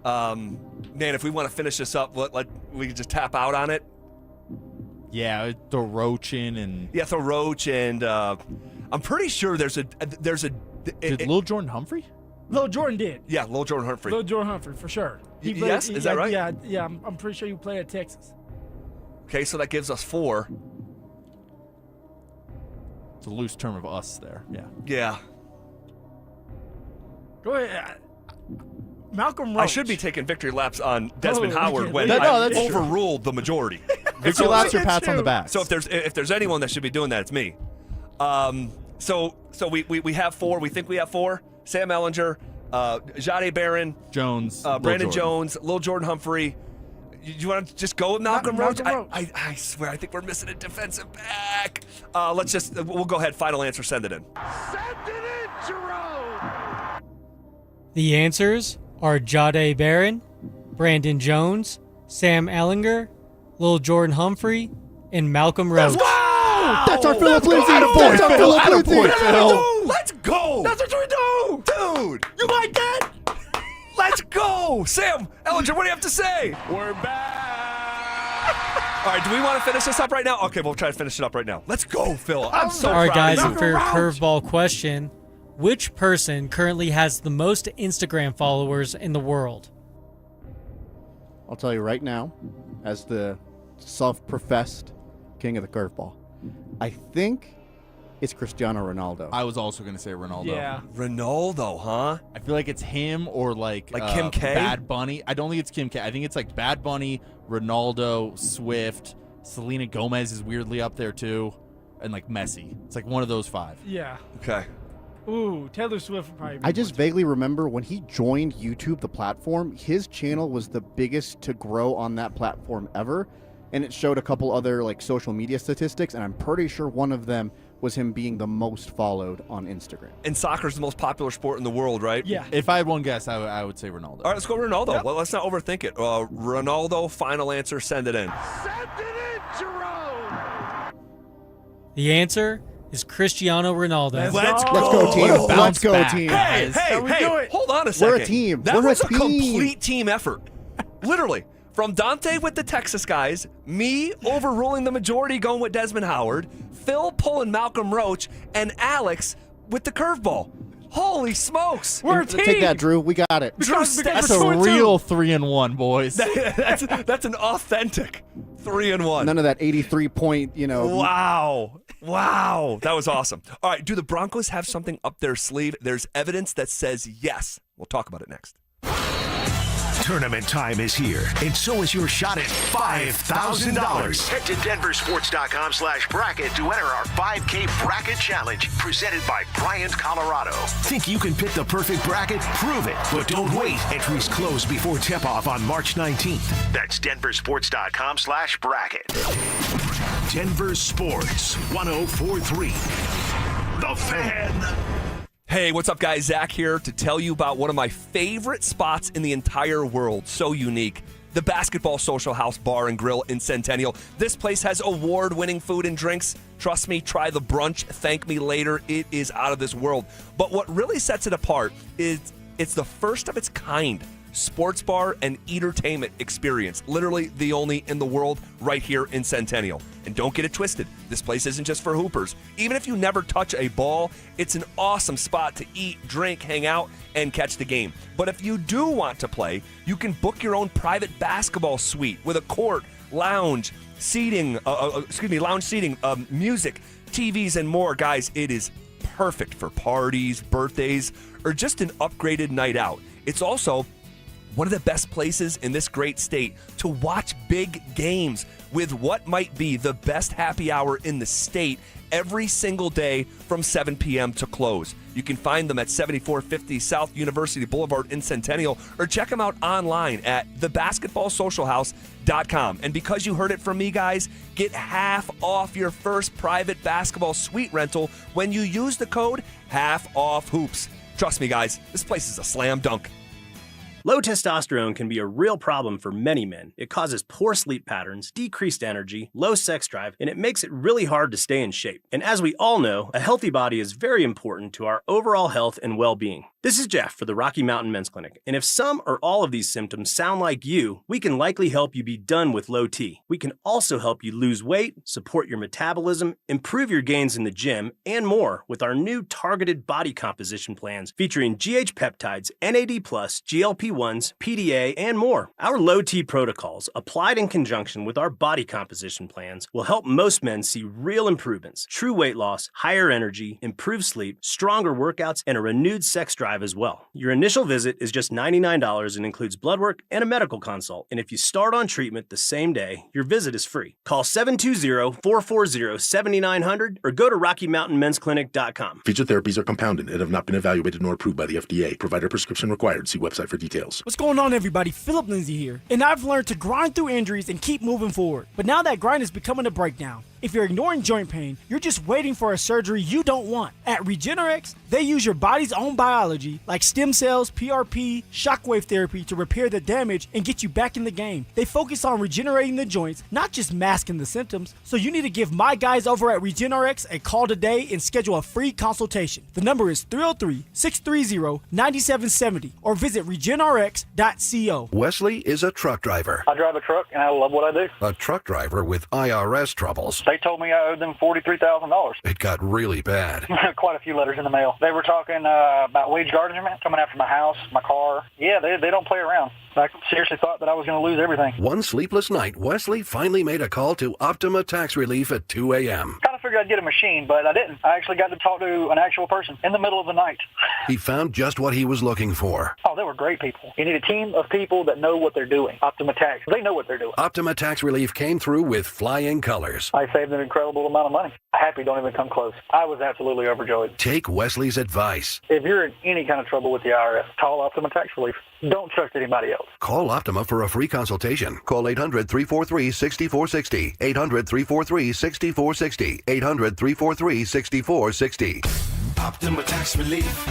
Oh. Man, if we want to finish this up, we can just tap out on it. Yeah, throw Roach in and... Yeah, throw Roach and I'm pretty sure there's a... Did Lil Jordan Humphrey? Lil Jordan did. Yeah, Lil Jordan Humphrey. Lil Jordan Humphrey, for sure. Yes? Is that right? Yeah, I'm pretty sure he played at Texas. Okay, so that gives us 4. It's a loose term of us there. Yeah. Yeah. Go ahead. Malcolm Roach. I should be taking victory laps on Desmond Howard when No, I that's overruled the majority. Victory laps are pats on the back. So if there's anyone that should be doing that, it's me. So we have 4. We think we have 4. Sam Ehlinger, Jade Barron, Jones, Brandon Jones, Lil Jordan Humphrey. You want to just go with Malcolm Roach? I swear, I think we're missing a defensive back. We'll go ahead. Final answer. Send it in. Send it in, Jerome! The answers are Jade Barron, Brandon Jones, Sam Ehlinger, Lil Jordan Humphrey, and Malcolm Roach. Wow! That's our Phillip Lindsay. That's our Phillip Lindsay. Let's go! That's what we do! Dude! You like that? Let's go! Sam Ehlinger, what do you have to say? We're back! All right, do we want to finish this up right now? Okay, we'll try to finish it up right now. Let's go, Phil. I'm so All right, proud guys, of and you. for your curveball question, which person currently has the most Instagram followers in the world? I'll tell you right now, as the self-professed king of the curveball, I think it's Cristiano Ronaldo. I was also going to say Ronaldo. Yeah. Ronaldo, huh? I feel like it's him or like Kim K? Bad Bunny. I don't think it's Kim K. I think it's like Bad Bunny, Ronaldo, Swift, Selena Gomez is weirdly up there too, and like Messi. It's like one of those 5. Yeah. Okay. Ooh, Taylor Swift would probably be I just vaguely remember when he joined YouTube, the platform, his channel was the biggest to grow on that platform ever. And it showed a couple other like social media statistics, and I'm pretty sure one of them was him being the most followed on Instagram. And soccer's the most popular sport in the world, right? Yeah. If I had one guess, I would say Ronaldo. All right, let's go Ronaldo. Yeah. Well, let's not overthink it. Ronaldo, final answer, send it in. Send it in, Jerome! The answer is Cristiano Ronaldo. Let's go, team. Let's go, team. Hey, hold on a second. We're a team. That We're was a a team. complete team effort. Literally. From Dante with the Texas guys, me overruling the majority going with Desmond Howard, Phil pulling Malcolm Roach, and Alex with the curveball. Holy smokes. We're a team. Take that, Drew. We got it. Because That's we're a 2-2. real 3-1, boys. That's an authentic 3-1. None of that 83-point, Wow. That was awesome. All right, do the Broncos have something up their sleeve? There's evidence that says yes. We'll talk about it next. Tournament time is here, and so is your shot at $5,000. Head to DenverSports.com/bracket to enter our 5K Bracket Challenge, presented by Bryant, Colorado. Think you can pick the perfect bracket? Prove it, but don't wait. Entries close before tip-off on March 19th. That's DenverSports.com/bracket. Denver Sports 104.3. The Fan. Hey, what's up, guys? Zach here to tell you about one of my favorite spots in the entire world. So unique. The Basketball Social House Bar and Grill in Centennial. This place has award-winning food and drinks. Trust me, try the brunch. Thank me later. It is out of this world. But what really sets it apart is it's the first of its kind sports bar and entertainment experience. Literally the only in the world right here in Centennial. And don't get it twisted. This place isn't just for hoopers. Even if you never touch a ball, it's an awesome spot to eat, drink, hang out, and catch the game. But if you do want to play, you can book your own private basketball suite with a court, lounge, seating, music, TVs, and more. Guys, it is perfect for parties, birthdays, or just an upgraded night out. It's also one of the best places in this great state to watch big games with what might be the best happy hour in the state every single day from 7 p.m. to close. You can find them at 7450 South University Boulevard in Centennial, or check them out online at thebasketballsocialhouse.com. And because you heard it from me, guys, get half off your first private basketball suite rental when you use the code HALFOFFHOOPS. Trust me, guys, this place is a slam dunk. Low testosterone can be a real problem for many men. It causes poor sleep patterns, decreased energy, low sex drive, and it makes it really hard to stay in shape. And as we all know, a healthy body is very important to our overall health and well-being. This is Jeff for the Rocky Mountain Men's Clinic, and if some or all of these symptoms sound like you, we can likely help you be done with low T. We can also help you lose weight, support your metabolism, improve your gains in the gym, and more with our new targeted body composition plans featuring GH peptides, NAD+, GLP-1s, PDA, and more. Our low T protocols, applied in conjunction with our body composition plans, will help most men see real improvements, true weight loss, higher energy, improved sleep, stronger workouts, and a renewed sex drive as well. Your initial visit is just $99 and includes blood work and a medical consult. And if you start on treatment the same day, your visit is free. Call 720-440-7900 or go to RockyMountainMen'sClinic.com. Featured therapies are compounded and have not been evaluated nor approved by the FDA. Provider prescription required. See website for details. What's going on, everybody? Phillip Lindsay here. And I've learned to grind through injuries and keep moving forward. But now that grind is becoming a breakdown. If you're ignoring joint pain, you're just waiting for a surgery you don't want. At Regenerex, they use your body's own biology, like stem cells, PRP, shockwave therapy, to repair the damage and get you back in the game. They focus on regenerating the joints, not just masking the symptoms. So you need to give my guys over at Regenerex a call today and schedule a free consultation. The number is 303-630-9770 or visit regenerex.co. Wesley is a truck driver. I drive a truck and I love what I do. A truck driver with IRS troubles. They told me I owed them $43,000. It got really bad. Quite a few letters in the mail. They were talking about wage garnishment coming after my house, my car. Yeah, they don't play around. I seriously thought that I was going to lose everything. One sleepless night, Wesley finally made a call to Optima Tax Relief at 2 a.m. Kind of figured I'd get a machine, but I didn't. I actually got to talk to an actual person in the middle of the night. He found just what he was looking for. Oh, they were great people. You need a team of people that know what they're doing. Optima Tax, they know what they're doing. Optima Tax Relief came through with flying colors. I saved an incredible amount of money. Happy don't even come close. I was absolutely overjoyed. Take Wesley's advice. If you're in any kind of trouble with the IRS, call Optima Tax Relief. Don't trust anybody else. Call Optima for a free consultation. Call 800-343-6460. 800-343-6460. 800-343-6460. Optima Tax Relief.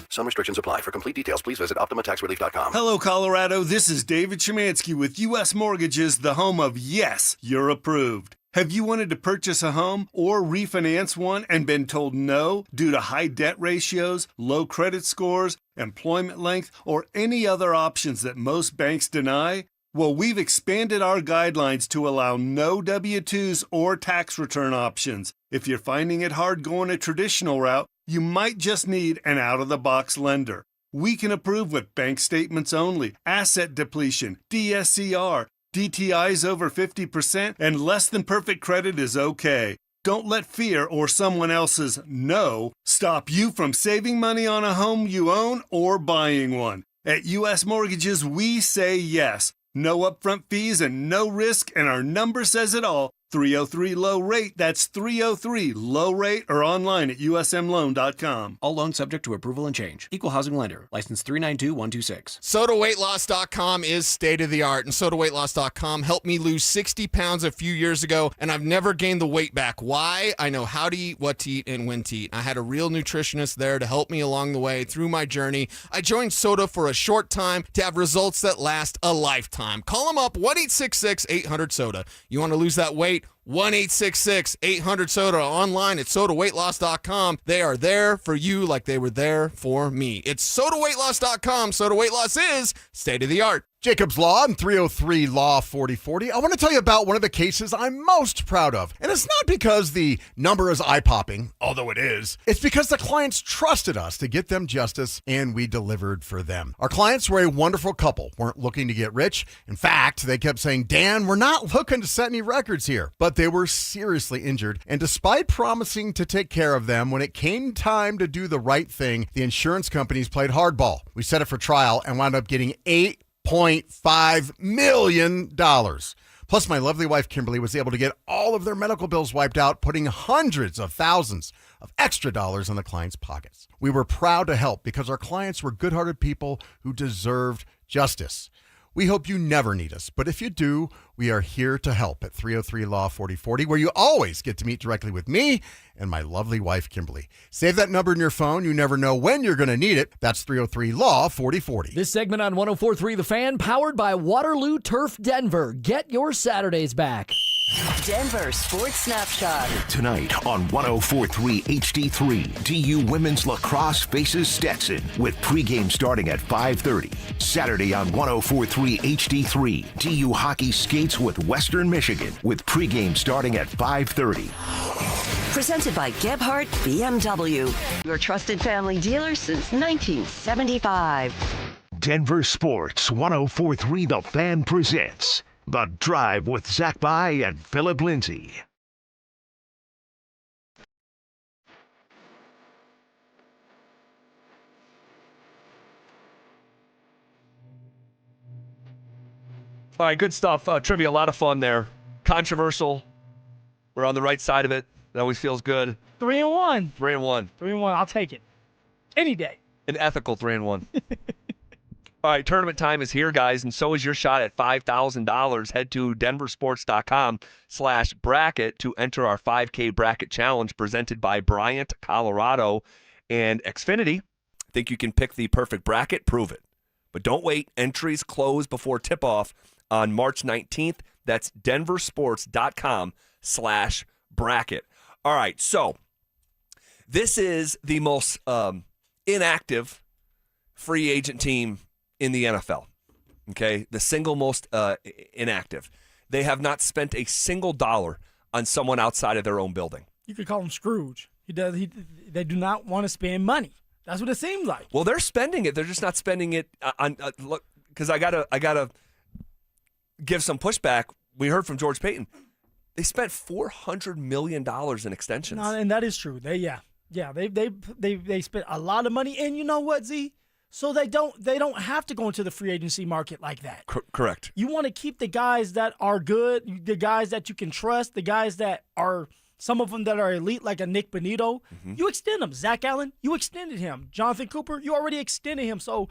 Some restrictions apply. For complete details, please visit OptimaTaxRelief.com. Hello, Colorado. This is David Chemansky with U.S. Mortgages, the home of Yes, You're Approved. Have you wanted to purchase a home or refinance one and been told no due to high debt ratios, low credit scores, employment length, or any other options that most banks deny? Well, we've expanded our guidelines to allow no W-2s or tax return options. If you're finding it hard going a traditional route, you might just need an out-of-the-box lender. We can approve with bank statements only, asset depletion, DSCR, DTIs over 50%, and less than perfect credit is okay. Don't let fear or someone else's no stop you from saving money on a home you own or buying one. At U.S. Mortgages, we say yes. No upfront fees and no risk, and our number says it all. 303-LOW-RATE. That's 303-LOW-RATE or online at usmloan.com. All loans subject to approval and change. Equal housing lender. License 392126. SodaWeightLoss.com is state-of-the-art, and SodaWeightLoss.com helped me lose 60 pounds a few years ago, and I've never gained the weight back. Why? I know how to eat, what to eat, and when to eat. I had a real nutritionist there to help me along the way through my journey. I joined Soda for a short time to have results that last a lifetime. Call them up, 1-866-800-SODA. You want to lose that weight? 1-866-800-SODA, online at SodaWeightLoss.com. They are there for you like they were there for me. It's SodaWeightLoss.com. Soda Weight Loss is state-of-the-art. Jacob's Law and 303 Law 4040. I want to tell you about one of the cases I'm most proud of. And it's not because the number is eye-popping, although it is. It's because the clients trusted us to get them justice, and we delivered for them. Our clients were a wonderful couple, weren't looking to get rich. In fact, they kept saying, Dan, we're not looking to set any records here. But out they were seriously injured, and despite promising to take care of them, when it came time to do the right thing, the insurance companies played hardball. We set it for trial and wound up getting $8.5 million. Plus, my lovely wife, Kimberly, was able to get all of their medical bills wiped out, putting hundreds of thousands of extra dollars in the client's pockets. We were proud to help because our clients were good-hearted people who deserved justice. We hope you never need us, but if you do, we are here to help at 303-LAW-4040, where you always get to meet directly with me and my lovely wife, Kimberly. Save that number in your phone. You never know when you're going to need it. That's 303-LAW-4040. This segment on 104.3 The Fan, powered by Waterloo Turf Denver. Get your Saturdays back. Denver Sports Snapshot. Tonight on 104.3 HD3, DU Women's Lacrosse faces Stetson with pregame starting at 5:30. Saturday on 104.3 HD3, DU Hockey skates with Western Michigan with pregame starting at 5:30. Presented by Gebhardt BMW, your trusted family dealer since 1975. Denver Sports 104.3 The Fan presents The Drive with Zach By and Phillip Lindsay. All right, good stuff. Trivia, a lot of fun there. Controversial. We're on the right side of it. It always feels good. 3-1. 3-1. 3-1. I'll take it. Any day. An ethical 3-1. All right, tournament time is here, guys, and so is your shot at $5,000. Head to DenverSports.com/bracket to enter our 5K bracket challenge presented by Bryant, Colorado, and Xfinity. Think you can pick the perfect bracket? Prove it. But don't wait. Entries close before tip-off on March 19th. That's DenverSports.com/bracket. All right, so this is the most inactive free agent team in the NFL, okay? The single most inactive. They have not spent a single dollar on someone outside of their own building. You could call him Scrooge. They do not want to spend money. That's what it seems like. Well, they're spending it. They're just not spending it on look, because I gotta give some pushback. We heard from George Payton. They spent $400 million in extensions. No, and that is true. They spent a lot of money, and you know what, Z? So they don't have to go into the free agency market like that. Correct. You want to keep the guys that are good, the guys that you can trust, the guys that are some of them that are elite, like a Nick Bonito. Mm-hmm. You extend them. Zach Allen, you extended him. Jonathan Cooper, you already extended him. So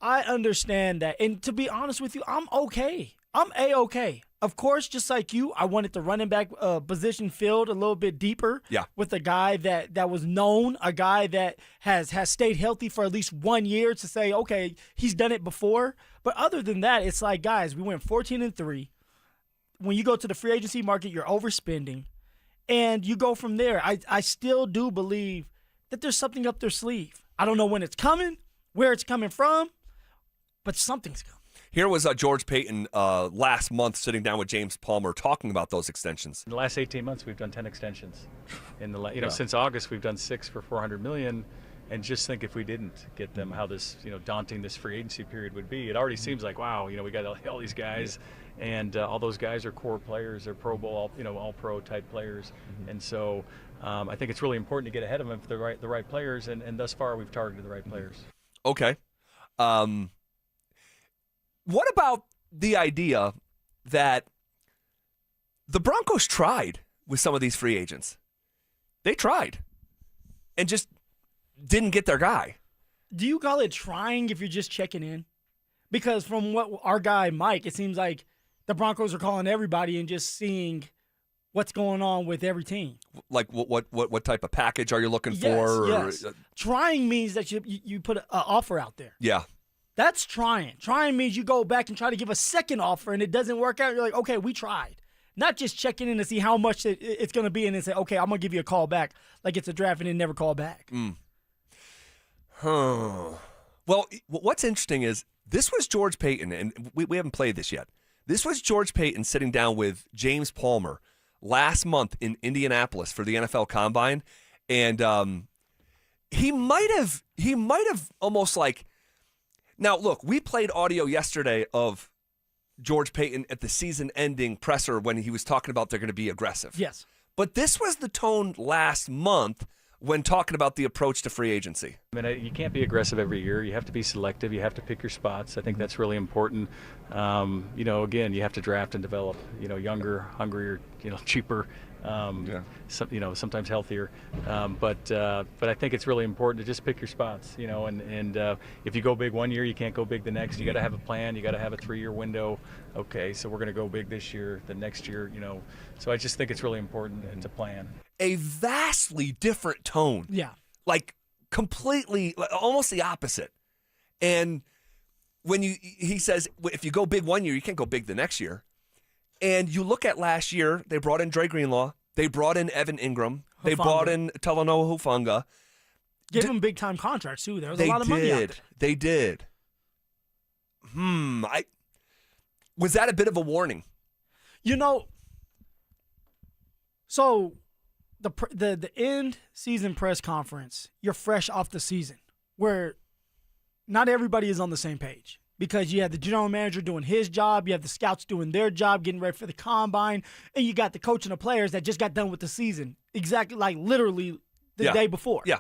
I understand that, and to be honest with you, I'm okay. I'm A-okay. Of course, just like you, I wanted the running back position filled a little bit deeper with a guy that was known, a guy that has stayed healthy for at least 1 year to say, okay, he's done it before. But other than that, it's like, guys, we went 14-3. When you go to the free agency market, you're overspending, and you go from there. I still do believe that there's something up their sleeve. I don't know when it's coming, where it's coming from, but something's coming. Here was George Payton last month sitting down with James Palmer talking about those extensions. In the last 18 months, we've done 10 extensions. Since August, we've done 6 for $400 million. And just think if we didn't get them, how this, daunting this free agency period would be. It already seems like, wow, we got all these guys, and all those guys are core players, they're Pro Bowl, all pro type players. Mm-hmm. And so I think it's really important to get ahead of them for the right players. And thus far, we've targeted the right players. Okay. What about the idea that the Broncos tried with some of these free agents? They tried and just didn't get their guy. Do you call it trying if you're just checking in? Because from what our guy Mike, it seems like the Broncos are calling everybody and just seeing what's going on with every team. Like what type of package are you looking for? Yes. Trying means that you put an offer out there. Yeah. That's trying. Trying means you go back and try to give a second offer and it doesn't work out. You're like, okay, we tried. Not just checking in to see how much it's going to be and then say, okay, I'm going to give you a call back like it's a draft and then never call back. Well, what's interesting is this was George Payton, and we haven't played this yet. This was George Payton sitting down with James Palmer last month in Indianapolis for the NFL Combine, and he might have almost like. Now, look, we played audio yesterday of George Payton at the season-ending presser when he was talking about they're going to be aggressive. Yes. But this was the tone last month when talking about the approach to free agency. I mean, you can't be aggressive every year. You have to be selective. You have to pick your spots. I think that's really important. Again, you have to draft and develop, younger, hungrier, cheaper, sometimes healthier. But I think it's really important to just pick your spots, and if you go big one year, you can't go big the next. You got to have a plan. You got to have a 3-year window. Okay, so we're going to go big this year, the next year, So I just think it's really important to plan. A vastly different tone. Yeah. Like completely, almost the opposite. And when he says, if you go big one year, you can't go big the next year. And you look at last year, they brought in Dre Greenlaw. They brought in Evan Ingram. They brought in Talanoa Hufanga. Gave them big-time contracts, too. There was a lot of money out there. They did. Was that a bit of a warning? So the end season press conference, you're fresh off the season, where not everybody is on the same page. Because you have the general manager doing his job, you have the scouts doing their job, getting ready for the combine, and you got the coach and the players that just got done with the season, exactly like literally the day before. Yeah.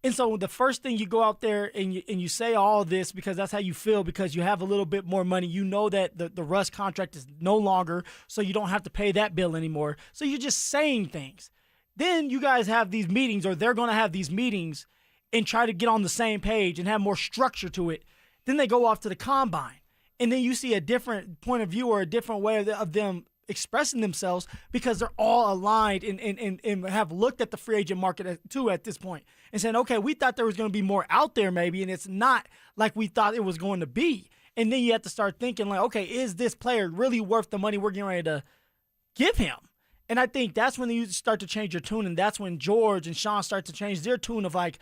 And so the first thing you go out there and you say all this because that's how you feel, because you have a little bit more money. You know that the Russ contract is no longer, so you don't have to pay that bill anymore. So you're just saying things. Then you guys have these meetings, or they're going to have these meetings and try to get on the same page and have more structure to it. Then they go off to the combine, and then you see a different point of view or a different way of them expressing themselves because they're all aligned and have looked at the free agent market too at this point and saying, okay, we thought there was going to be more out there maybe, and it's not like we thought it was going to be. And then you have to start thinking like, okay, is this player really worth the money we're getting ready to give him? And I think that's when you start to change your tune, and that's when George and Sean start to change their tune of like,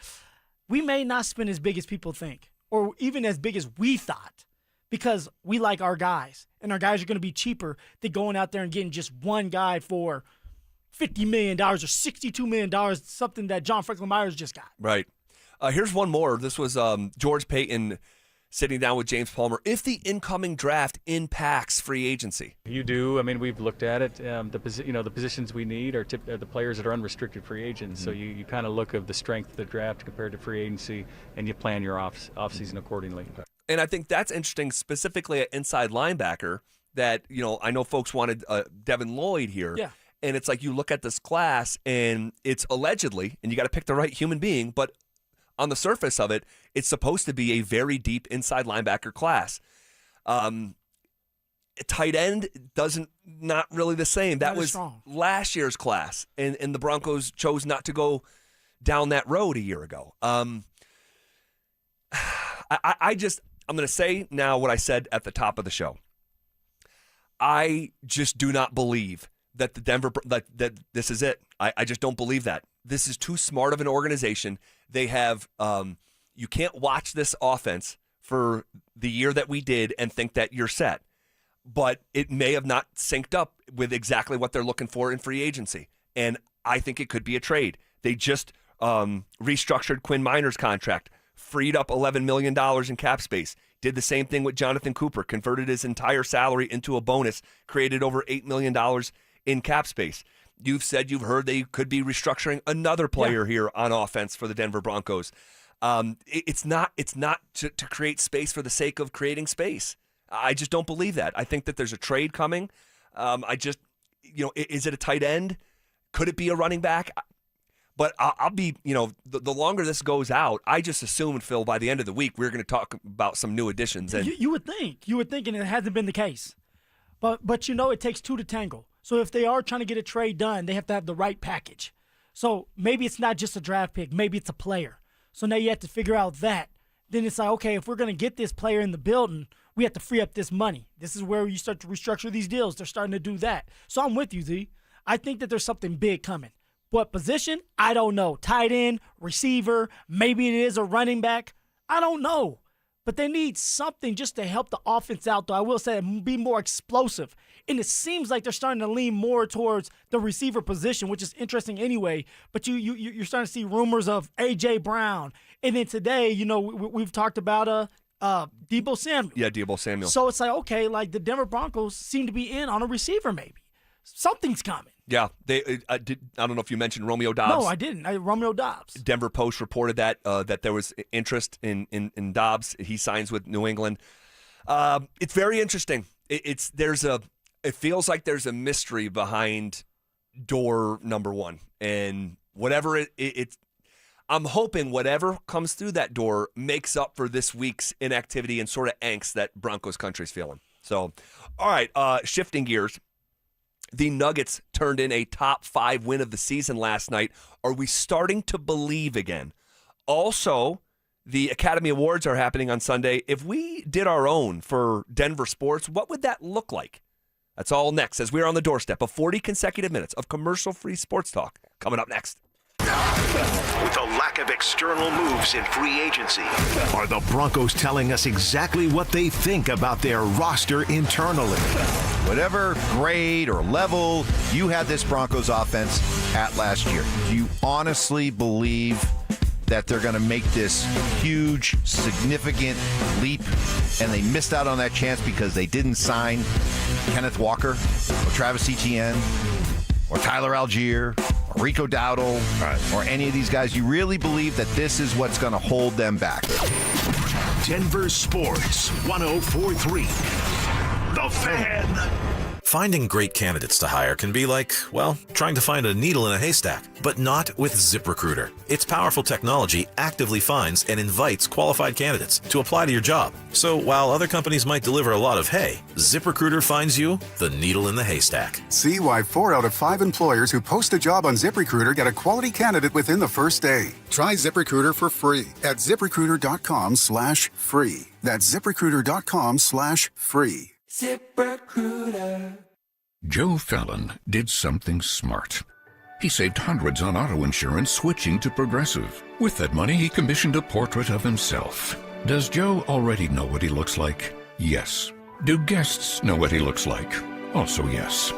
we may not spend as big as people think, or even as big as we thought, because we like our guys, and our guys are going to be cheaper than going out there and getting just one guy for $50 million or $62 million, something that John Franklin Myers just got. Right. Here's one more. This was George Payton sitting down with James Palmer. If the incoming draft impacts free agency. You do. I mean, we've looked at it. The positions we need are the players that are unrestricted free agents. So you kind of look of the strength of the draft compared to free agency, and you plan your offseason accordingly. And I think that's interesting, specifically at inside linebacker, that, I know folks wanted Devin Lloyd here. Yeah. And it's like you look at this class, and it's allegedly, and you got to pick the right human being, but on the surface of it, it's supposed to be a very deep inside linebacker class. Tight end not really the same. That was last year's class, and the Broncos chose not to go down that road a year ago. I'm going to say now what I said at the top of the show. I just do not believe that that this is it. I just don't believe that. This is too smart of an organization. They have you can't watch this offense for the year that we did and think that you're set. But it may have not synced up with exactly what they're looking for in free agency. And I think it could be a trade. They just restructured Quinn Miner's contract, freed up $11 million in cap space, did the same thing with Jonathan Cooper, converted his entire salary into a bonus, created over $8 million in cap space. You've said you've heard they could be restructuring another player here on offense for the Denver Broncos. It's not to create space for the sake of creating space. I just don't believe that. I think that there's a trade coming. Is it a tight end? Could it be a running back? But I'll be, the longer this goes out, I just assume, Phil, by the end of the week, we're going to talk about some new additions. And you would think, and it hasn't been the case. But it takes two to tangle. So if they are trying to get a trade done, they have to have the right package. So maybe it's not just a draft pick. Maybe it's a player. So now you have to figure out that. Then it's like, okay, if we're going to get this player in the building, we have to free up this money. This is where you start to restructure these deals. They're starting to do that. So I'm with you, Z. I think that there's something big coming. What position? I don't know. Tight end, receiver, maybe it is a running back. I don't know. But they need something just to help the offense out, though. I will say be more explosive. And it seems like they're starting to lean more towards the receiver position, which is interesting anyway. But you're starting to see rumors of A.J. Brown. And then today, we've talked about Debo Samuel. Yeah, Debo Samuel. So it's like, okay, like the Denver Broncos seem to be in on a receiver maybe. Something's coming. Yeah, I don't know if you mentioned Romeo Dobbs. No, I didn't. Romeo Dobbs. Denver Post reported that there was interest in Dobbs. He signs with New England. It's very interesting. It feels like there's a mystery behind door number one, and whatever it's. I'm hoping whatever comes through that door makes up for this week's inactivity and sort of angst that Broncos country's feeling. So, all right, shifting gears. The Nuggets turned in a top 5 win of the season last night. Are we starting to believe again? Also, the Academy Awards are happening on Sunday. If we did our own for Denver Sports, what would that look like? That's all next as we're on the doorstep of 40 consecutive minutes of commercial-free sports talk. Coming up next. With a lack of external moves in free agency, are the Broncos telling us exactly what they think about their roster internally? Whatever grade or level you had this Broncos offense at last year, do you honestly believe that they're going to make this huge, significant leap, and they missed out on that chance because they didn't sign Kenneth Walker or Travis Etienne or Tyler Algier or Rico Dowdle or any of these guys? You really believe that this is what's going to hold them back? Denver Sports 104.3. The Fan. Finding great candidates to hire can be like, well, trying to find a needle in a haystack, but not with ZipRecruiter. Its powerful technology actively finds and invites qualified candidates to apply to your job. So while other companies might deliver a lot of hay, ZipRecruiter finds you the needle in the haystack. See why 4 out of 5 employers who post a job on ZipRecruiter get a quality candidate within the first day. Try ZipRecruiter for free at ZipRecruiter.com/free. That's ZipRecruiter.com/free. ZipRecruiter. Joe Fallon did something smart. He saved hundreds on auto insurance switching to Progressive. With that money, he commissioned a portrait of himself. Does Joe already know what he looks like? Yes. Do guests know what he looks like? Also yes.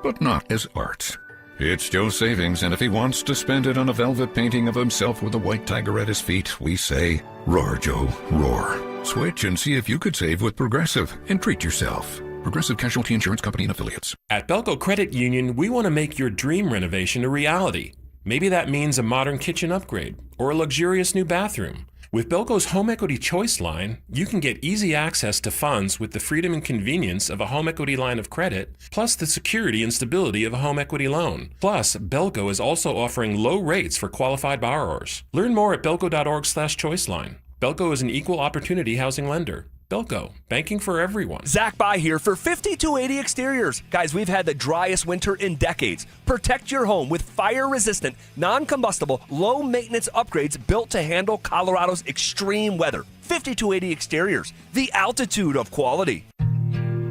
But not as art. It's Joe's savings, and if he wants to spend it on a velvet painting of himself with a white tiger at his feet, we say, roar, Joe, roar. Switch and see if you could save with Progressive and treat yourself. Progressive Casualty Insurance Company and Affiliates. At Belco Credit Union, we want to make your dream renovation a reality. Maybe that means a modern kitchen upgrade or a luxurious new bathroom. With Belco's Home Equity Choice line, you can get easy access to funds with the freedom and convenience of a home equity line of credit, plus the security and stability of a home equity loan. Plus, Belco is also offering low rates for qualified borrowers. Learn more at belco.org/choiceline. Belco is an equal opportunity housing lender. Belco, banking for everyone. Zach By here for 5280 Exteriors. Guys, we've had the driest winter in decades. Protect your home with fire-resistant, non-combustible, low-maintenance upgrades built to handle Colorado's extreme weather. 5280 Exteriors, the altitude of quality.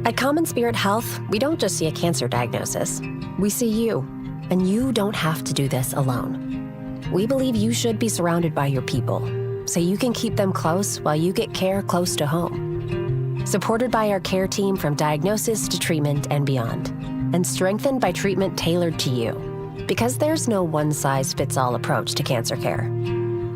At Common Spirit Health, we don't just see a cancer diagnosis. We see you, and you don't have to do this alone. We believe you should be surrounded by your people, so you can keep them close while you get care close to home. Supported by our care team from diagnosis to treatment and beyond, and strengthened by treatment tailored to you. Because there's no one-size-fits-all approach to cancer care.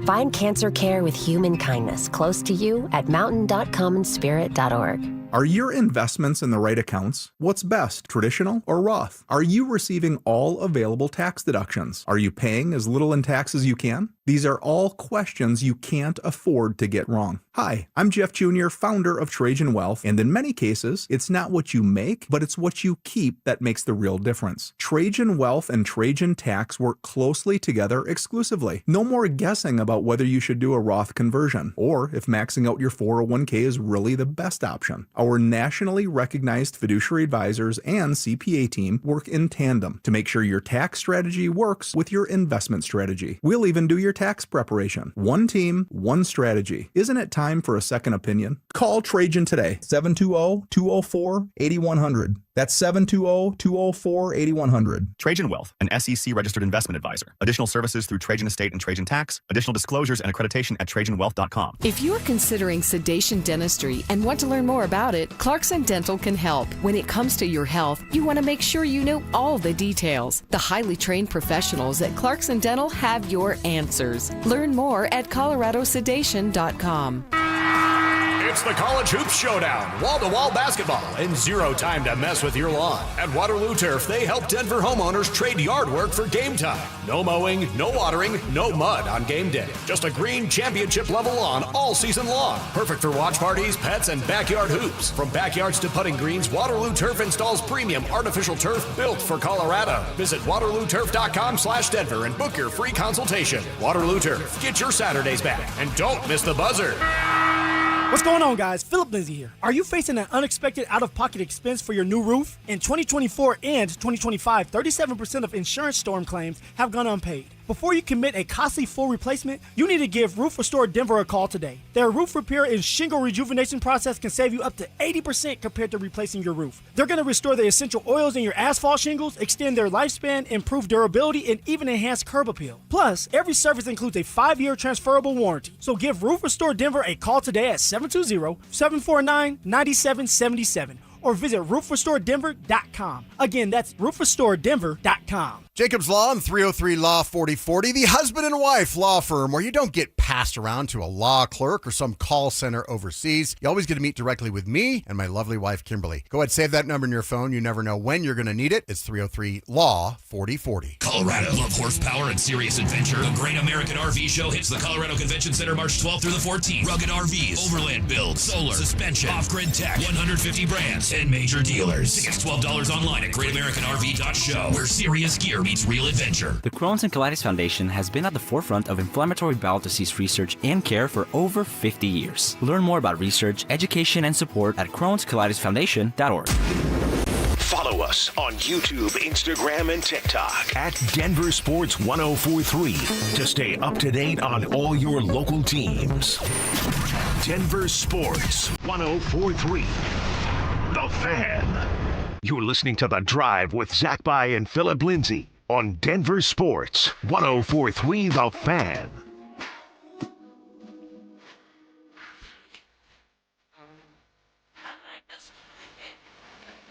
Find cancer care with human kindness close to you at mountain.commonspirit.org. Are your investments in the right accounts? What's best, traditional or Roth? Are you receiving all available tax deductions? Are you paying as little in tax as you can? These are all questions you can't afford to get wrong. Hi, I'm Jeff Jr., founder of Trajan Wealth, and in many cases, it's not what you make, but it's what you keep that makes the real difference. Trajan Wealth and Trajan Tax work closely together exclusively. No more guessing about whether you should do a Roth conversion, or if maxing out your 401k is really the best option. Our nationally recognized fiduciary advisors and CPA team work in tandem to make sure your tax strategy works with your investment strategy. We'll even do your tax preparation. One team, one strategy. Isn't it time for a second opinion? Call Trajan today, 720-204-8100. That's 720-204-8100. Trajan Wealth, an SEC registered investment advisor. Additional services through Trajan Estate and Trajan Tax. Additional disclosures and accreditation at TrajanWealth.com. If you're considering sedation dentistry and want to learn more about it, Clarkson Dental can help. When it comes to your health, you want to make sure you know all the details. The highly trained professionals at Clarkson Dental have your answers. Learn more at coloradosedation.com. It's the College Hoops Showdown, wall-to-wall basketball, and zero time to mess with your lawn. At Waterloo Turf, they help Denver homeowners trade yard work for game time. No mowing, no watering, no mud on game day. Just a green championship-level lawn all season long. Perfect for watch parties, pets, and backyard hoops. From backyards to putting greens, Waterloo Turf installs premium artificial turf built for Colorado. Visit waterlooturf.com/Denver and book your free consultation. Waterloo Turf, get your Saturdays back, and don't miss the buzzer. What's going on, guys? Phillip Lindsay here. Are you facing an unexpected out-of-pocket expense for your new roof? In 2024 and 2025, 37% of insurance storm claims have gone unpaid. Before you commit a costly full replacement, you need to give Roof Restore Denver a call today. Their roof repair and shingle rejuvenation process can save you up to 80% compared to replacing your roof. They're going to restore the essential oils in your asphalt shingles, extend their lifespan, improve durability, and even enhance curb appeal. Plus, every service includes a 5-year transferable warranty. So give Roof Restore Denver a call today at 720-749-9777 or visit roofrestoredenver.com. Again, that's roofrestoredenver.com. Jacob's Law and 303 Law 4040, the husband and wife law firm where you don't get passed around to a law clerk or some call center overseas. You always get to meet directly with me and my lovely wife, Kimberly. Go ahead, save that number in your phone. You never know when you're going to need it. It's 303 Law 4040. Colorado. Love horsepower and serious adventure? The Great American RV Show hits the Colorado Convention Center March 12th through the 14th. Rugged RVs, overland builds, solar, suspension, off-grid tech, 150 brands, and major dealers. Tickets $12 online at greatamericanrv.show, where serious gear meets real adventure. The Crohn's and Colitis Foundation has been at the forefront of inflammatory bowel disease research and care for over 50 years. Learn more about research, education, and support at Crohn'sColitisFoundation.org. Follow us on YouTube, Instagram, and TikTok at Denver Sports 1043 to stay up to date on all your local teams. Denver Sports 1043. The Fan. You're listening to The Drive with Zach By and Phillip Lindsay on Denver Sports 1043 The Fan.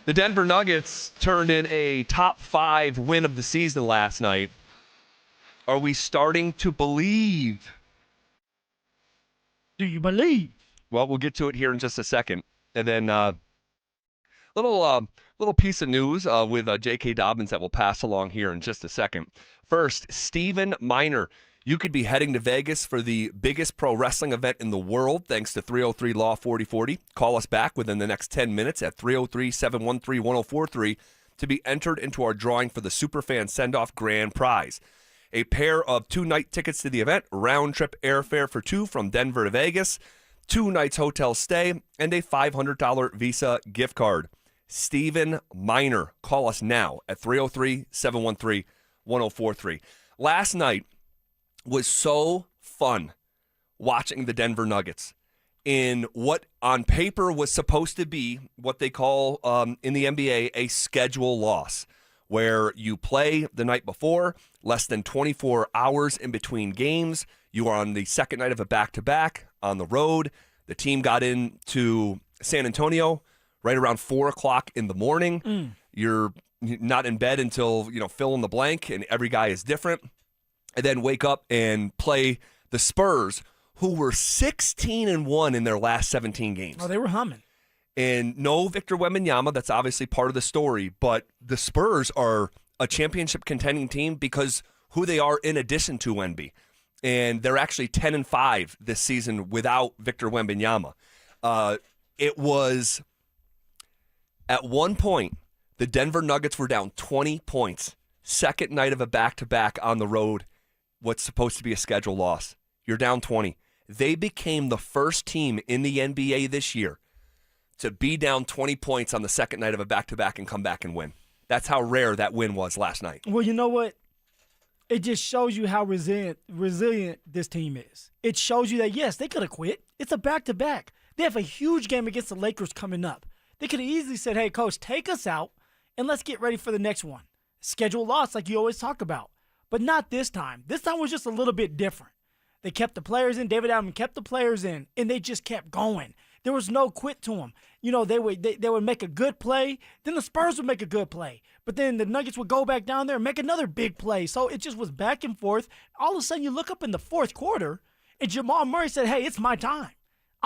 The Denver Nuggets turned in a top 5 win of the season last night. Are we starting to believe? Do you believe? Well, we'll get to it here in just a second. And then little piece of news with J.K. Dobbins that we'll pass along here in just a second. First, Stephen Miner. You could be heading to Vegas for the biggest pro wrestling event in the world thanks to 303 Law 4040. Call us back within the next 10 minutes at 303-713-1043 to be entered into our drawing for the Superfan Send-Off Grand Prize. A pair of 2-night tickets to the event, round-trip airfare for 2 from Denver to Vegas, 2 nights hotel stay, and a $500 Visa gift card. Stephen Miner. Call us now at 303-713-1043. Last night was so fun watching the Denver Nuggets in what on paper was supposed to be what they call in the NBA a schedule loss, where you play the night before, less than 24 hours in between games. You are on the second night of a back-to-back on the road. The team got into San Antonio right around 4 o'clock in the morning. You're not in bed until, fill in the blank, and every guy is different. And then wake up and play the Spurs, who were 16-1 in their last 17 games. Oh, they were humming. And no Victor Wembanyama, that's obviously part of the story, but the Spurs are a championship contending team because who they are in addition to Wemby. And they're actually 10-5 this season without Victor Wembanyama. It was, at one point, the Denver Nuggets were down 20 points. Second night of a back-to-back on the road, what's supposed to be a schedule loss. You're down 20. They became the first team in the NBA this year to be down 20 points on the second night of a back-to-back and come back and win. That's how rare that win was last night. Well, you know what? It just shows you how resilient this team is. It shows you that, yes, they could have quit. It's a back-to-back. They have a huge game against the Lakers coming up. They could have easily said, hey, coach, take us out, and let's get ready for the next one. Schedule loss like you always talk about. But not this time. This time was just a little bit different. They kept the players in. David Allen kept the players in, and they just kept going. There was no quit to them. They would make a good play. Then the Spurs would make a good play. But then the Nuggets would go back down there and make another big play. So it just was back and forth. All of a sudden, you look up in the fourth quarter, and Jamal Murray said, hey, it's my time.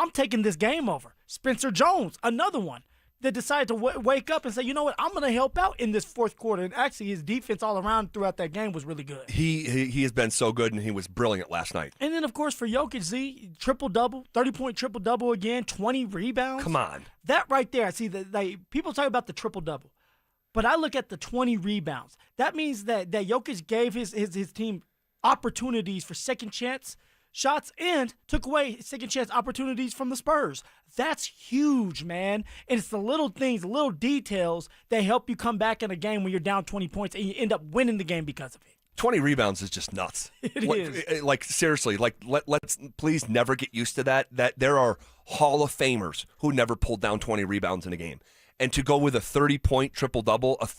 I'm taking this game over. Spencer Jones, another one that decided to wake up and say, you know what, I'm going to help out in this fourth quarter. And actually, his defense all around throughout that game was really good. He has been so good, and he was brilliant last night. And then, of course, for Jokic, triple-double, 30-point triple-double again, 20 rebounds. Come on. That right there, I see that people talk about the triple-double. But I look at the 20 rebounds. That means that Jokic gave his team opportunities for second chance shots and took away second chance opportunities from the Spurs. That's huge, man. And it's the little things, the little details that help you come back in a game when you're down 20 points and you end up winning the game because of it. 20 rebounds is just nuts. It is. Like, seriously, let's please never get used to that there are Hall of Famers who never pulled down 20 rebounds in a game. And to go with a 30-point triple-double, what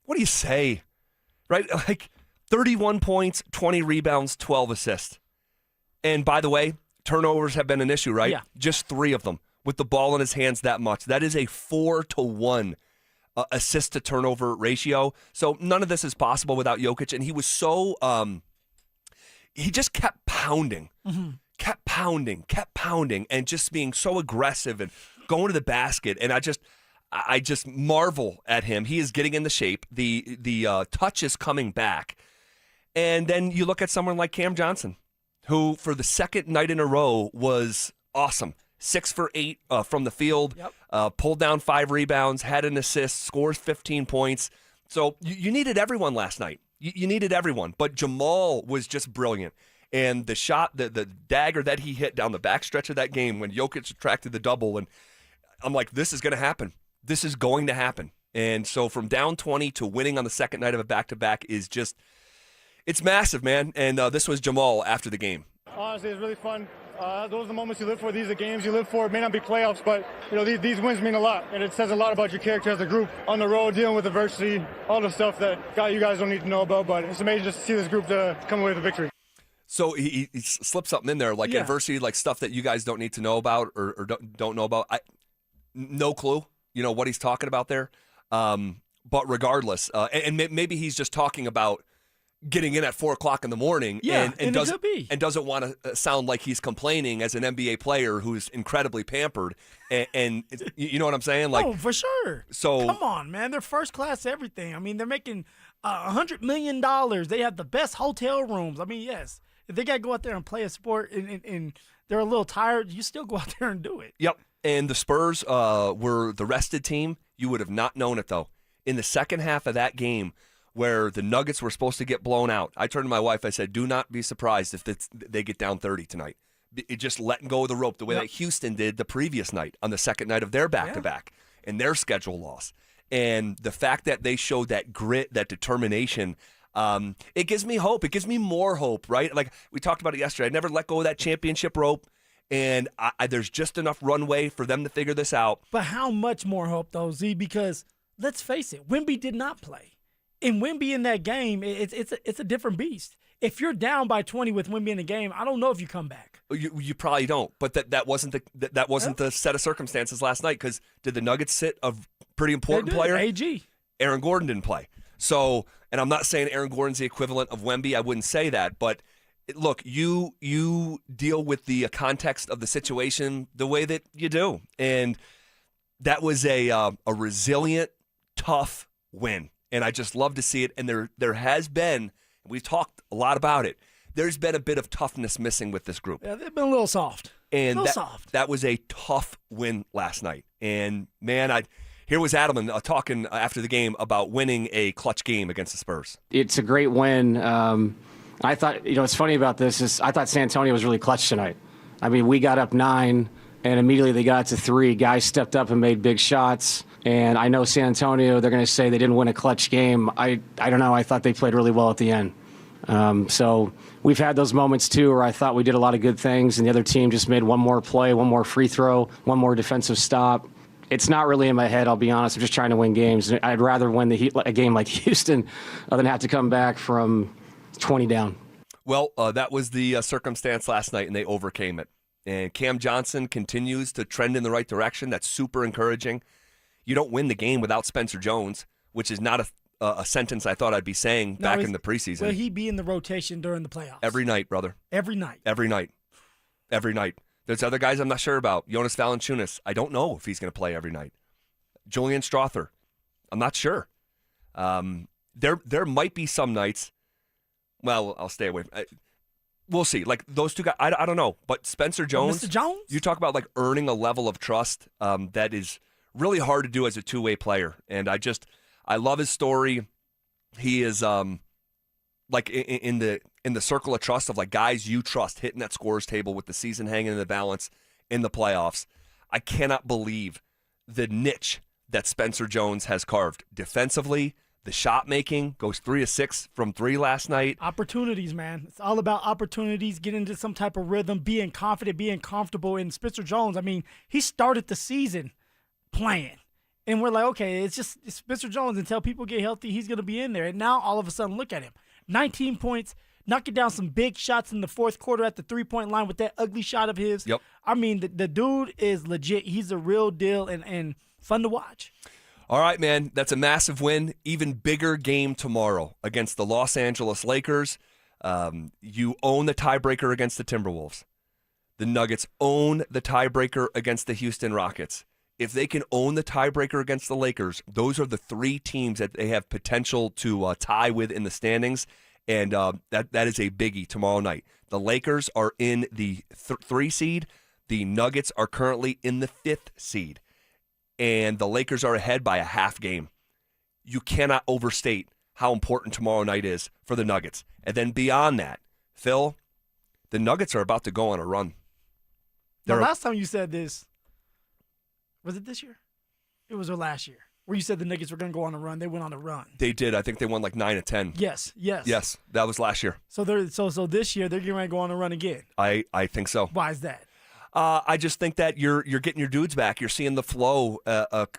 do you say? Right? Like, 31 points, 20 rebounds, 12 assists. And by the way, turnovers have been an issue, right? Yeah. Just 3 of them with the ball in his hands that much. That is a 4-to-1 assist to turnover ratio. So none of this is possible without Jokic. And he was so he just kept pounding. Mm-hmm. Kept pounding, and just being so aggressive and going to the basket. And I just marvel at him. He is getting into shape. The touch is coming back. And then you look at someone like Cam Johnson, who for the second night in a row was awesome. 6 for 8 from the field, pulled down 5 rebounds, had an assist, scores 15 points. So you needed everyone last night. You needed everyone. But Jamal was just brilliant. And the shot, the dagger that he hit down the backstretch of that game when Jokic attracted the double, and I'm like, this is going to happen. This is going to happen. And so from down 20 to winning on the second night of a back-to-back is just, it's massive, man. And this was Jamal after the game. Honestly, it's really fun. Those are the moments you live for. These are the games you live for. It may not be playoffs, but these wins mean a lot, and it says a lot about your character as a group on the road, dealing with adversity, all the stuff that you guys don't need to know about. But it's amazing just to see this group to come away with a victory. So he slipped something in there, like adversity, like stuff that you guys don't need to know about or don't know about. No clue, what he's talking about there. But regardless, and maybe he's just talking about getting in at 4:00 in the morning, and doesn't want to sound like he's complaining as an NBA player who's incredibly pampered, and you know what I'm saying? Like, oh, for sure. So come on, man, they're first class everything. I mean, they're making $100 million. They have the best hotel rooms. I mean, yes, if they got to go out there and play a sport and they're a little tired, you still go out there and do it. Yep. And the Spurs were the rested team. You would have not known it though. In the second half of that game, where the Nuggets were supposed to get blown out, I turned to my wife. I said, "Do not be surprised if they get down 30 tonight. It just letting go of the rope the way that Houston did the previous night on the second night of their back-to-back and their schedule loss. And the fact that they showed that grit, that determination, it gives me hope. It gives me more hope, right? Like we talked about it yesterday. I never let go of that championship rope, and there's just enough runway for them to figure this out. But how much more hope, though, Z? Because let's face it, Wemby did not play. And Wemby in that game, it's a different beast. If you're down by 20 with Wemby in the game, I don't know if you come back. You probably don't. But that wasn't the set of circumstances last night. Because did the Nuggets sit a pretty important player? AG. Aaron Gordon didn't play. So, and I'm not saying Aaron Gordon's the equivalent of Wemby. I wouldn't say that. But look, you deal with the context of the situation the way that you do, and that was a resilient, tough win. And I just love to see it. And there has been, we've talked a lot about it, there's been a bit of toughness missing with this group. Yeah, they've been a little soft. And that was a tough win last night. And, man, here was Adelman talking after the game about winning a clutch game against the Spurs. It's a great win. I thought, what's funny about this is I thought San Antonio was really clutch tonight. I mean, we got up 9, and immediately they got to 3. Guys stepped up and made big shots. And I know San Antonio, they're going to say they didn't win a clutch game. I don't know. I thought they played really well at the end. So we've had those moments, too, where I thought we did a lot of good things, and the other team just made one more play, one more free throw, one more defensive stop. It's not really in my head, I'll be honest. I'm just trying to win games. I'd rather win a game like Houston than have to come back from 20 down. Well, that was the circumstance last night, and they overcame it. And Cam Johnson continues to trend in the right direction. That's super encouraging. You don't win the game without Spencer Jones, which is not a sentence I thought I'd be saying back in the preseason. Will he be in the rotation during the playoffs? Every night, brother. Every night. Every night. Every night. There's other guys I'm not sure about. Jonas Valanciunas, I don't know if he's going to play every night. Julian Strother, I'm not sure. There might be some nights. Well, I'll stay away. We'll see. Like those two guys, I don't know. But Spencer Jones, Mr. Jones, you talk about like earning a level of trust that is really hard to do as a two-way player. And I love his story. He is like in the circle of trust of like guys you trust hitting that scorer's table with the season hanging in the balance in the playoffs. I cannot believe the niche that Spencer Jones has carved defensively. The shot making goes 3 of 6 from 3 last night. Opportunities, man. It's all about opportunities, getting into some type of rhythm, being confident, being comfortable. And Spencer Jones, I mean, he started the season playing. And we're like, okay, it's Spencer Jones. Until people get healthy, he's going to be in there. And now all of a sudden, look at him. 19 points, knocking down some big shots in the fourth quarter at the three-point line with that ugly shot of his. Yep. I mean, the dude is legit. He's a real deal and fun to watch. All right, man, that's a massive win. Even bigger game tomorrow against the Los Angeles Lakers. You own the tiebreaker against the Timberwolves. The Nuggets own the tiebreaker against the Houston Rockets. If they can own the tiebreaker against the Lakers, those are the 3 teams that they have potential to tie with in the standings, and that is a biggie tomorrow night. The Lakers are in the 3 seed. The Nuggets are currently in the 5th seed. And the Lakers are ahead by a half game. You cannot overstate how important tomorrow night is for the Nuggets. And then beyond that, Phil, the Nuggets are about to go on a run. The last time you said this, was it this year? It was last year, where you said the Nuggets were going to go on a run. They went on a run. They did. I think they won like 9 of 10. Yes. Yes, that was last year. So this year they're getting ready to go on a run again. I think so. Why is that? I just think that you're getting your dudes back. You're seeing the flow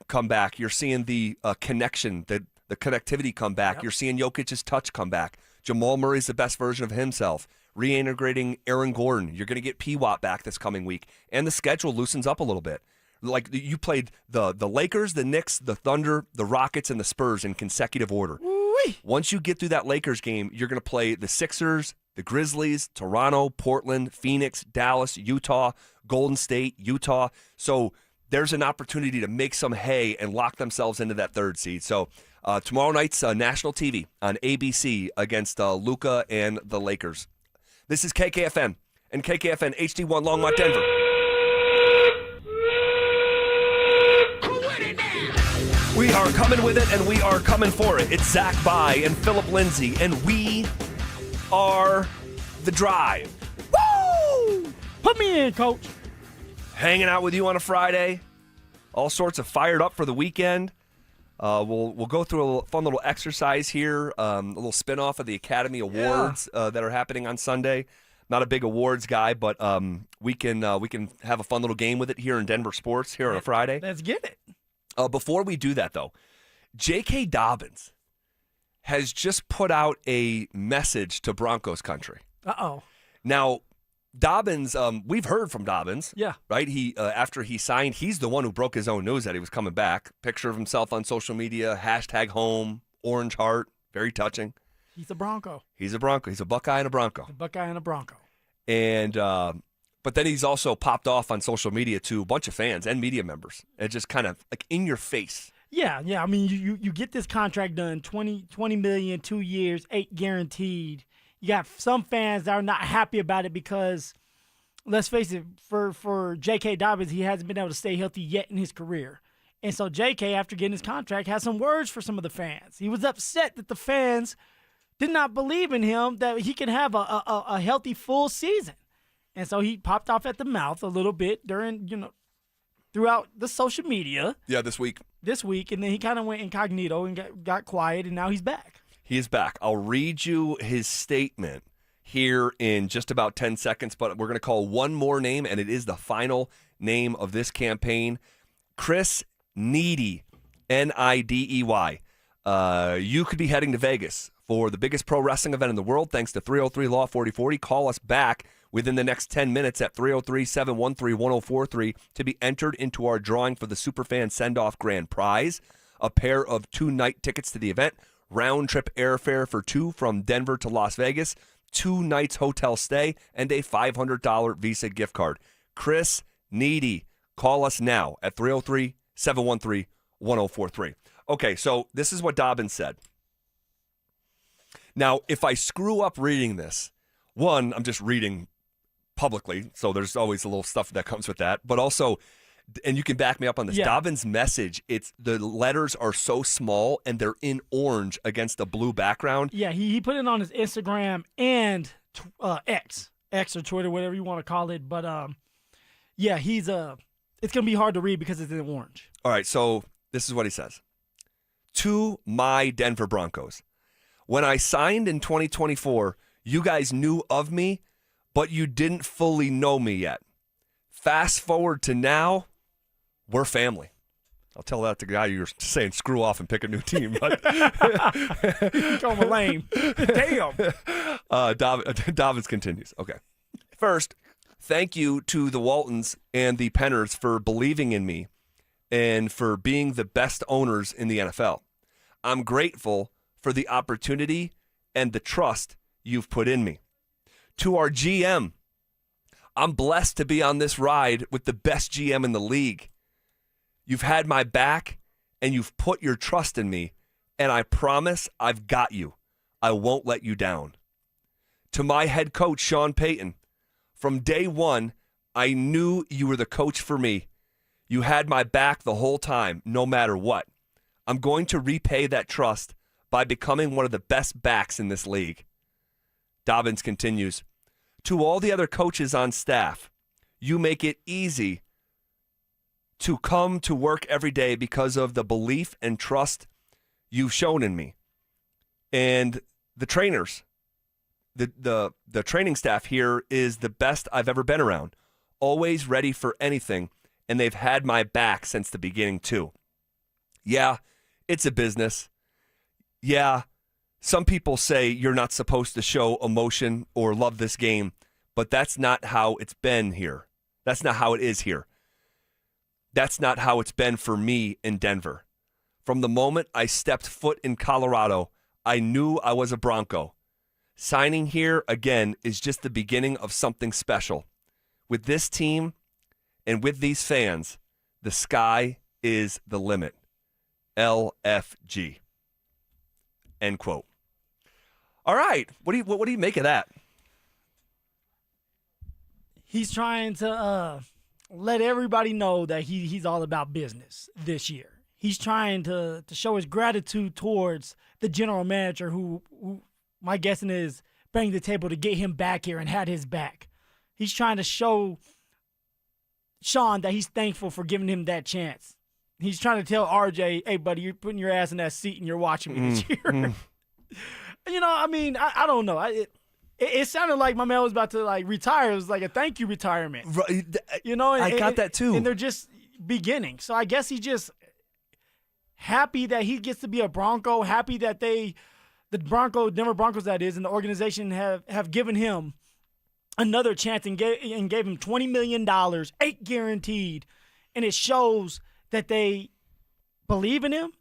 come back. You're seeing the connection, the connectivity come back. Yep. You're seeing Jokic's touch come back. Jamal Murray's the best version of himself. Reintegrating Aaron Gordon. You're going to get P-Watt back this coming week. And the schedule loosens up a little bit. Like you played the Lakers, the Knicks, the Thunder, the Rockets, and the Spurs in consecutive order. Woo-wee. Once you get through that Lakers game, you're going to play the Sixers, the Grizzlies, Toronto, Portland, Phoenix, Dallas, Utah, Golden State, Utah. So there's an opportunity to make some hay and lock themselves into that 3rd seed. So tomorrow night's national TV on ABC against Luka and the Lakers. This is KKFN and KKFN HD1 Longmont, Denver. We are coming with it, and we are coming for it. It's Zach By and Phillip Lindsay, and we are The Drive. Woo! Put me in, Coach. Hanging out with you on a Friday. All sorts of fired up for the weekend. We'll go through a fun little exercise here, a little spinoff of the Academy Awards that are happening on Sunday. Not a big awards guy, but we can have a fun little game with it here in Denver Sports here on a Friday. Let's get it. Before we do that, though, J.K. Dobbins has just put out a message to Broncos country. Uh-oh. Now, Dobbins, we've heard from Dobbins. Yeah. Right? He after he signed, he's the one who broke his own news that he was coming back. Picture of himself on social media, #home, orange heart, very touching. He's a Bronco. He's a Bronco. He's a Buckeye and a Bronco. A Buckeye and a Bronco. And but then he's also popped off on social media to a bunch of fans and media members. And just kind of like in your face. Yeah. I mean, you get this contract done, $20 million, 2 years, 8 guaranteed. You got some fans that are not happy about it because, let's face it, for J.K. Dobbins, he hasn't been able to stay healthy yet in his career. And so J.K., after getting his contract, has some words for some of the fans. He was upset that the fans did not believe in him, that he could have a healthy full season. And so he popped off at the mouth a little bit throughout the social media. Yeah, this week. And then he kind of went incognito and got quiet, and now he's back. He is back. I'll read you his statement here in just about 10 seconds, but we're going to call one more name, and it is the final name of this campaign. Chris Needy, N-I-D-E-Y. You could be heading to Vegas for the biggest pro wrestling event in the world thanks to 303 Law 4040. Call us back within the next 10 minutes at 303-713-1043 to be entered into our drawing for the Superfan Send-Off Grand Prize, a pair of 2-night tickets to the event. round-trip airfare for 2 from Denver to Las Vegas, 2 nights hotel stay, and a $500 Visa gift card. Chris Needy, call us now at 303-713-1043. Okay, so this is what Dobbins said. Now, if I screw up reading this, one, I'm just reading publicly, so there's always a little stuff that comes with that, but also, and you can back me up on this, Dobbins' message, the letters are so small and they're in orange against the blue background. Yeah, he put it on his Instagram and X or Twitter, whatever you want to call it, but yeah, it's going to be hard to read because it's in orange. All right, so this is what he says. To my Denver Broncos, when I signed in 2024, you guys knew of me, but you didn't fully know me yet. Fast forward to now, we're family. I'll tell that to the guy you're saying screw off and pick a new team. But you call him a lame. Damn. Dobbins continues. Okay. First, thank you to the Waltons and the Penners for believing in me and for being the best owners in the NFL. I'm grateful for the opportunity and the trust you've put in me. To our GM, I'm blessed to be on this ride with the best GM in the league. You've had my back, and you've put your trust in me, and I promise I've got you. I won't let you down. To my head coach, Sean Payton, from day one, I knew you were the coach for me. You had my back the whole time, no matter what. I'm going to repay that trust by becoming one of the best backs in this league. Dobbins continues, to all the other coaches on staff, you make it easy to come to work every day because of the belief and trust you've shown in me. And the trainers, the training staff here is the best I've ever been around, always ready for anything, and they've had my back since the beginning too. Yeah, it's a business. Yeah, some people say you're not supposed to show emotion or love this game, but that's not how it's been here. That's not how it is here. That's not how it's been for me in Denver. From the moment I stepped foot in Colorado, I knew I was a Bronco. Signing here, again, is just the beginning of something special. With this team and with these fans, the sky is the limit. LFG. End quote. All right. What do you make of that? He's trying to let everybody know that he's all about business this year. He's trying to show his gratitude towards the general manager who my guessing is banged the table to get him back here and had his back. He's trying to show Sean that he's thankful for giving him that chance. He's trying to tell RJ, hey, buddy, you're putting your ass in that seat and you're watching me this year. You know, I mean, I don't know. It sounded like my man was about to, like, retire. It was like a thank you retirement. Right. You know? I got that, too. And they're just beginning. So I guess he's just happy that he gets to be a Bronco, happy that the Denver Broncos, that is, and the organization have given him another chance and gave him $20 million, $8 guaranteed. And it shows that they believe in him.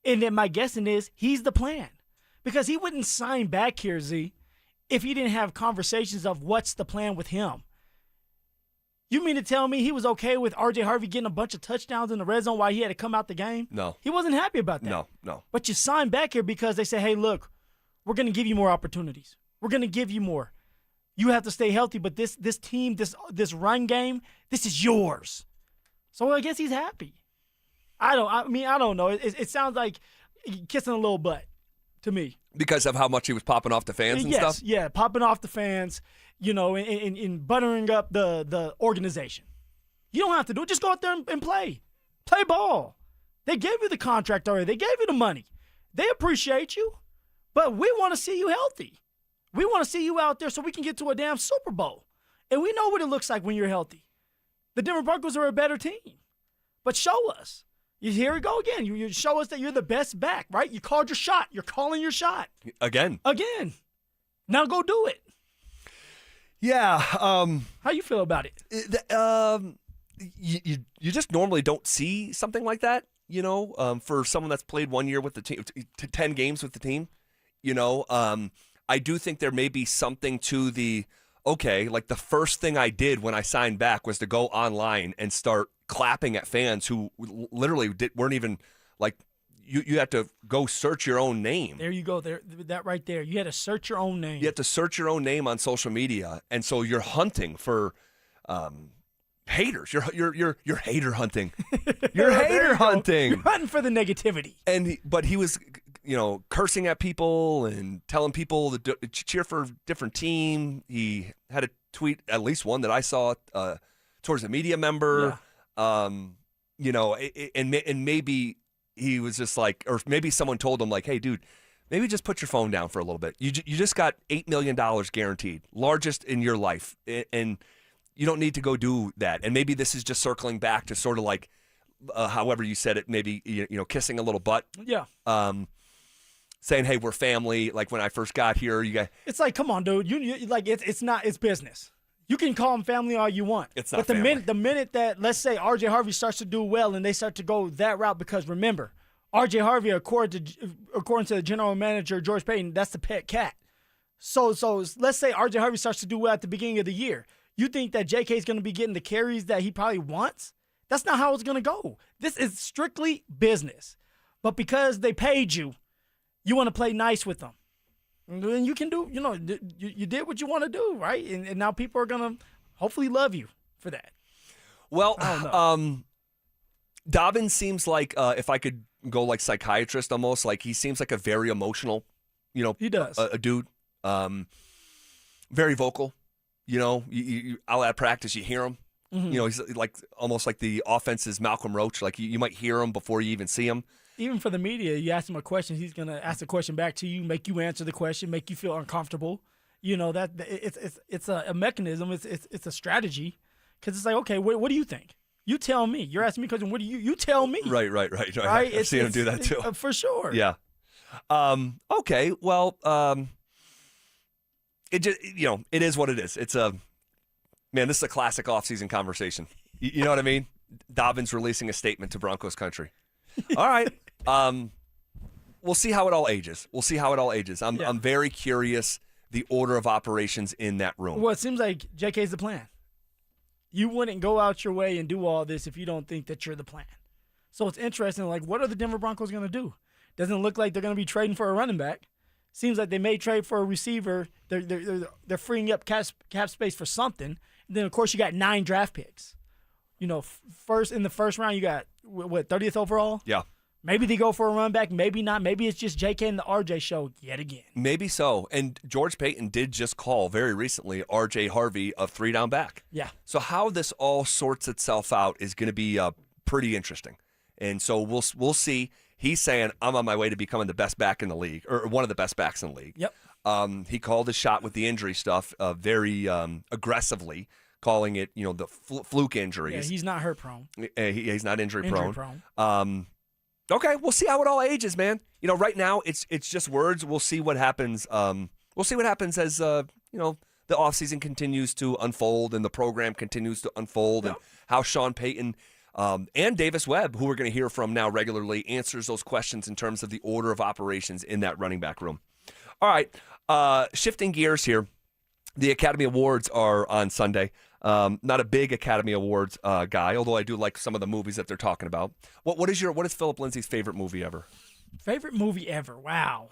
And then my guessing is he's the plan. Because he wouldn't sign back here, Z, if he didn't have conversations of what's the plan with him. You mean to tell me he was okay with R.J. Harvey getting a bunch of touchdowns in the red zone while he had to come out the game? No. He wasn't happy about that. No. But you signed back here because they say, hey, look, we're going to give you more opportunities. We're going to give you more. You have to stay healthy, but this team, this run game, this is yours. So I guess he's happy. I don't know. It sounds like kissing a little butt to me. Because of how much he was popping off the fans and stuff? Yeah, popping off the fans, you know, and buttering up the organization. You don't have to do it. Just go out there and play. Play ball. They gave you the contract already. They gave you the money. They appreciate you, but we want to see you healthy. We want to see you out there so we can get to a damn Super Bowl. And we know what it looks like when you're healthy. The Denver Broncos are a better team. But show us. Here we go again. You show us that you're the best back, right? You called your shot. You're calling your shot. Again. Now go do it. Yeah. How you feel about it? You just normally don't see something like that. for someone that's played 1 year with the team, 10 games with the team. I do think there may be something to the, like the first thing I did when I signed back was to go online and start clapping at fans who literally weren't even like, you had to go search your own name. There you go. That right there. You had to search your own name. You had to search your own name on social media, and so you're hunting for haters. You're hater hunting. You're hater hunting. You're hunting for the negativity. But he was, cursing at people and telling people to cheer for a different team. He had a tweet, at least one that I saw, towards a media member. Yeah. And maybe he was just like, or maybe someone told him like, hey, dude, maybe just put your phone down for a little bit. You just got $8 million guaranteed, largest in your life, and you don't need to go do that. And maybe this is just circling back to sort of like, however you said it, maybe kissing a little butt. Yeah. Saying, hey, we're family. Like when I first got here, you guys. It's like, come on, dude. You like it's business. You can call them family all you want. It's not but the minute that, let's say, R.J. Harvey starts to do well and they start to go that route, because remember, R.J. Harvey, according to the general manager, George Payton, that's the pet cat. So let's say R.J. Harvey starts to do well at the beginning of the year. You think that J.K. is going to be getting the carries that he probably wants? That's not how it's going to go. This is strictly business. But because they paid you, you want to play nice with them. And then you can do, you did what you want to do, right? And now people are going to hopefully love you for that. Well, Dobbins seems like, if I could go like psychiatrist almost, like he seems like a very emotional, he does. A dude. Very vocal. You out at practice, you hear him. Mm-hmm. He's like almost like the offense's Malcolm Roach. Like you might hear him before you even see him. Even for the media, you ask him a question, he's gonna ask the question back to you, make you answer the question, make you feel uncomfortable. That it's a mechanism. It's a strategy, because it's like, okay, what do you think? You tell me. You're asking me a question. What do you tell me? Right. I've seen him do that too. For sure. Yeah. Okay. Well, it just it is what it is. It's man. This is a classic offseason conversation. You know what I mean? Dobbins releasing a statement to Broncos country. All right. We'll see how it all ages. I'm very curious the order of operations in that room. Well, it seems like JK's the plan. You wouldn't go out your way and do all this if you don't think that you're the plan. So it's interesting, like, what are the Denver Broncos going to do? Doesn't look like they're going to be trading for a running back. Seems like they may trade for a receiver. They're freeing up cap space for something. And then, of course, you got 9 draft picks. First in the first round, you got, 30th overall? Yeah. Maybe they go for a run back. Maybe not. Maybe it's just JK and the RJ show yet again. Maybe so. And George Payton did just call very recently RJ Harvey a 3-down back. Yeah. So how this all sorts itself out is going to be pretty interesting. And so we'll see. He's saying, I'm on my way to becoming the best back in the league, or one of the best backs in the league. Yep. He called his shot with the injury stuff very aggressively, calling it, the fluke injuries. Yeah, he's not hurt prone. He's not injury prone. Okay, we'll see how it all ages, man. Right now it's just words. We'll see what happens. We'll see what happens as the offseason continues to unfold and the program continues to unfold, and how Sean Payton and Davis Webb, who we're going to hear from now regularly, answers those questions in terms of the order of operations in that running back room. All right, shifting gears here. The Academy Awards are on Sunday. Not a big Academy Awards guy, although I do like some of the movies that they're talking about. What is Phillip Lindsay's favorite movie ever? Favorite movie ever? Wow.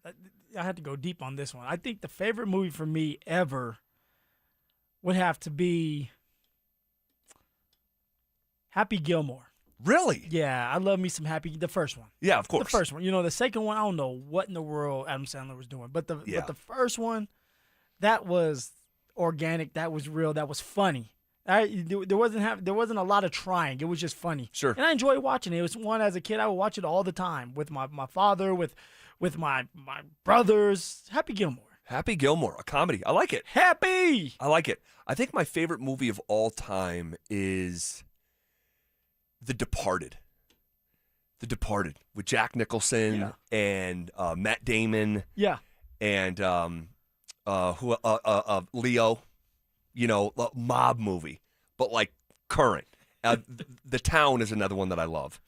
I had to go deep on this one. I think the favorite movie for me ever would have to be Happy Gilmore. Really? Yeah, I love me some Happy. The first one. Yeah, of course. The first one. The second one, I don't know what in the world Adam Sandler was doing, but the first one, that was organic. That was real. That was funny. There wasn't a lot of trying. It was just funny. Sure. And I enjoyed watching it. It was one as a kid. I would watch it all the time with my father, with my brothers. Happy Gilmore. Happy Gilmore, a comedy. I like it. Happy. I like it. I think my favorite movie of all time is The Departed. The Departed with Jack Nicholson and Matt Damon. Yeah. And Leo, mob movie, but like current. The Town is another one that I love.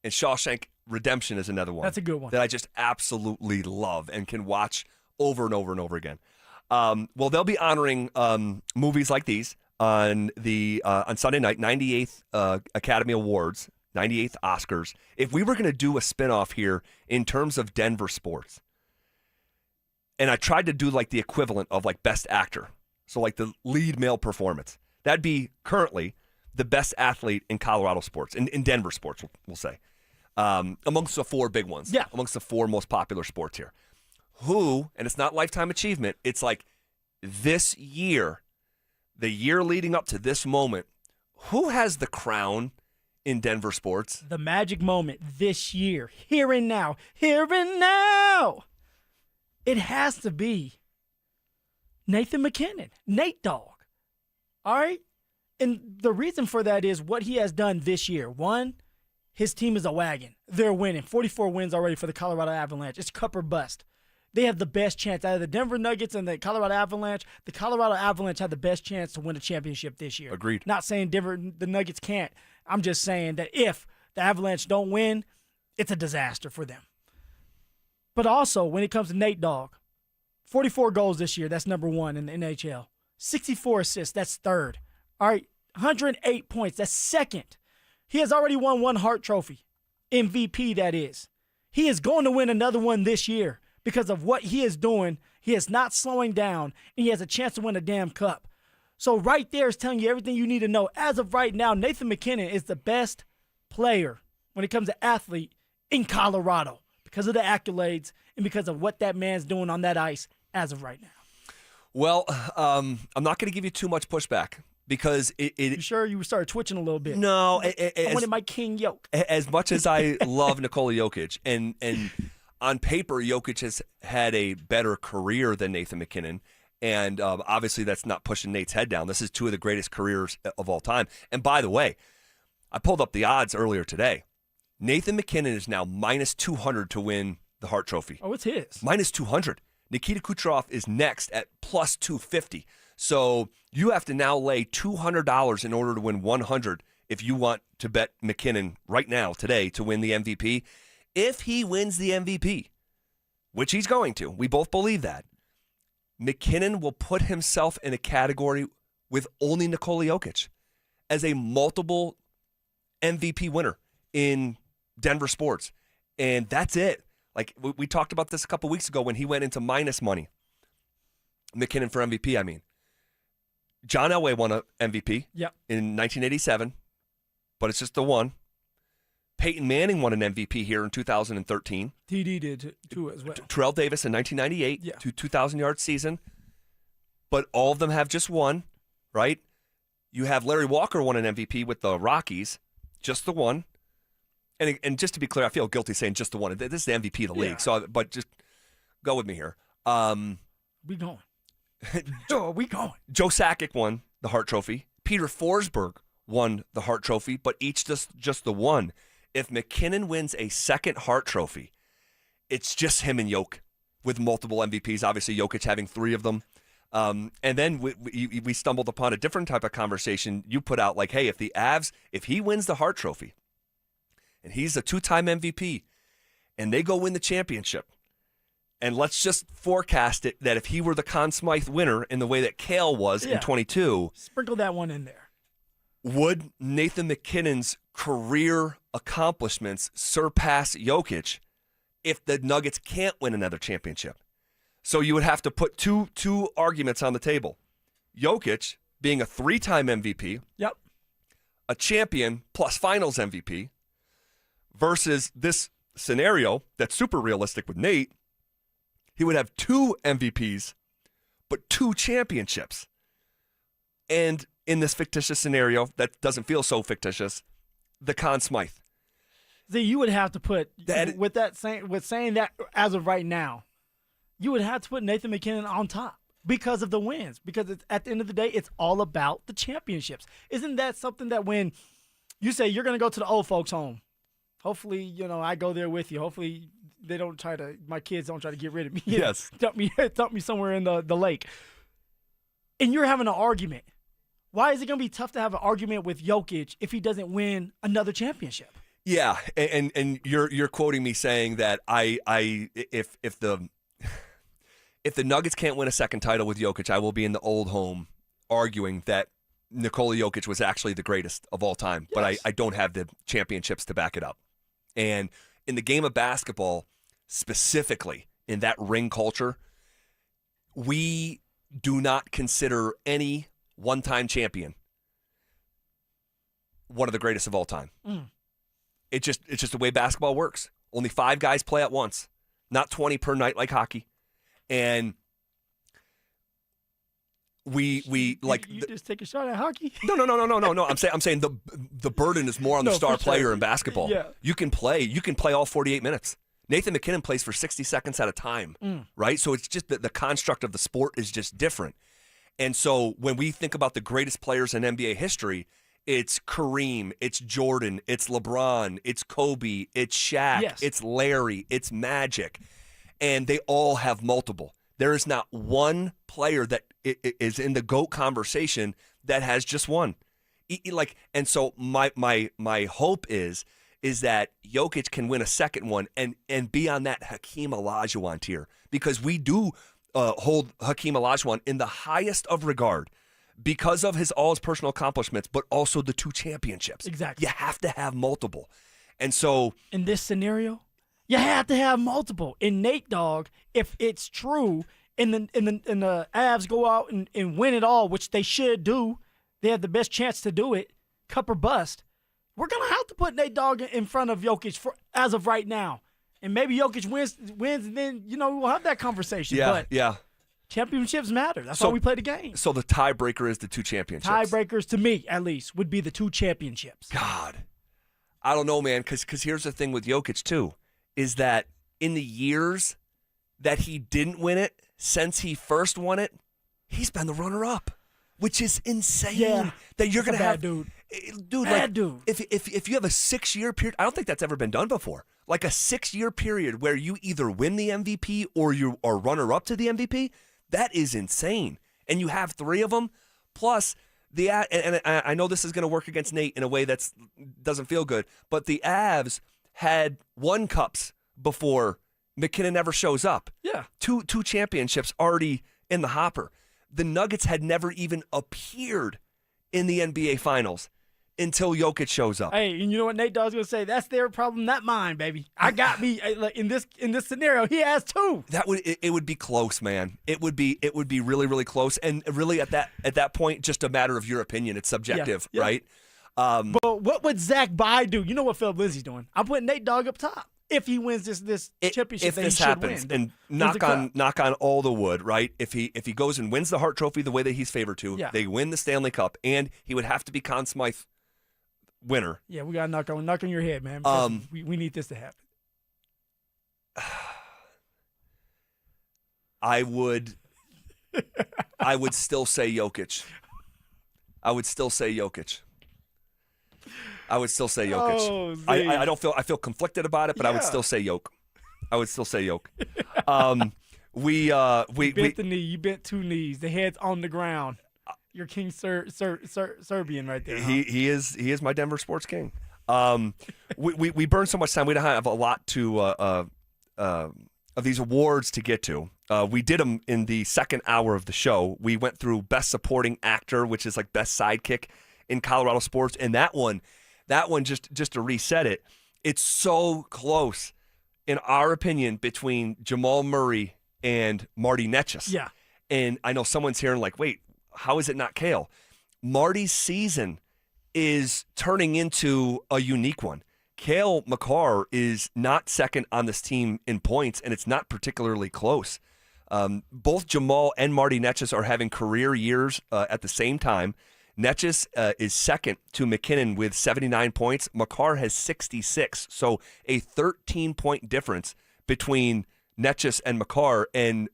And Shawshank Redemption is another one. That's a good one. That I just absolutely love and can watch over and over and over again. Well, they'll be honoring movies like these on Sunday night, 98th Academy Awards, 98th Oscars. If we were going to do a spinoff here in terms of Denver sports, and I tried to do like the equivalent of like Best Actor, so like the lead male performance, that'd be currently the best athlete in Colorado sports, in Denver sports, we'll say, amongst the four big ones, amongst the four most popular sports here. Who, and it's not lifetime achievement, it's like this year, the year leading up to this moment, who has the crown in Denver sports? The magic moment this year, here and now, here and now. It has to be Nathan McKinnon, Nate Dogg. All right? And the reason for that is what he has done this year. One, his team is a wagon. They're winning. 44 wins already for the Colorado Avalanche. It's cup or bust. They have the best chance out of the Denver Nuggets and the Colorado Avalanche. The Colorado Avalanche have the best chance to win a championship this year. Agreed. Not saying the Nuggets can't. I'm just saying that if the Avalanche don't win, it's a disaster for them. But also, when it comes to Nate Dogg, 44 goals this year, that's number one in the NHL. 64 assists, that's third. All right, 108 points, that's second. He has already won one Hart Trophy, MVP that is. He is going to win another one this year because of what he is doing. He is not slowing down, and he has a chance to win a damn cup. So right there is telling you everything you need to know. As of right now, Nathan McKinnon is the best player when it comes to athlete in Colorado because of the accolades and because of what that man's doing on that ice as of right now. Well, I'm not going to give you too much pushback because You sure you started twitching a little bit? No. I wanted my King Yoke. As much as I love Nikola Jokic, and on paper, Jokic has had a better career than Nathan McKinnon, and obviously that's not pushing Nate's head down. This is two of the greatest careers of all time. And by the way, I pulled up the odds earlier today. Nathan McKinnon is now minus 200 to win the Hart Trophy. Oh, it's his. Minus 200. Nikita Kucherov is next at plus 250. So you have to now lay $200 in order to win 100 if you want to bet McKinnon right now, today, to win the MVP. If he wins the MVP, which he's going to, we both believe that, McKinnon will put himself in a category with only Nikola Jokic as a multiple MVP winner in Denver sports. And that's it. Like, we talked about this a couple weeks ago when he went into minus money. McKinnon for MVP, I mean. John Elway won an MVP in 1987, but it's just the one. Peyton Manning won an MVP here in 2013. TD did too as well. Terrell Davis in 1998, 2,000-yard season. But all of them have just one, right? You have Larry Walker won an MVP with the Rockies, just the one. And just to be clear, I feel guilty saying just the one. This is the MVP of the league. So, but just go with me here. We going. We going. Joe Sakic won the Hart Trophy. Peter Forsberg won the Hart Trophy, but each just the one. If McKinnon wins a second Hart Trophy, it's just him and Jokic with multiple MVPs. Obviously, Jokic having 3 of them. And then we stumbled upon a different type of conversation. You put out like, hey, if he wins the Hart Trophy, and he's a 2-time MVP, and they go win the championship, and let's just forecast it that if he were the Conn Smythe winner in the way that Kale was in 22, sprinkle that one in there. Would Nathan McKinnon's career accomplishments surpass Jokic if the Nuggets can't win another championship? So you would have to put two arguments on the table. Jokic being a 3-time MVP, a champion plus finals MVP, versus this scenario that's super realistic with Nate. He would have 2 MVPs, but 2 championships. And in this fictitious scenario that doesn't feel so fictitious, the Conn Smythe. See, you would have to put saying that as of right now, you would have to put Nathan McKinnon on top because of the wins. Because at the end of the day, it's all about the championships. Isn't that something that when you say you're going to go to the old folks' home, hopefully, I go there with you. Hopefully, my kids don't try to get rid of me. Yes. dump me somewhere in the lake. And you're having an argument. Why is it going to be tough to have an argument with Jokic if he doesn't win another championship? Yeah, and you're quoting me saying that if the Nuggets can't win a second title with Jokic, I will be in the old home arguing that Nikola Jokic was actually the greatest of all time, but I don't have the championships to back it up. And in the game of basketball, specifically in that ring culture, we do not consider any one-time champion one of the greatest of all time. It's just the way basketball works. Only 5 guys play at once, not 20 per night like hockey. And we like you just take a shot at hockey. No. I'm saying the burden is more on the star player in basketball. Yeah. You can play all 48 minutes. Nathan McKinnon plays for 60 seconds at a time, right? So it's just the construct of the sport is just different. And so when we think about the greatest players in NBA history, it's Kareem, it's Jordan, it's LeBron, it's Kobe, it's Shaq, it's Larry, it's Magic. And they all have multiple. There is not one player that is in the GOAT conversation that has just one. And so my hope is that Jokic can win a second one and be on that Hakeem Olajuwon tier, because we do hold Hakeem Olajuwon in the highest of regard because of all his personal accomplishments, but also the 2 championships. Exactly. You have to have multiple. And so in this scenario, you have to have multiple. In Nate Dogg, if it's true, and the Avs go out and win it all, which they should do, they have the best chance to do it, cup or bust, we're going to have to put Nate Dogg in front of Jokic as of right now. And maybe Jokic wins, and then, we'll have that conversation. Yeah. Championships matter. That's why we play the game. So the tiebreaker is the 2 championships. Tiebreakers, to me, at least, would be the 2 championships. God. I don't know, man, because here's the thing with Jokic, too, is that in the years that he didn't win it, since he first won it, he's been the runner-up, which is insane. Yeah, that you're going to have, dude. Dude. If you have a 6-year period, I don't think that's ever been done before. Like a 6-year period where you either win the MVP or you are runner-up to the MVP, that is insane. And you have 3 of them, plus and I know this is going to work against Nate in a way that doesn't feel good, but the Avs had 1 cups before McKinnon never shows up. Yeah. Two championships already in the hopper. The Nuggets had never even appeared in the NBA Finals until Jokic shows up. Hey, and you know what Nate Dogg's going to say? That's their problem, not mine, baby. I got me in this scenario. He has 2. It would be close, man. It would be really, really close, and really at that point, just a matter of your opinion. It's subjective, right? But what would Zach Bye do? You know what Phillip Lindsay's doing? I'm putting Nate Dogg up top. If he wins this championship, if this happens, and knock on all the wood, right? If he goes and wins the Hart Trophy the way that he's favored to, they win the Stanley Cup, and he would have to be Conn Smythe winner. Yeah, we gotta knock on your head, man. We need this to happen. I would still say Jokic. I would still say Jokic. Oh, I feel conflicted about it, but I would still say Jokic. You bent the knee. You bent 2 knees. The head's on the ground. You're King Serbian right there. Huh? He is my Denver sports king. We burned so much time. We don't have a lot of these awards to get to. We did them in the second hour of the show. We went through Best Supporting Actor, which is like Best Sidekick in Colorado sports, and that one just to reset it, it's so close, in our opinion, between Jamal Murray and Marty Netchus. Yeah. And I know someone's hearing like, wait, how is it not Kale? Marty's season is turning into a unique one. Cale Makar is not second on this team in points, and it's not particularly close. Both Jamal and Marty Netchus are having career years at the same time. Netchus is second to McKinnon with 79 points. Makar has 66, so a 13-point difference between Netchus and Makar, and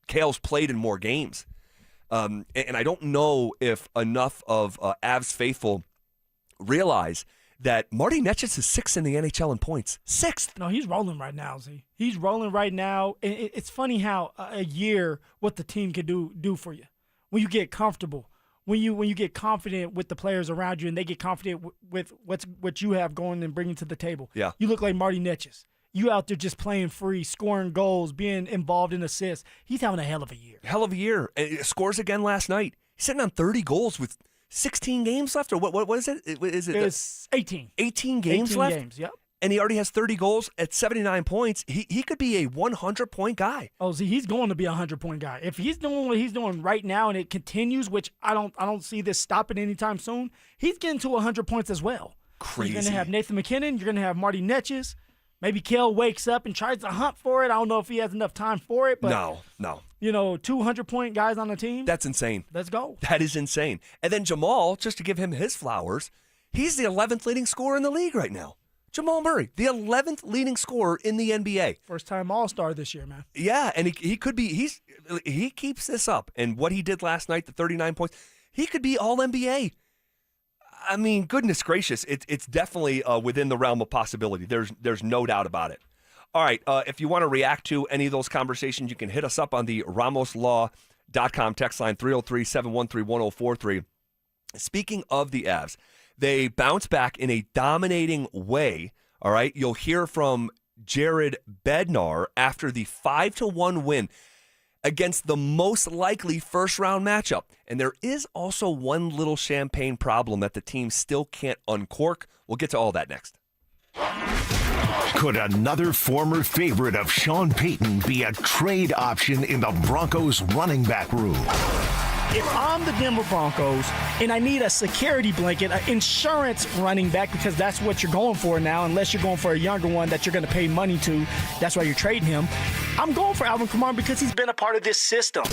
Cale's played in more games. And I don't know if enough of Avs faithful realize that Marty Netchus is 6th in the NHL in points. 6th. No, he's rolling right now, Z. He's rolling right now. And it's funny how a year, what the team can do for you when you get comfortable. when you get confident with the players around you and they get confident with what you have going and bringing to the table. Yeah. You look like Marty Netjes. You out there just playing free, scoring goals, being involved in assists. He's having a hell of a year. Hell of a year. Scores again last night. He's sitting on 30 goals with 16 games left, or what is it? It's 18. 18 games left? 18 games, yep. And he already has 30 goals at 79 points. He could be a 100-point guy. Oh, see, he's going to be a 100-point guy. If he's doing what he's doing right now and it continues, which I don't see this stopping anytime soon, he's getting to 100 points as well. Crazy. You're going to have Nathan McKinnon. You're going to have Marty Netjes. Maybe Kale wakes up and tries to hunt for it. I don't know if he has enough time for it. But No. 200-point guys on the team. That's insane. Let's go. That is insane. And then Jamal, just to give him his flowers, he's the 11th leading scorer in the league right now. Jamal Murray, the 11th leading scorer in the NBA. First-time All-Star this year, man. Yeah, and he could be. He keeps this up, and what he did last night, the 39 points, he could be All-NBA. I mean, goodness gracious, it's definitely within the realm of possibility. There's no doubt about it. All right, if you want to react to any of those conversations, you can hit us up on the RamosLaw.com text line 303-713-1043. Speaking of the Avs, they bounce back in a dominating way. All right, you'll hear from Jared Bednar after the 5-1 win against the most likely first-round matchup. And there is also one little champagne problem that the team still can't uncork. We'll get to all that next. Could another former favorite of Sean Payton be a trade option in the Broncos running back room? If I'm the Denver Broncos and I need a security blanket, an insurance running back, because that's what you're going for now, unless you're going for a younger one that you're going to pay money to, that's why you're trading him. I'm going for Alvin Kamara because he's been a part of this system.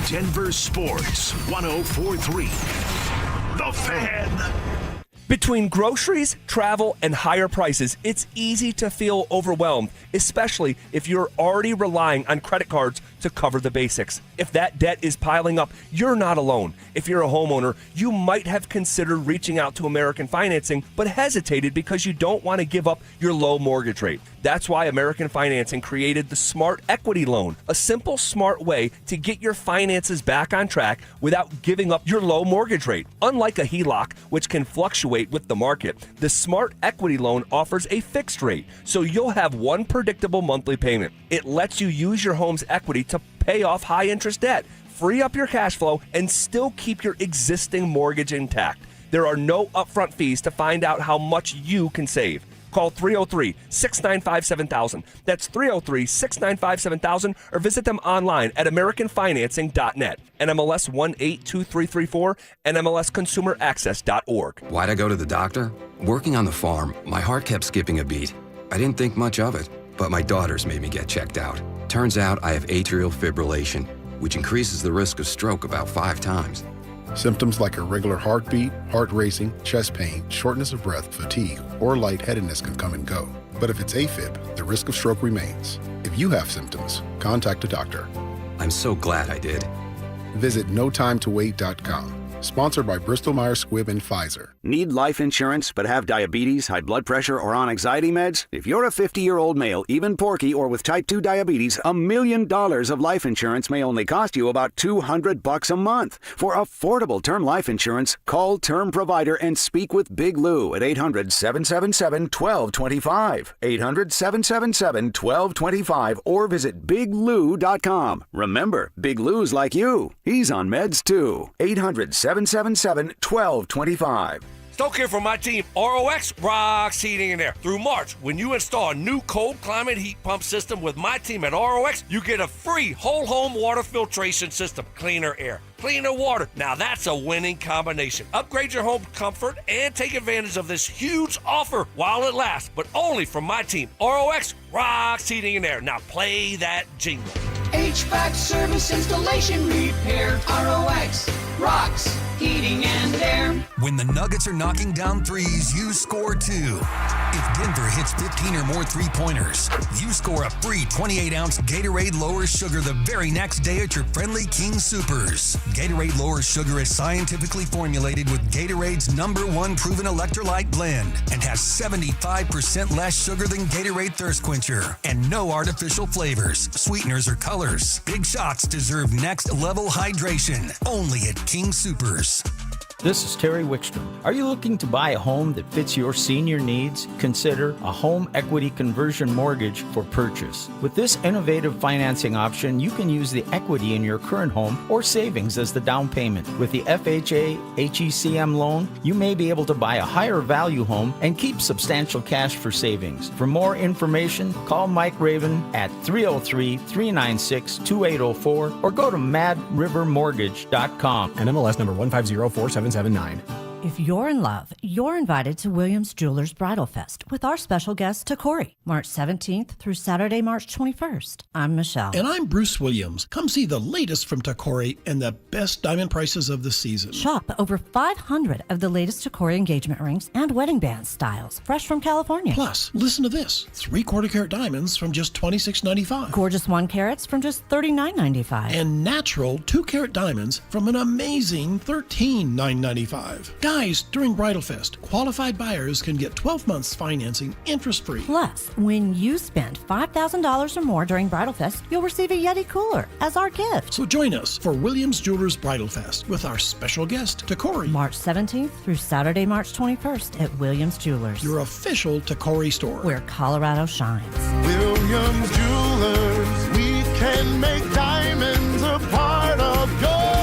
Denver Sports 104.3. The Fan. Between groceries, travel, and higher prices, it's easy to feel overwhelmed, especially if you're already relying on credit cards to cover the basics. If that debt is piling up, you're not alone. If you're a homeowner, you might have considered reaching out to American Financing, but hesitated because you don't want to give up your low mortgage rate. That's why American Financing created the Smart Equity Loan, a simple, smart way to get your finances back on track without giving up your low mortgage rate. Unlike a HELOC, which can fluctuate with the market, the Smart Equity Loan offers a fixed rate, so you'll have one predictable monthly payment. It lets you use your home's equity to pay off high-interest debt, free up your cash flow, and still keep your existing mortgage intact. There are no upfront fees to find out how much you can save. Call 303-695-7000. That's 303-695-7000, or visit them online at AmericanFinancing.net. NMLS 182334, NMLSConsumerAccess.org. Why'd I go to the doctor? Working on the farm, my heart kept skipping a beat. I didn't think much of it, but my daughters made me get checked out. Turns out I have atrial fibrillation, which increases the risk of stroke about 5 times. Symptoms like irregular heartbeat, heart racing, chest pain, shortness of breath, fatigue, or lightheadedness can come and go. But if it's AFib, the risk of stroke remains. If you have symptoms, contact a doctor. I'm so glad I did. Visit notimetowait.com. Sponsored by Bristol-Myers Squibb and Pfizer. Need life insurance but have diabetes, high blood pressure, or on anxiety meds? If you're a 50-year-old male, even porky, or with type 2 diabetes, $1 million of life insurance may only cost you about $200 a month. For affordable term life insurance, call Term Provider and speak with Big Lou at 800-777-1225. 800-777-1225 or visit biglou.com. Remember, Big Lou's like you. He's on meds too. 800-777-1225. Stoke here from my team, ROX Rocks Heating and Air. Through March, when you install a new cold climate heat pump system with my team at ROX, you get a free whole home water filtration system. Cleaner air, cleaner water. Now that's a winning combination. Upgrade your home comfort and take advantage of this huge offer while it lasts, but only from my team, ROX Rocks Heating and Air. Now play that jingle. HVAC service, installation, repair. ROX Rocks Heating and Air. When the Nuggets are knocking down threes, you score too. If Denver hits 15 or more three-pointers, you score a free 28-ounce Gatorade Lower Sugar the very next day at your friendly King Soopers. Gatorade Lower Sugar is scientifically formulated with Gatorade's #1 proven electrolyte blend and has 75% less sugar than Gatorade Thirst Quencher and no artificial flavors, sweeteners, or colors. Big shots deserve next-level hydration. Only at King Soopers. This is Terry Wickstrom. Are you looking to buy a home that fits your senior needs? Consider a home equity conversion mortgage for purchase. With this innovative financing option, you can use the equity in your current home or savings as the down payment. With the FHA HECM loan, you may be able to buy a higher value home and keep substantial cash for savings. For more information, call Mike Raven at 303-396-2804 or go to madrivermortgage.com. And MLS number 1504779. If you're in love, you're invited to Williams Jewelers Bridal Fest with our special guest, Takori, March 17th through Saturday, March 21st. I'm Michelle. And I'm Bruce Williams. Come see the latest from Takori and the best diamond prices of the season. Shop over 500 of the latest Takori engagement rings and wedding band styles, fresh from California. Plus, listen to this. 3/4 carat diamonds from just $26.95. Gorgeous 1 carats from just $39.95. And natural 2 carat diamonds from an amazing $13,995. Guys, during Bridal Fest, qualified buyers can get 12 months financing interest-free. Plus, when you spend $5,000 or more during Bridal Fest, you'll receive a Yeti cooler as our gift. So join us for Williams Jewelers Bridal Fest with our special guest, Takori. March 17th through Saturday, March 21st at Williams Jewelers. Your official Takori store. Where Colorado shines. Williams Jewelers, we can make diamonds a part of your life.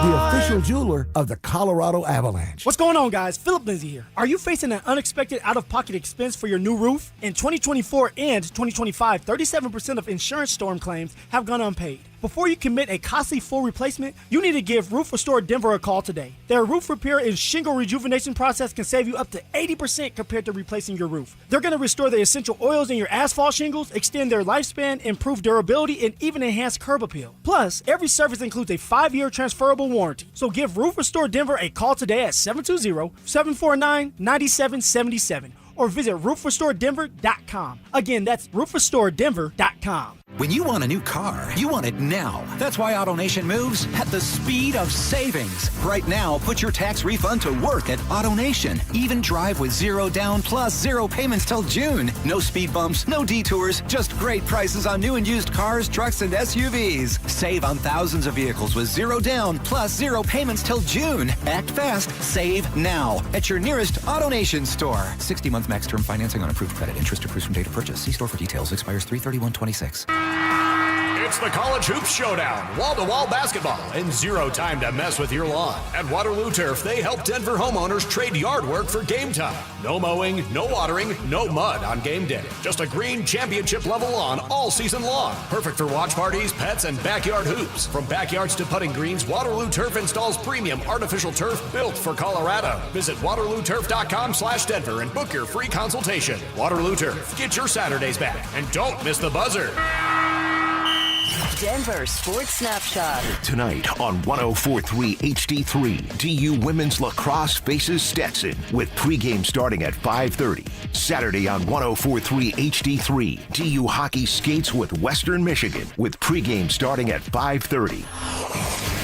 The official jeweler of the Colorado Avalanche. What's going on, guys? Phillip Lindsay here. Are you facing an unexpected out-of-pocket expense for your new roof? In 2024 and 2025, 37% of insurance storm claims have gone unpaid. Before you commit a costly full replacement, you need to give Roof Restore Denver a call today. Their roof repair and shingle rejuvenation process can save you up to 80% compared to replacing your roof. They're going to restore the essential oils in your asphalt shingles, extend their lifespan, improve durability, and even enhance curb appeal. Plus, every service includes a 5-year transferable warranty. So give Roof Restore Denver a call today at 720-749-9777 or visit roofrestoredenver.com. Again, that's roofrestoredenver.com. When you want a new car, you want it now. That's why AutoNation moves at the speed of savings. Right now, put your tax refund to work at AutoNation. Even drive with 0 down plus 0 payments till June. No speed bumps, no detours, just great prices on new and used cars, trucks, and SUVs. Save on thousands of vehicles with 0 down plus 0 payments till June. Act fast, save now at your nearest AutoNation store. 60-month max term financing on approved credit. Interest accrues from date of purchase. See store for details. Expires 3/31/26. It's the College Hoops Showdown, wall-to-wall basketball, and 0 time to mess with your lawn. At Waterloo Turf, they help Denver homeowners trade yard work for game time. No mowing, no watering, no mud on game day. Just a green championship-level lawn all season long. Perfect for watch parties, pets, and backyard hoops. From backyards to putting greens, Waterloo Turf installs premium artificial turf built for Colorado. Visit waterlooturf.com/Denver and book your free consultation. Waterloo Turf, get your Saturdays back, and don't miss the buzzer. Denver Sports Snapshot. Tonight on 104.3 HD3, DU Women's Lacrosse faces Stetson with pregame starting at 5:30. Saturday on 104.3 HD3, DU Hockey skates with Western Michigan with pregame starting at 5:30.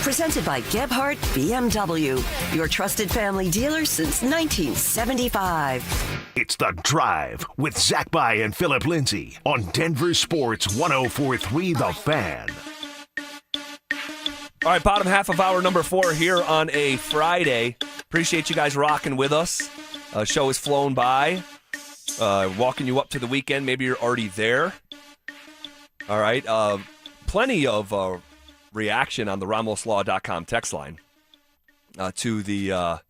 Presented by Gebhardt BMW, your trusted family dealer since 1975. It's The Drive with Zach By and Phillip Lindsay on Denver Sports 104.3 The Fan. All right, bottom half of hour number 4 here on a Friday. Appreciate you guys rocking with us. Show has flown by. Walking you up to the weekend. Maybe you're already there. All right. Plenty of reaction on the RamosLaw.com text line to the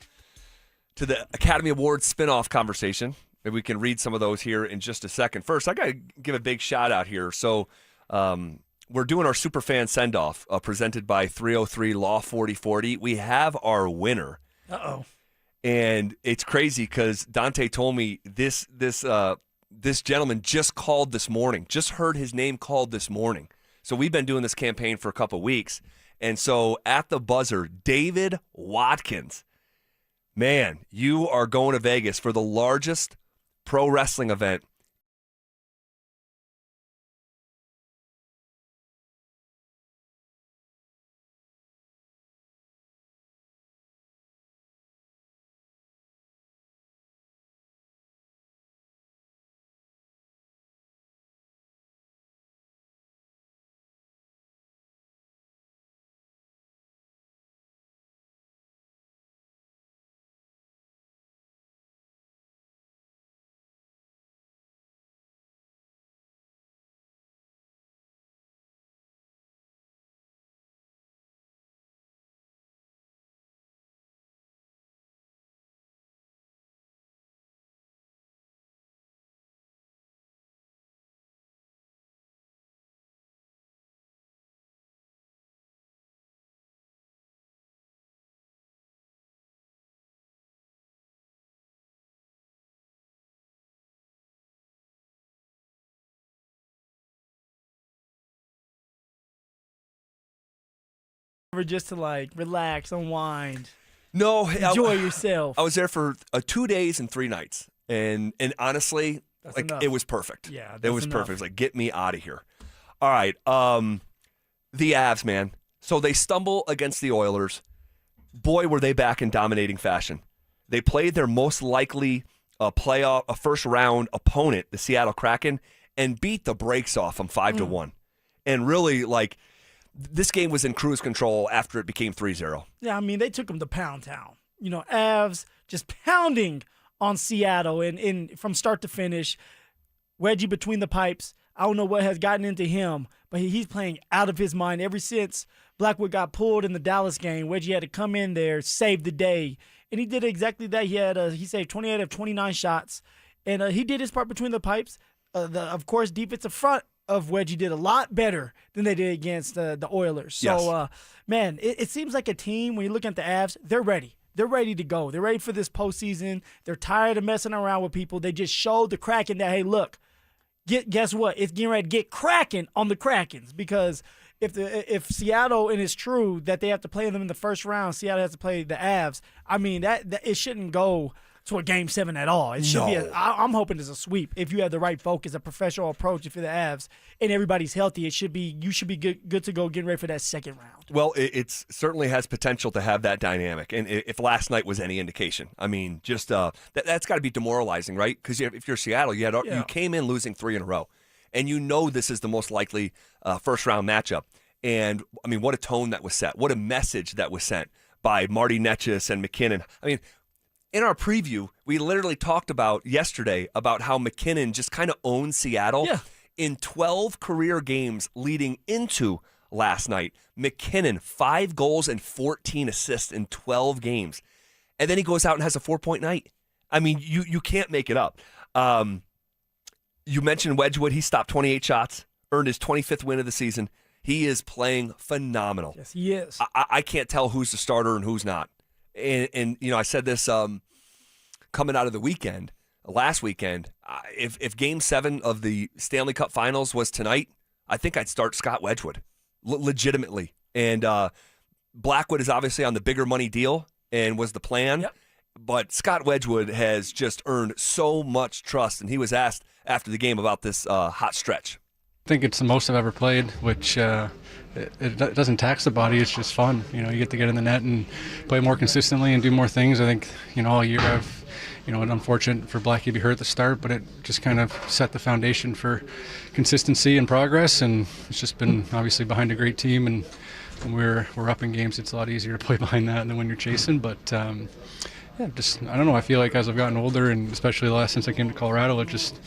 Academy Awards spinoff conversation. Maybe we can read some of those here in just a second. First, I got to give a big shout out here. So we're doing our Superfan send-off presented by 303 Law 4040. We have our winner. Uh-oh. And it's crazy because Dante told me this gentleman just called this morning, just heard his name called this morning. So we've been doing this campaign for a couple weeks. And so at the buzzer, David Watkins Man, you are going to Vegas for the largest pro wrestling event. Just to like relax, unwind. No, enjoy yourself. I was there for 2 days and 3 nights, and honestly, That's like enough. it was perfect. Yeah, it was enough. perfect. It was like, get me out of here. All right, the Avs, man. So they stumble against the Oilers. Boy, were they back in dominating fashion. They played their most likely a first round opponent, the Seattle Kraken, and beat the brakes off them 5-1. And really, like, this game was in cruise control after it became 3-0. Yeah, I mean, they took them to Pound Town. You know, Avs just pounding on Seattle and from start to finish. Wedgie between the pipes. I don't know what has gotten into him, but he's playing out of his mind ever since Blackwood got pulled in the Dallas game. Wedgie had to come in there, save the day, and he did exactly that. He saved 28 of 29 shots, and he did his part between the pipes. Of course, defensive front of Wedgie did a lot better than they did against the Oilers. So, man, it seems like a team, when you look at the Avs, they're ready. They're ready to go. They're ready for this postseason. They're tired of messing around with people. They just showed the Kraken that, hey, look, guess what? It's getting ready to get cracking on the Krakens, because if Seattle, and it's true that they have to play them in the first round, Seattle has to play the Avs, I mean, that it shouldn't go to a Game 7 at all. It should be. I'm hoping it's a sweep. If you have the right focus, a professional approach, if you're the Avs and everybody's healthy, you should be good to go, getting ready for that second round. Well, it certainly has potential to have that dynamic. And if last night was any indication, I mean, just that's got to be demoralizing, right? Because if you're Seattle, you came in losing 3 in a row, and you know this is the most likely first round matchup. And I mean, what a tone that was set! What a message that was sent by Marty Netchis and McKinnon. I mean, in our preview, we literally talked about yesterday about how McKinnon just kind of owns Seattle. Yeah. In 12 career games leading into last night, McKinnon, 5 goals and 14 assists in 12 games. And then he goes out and has a 4-point night. I mean, you can't make it up. You mentioned Wedgwood. He stopped 28 shots, earned his 25th win of the season. He is playing phenomenal. Yes, he is. I can't tell who's the starter and who's not. And you know, I said this coming out of the last weekend, if Game 7 of the Stanley Cup Finals was tonight, I think I'd start Scott Wedgwood, legitimately. And Blackwood is obviously on the bigger money deal and was the plan. Yep. But Scott Wedgwood has just earned so much trust, and he was asked after the game about this hot stretch. I think it's the most I've ever played, which it doesn't tax the body. It's just fun. You know, you get to get in the net and play more consistently and do more things. I think, you know, all year I've, you know, it's unfortunate for Blackie to be hurt at the start, but it just kind of set the foundation for consistency and progress. And it's just been obviously behind a great team. And when we're up in games, it's a lot easier to play behind that than when you're chasing. But yeah, just, I don't know. I feel like as I've gotten older, and especially since I came to Colorado, it just,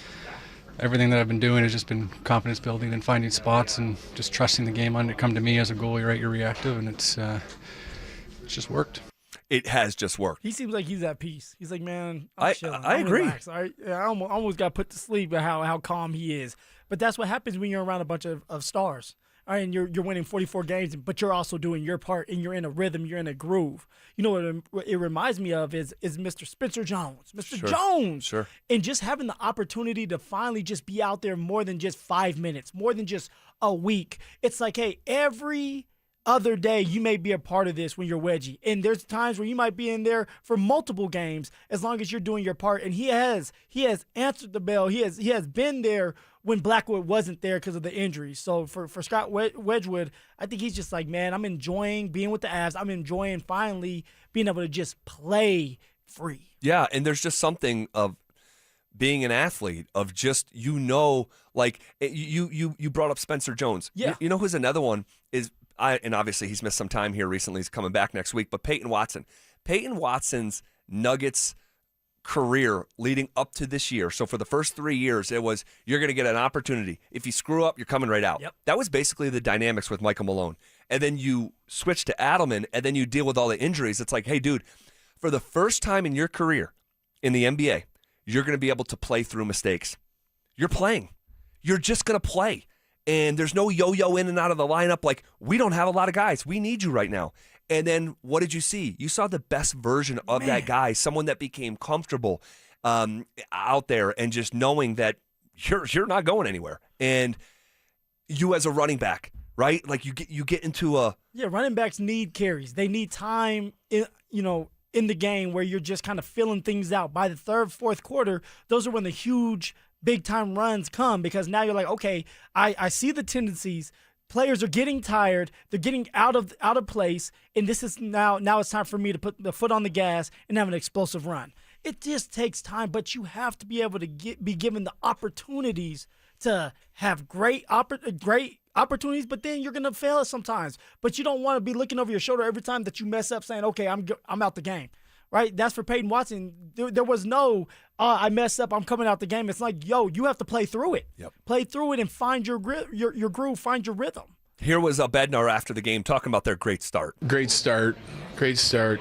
everything that I've been doing has just been confidence building and finding spots and just trusting the game on to come to me as a goalie, right? You're reactive, and it's just worked. It has just worked. He seems like he's at peace. He's like, man, I'm chilling. I agree. Relaxed. I almost got put to sleep at how calm he is. But that's what happens when you're around a bunch of stars. All right, and you're winning 44 games, but you're also doing your part, and you're in a rhythm, you're in a groove. You know what it reminds me of is Mr. Spencer Jones. Mr. Sure. Jones. Sure. And just having the opportunity to finally just be out there more than just 5 minutes, more than just a week. It's like, hey, every other day you may be a part of this when you're wedgie. And there's times where you might be in there for multiple games as long as you're doing your part. And he has answered the bell. He has been there when Blackwood wasn't there because of the injuries. So for Scott Wedgwood, I think he's just like, man, I'm enjoying being with the Avs. I'm enjoying finally being able to just play free. Yeah, and there's just something of being an athlete, of just, like you brought up Spencer Jones. Yeah. You know who's another one is, and obviously he's missed some time here recently. He's coming back next week, but Payton Watson. Payton Watson's Nuggets career leading up to this year. So for the first 3 years, it was, you're going to get an opportunity. If you screw up, you're coming right out. Yep. That was basically the dynamics with Michael Malone. And then you switch to Adelman, and then you deal with all the injuries. It's like, hey, dude, for the first time in your career in the NBA, you're going to be able to play through mistakes. You're playing. You're just going to play. And there's no yo-yo in and out of the lineup. Like, we don't have a lot of guys. We need you right now. And then what did you see? You saw the best version of that guy, someone that became comfortable out there and just knowing that you're not going anywhere. And you as a running back, right? Like you get into a... Yeah, running backs need carries. They need time, in the game where you're just kind of filling things out. By the third, fourth quarter, those are when the huge, big-time runs come, because now you're like, okay, I see the tendencies. Players are getting tired. They're getting out of place, and this is now it's time for me to put the foot on the gas and have an explosive run. It just takes time, but you have to be able to be given the opportunities to have great opportunities, but then you're going to fail sometimes. But you don't want to be looking over your shoulder every time that you mess up saying, okay, I'm out the game. Right? That's for Payton Watson. There was no, I messed up, I'm coming out the game. It's like, yo, you have to play through it. Yep. Play through it and find your groove, find your rhythm. Here was Bednar after the game talking about their great start. Great start.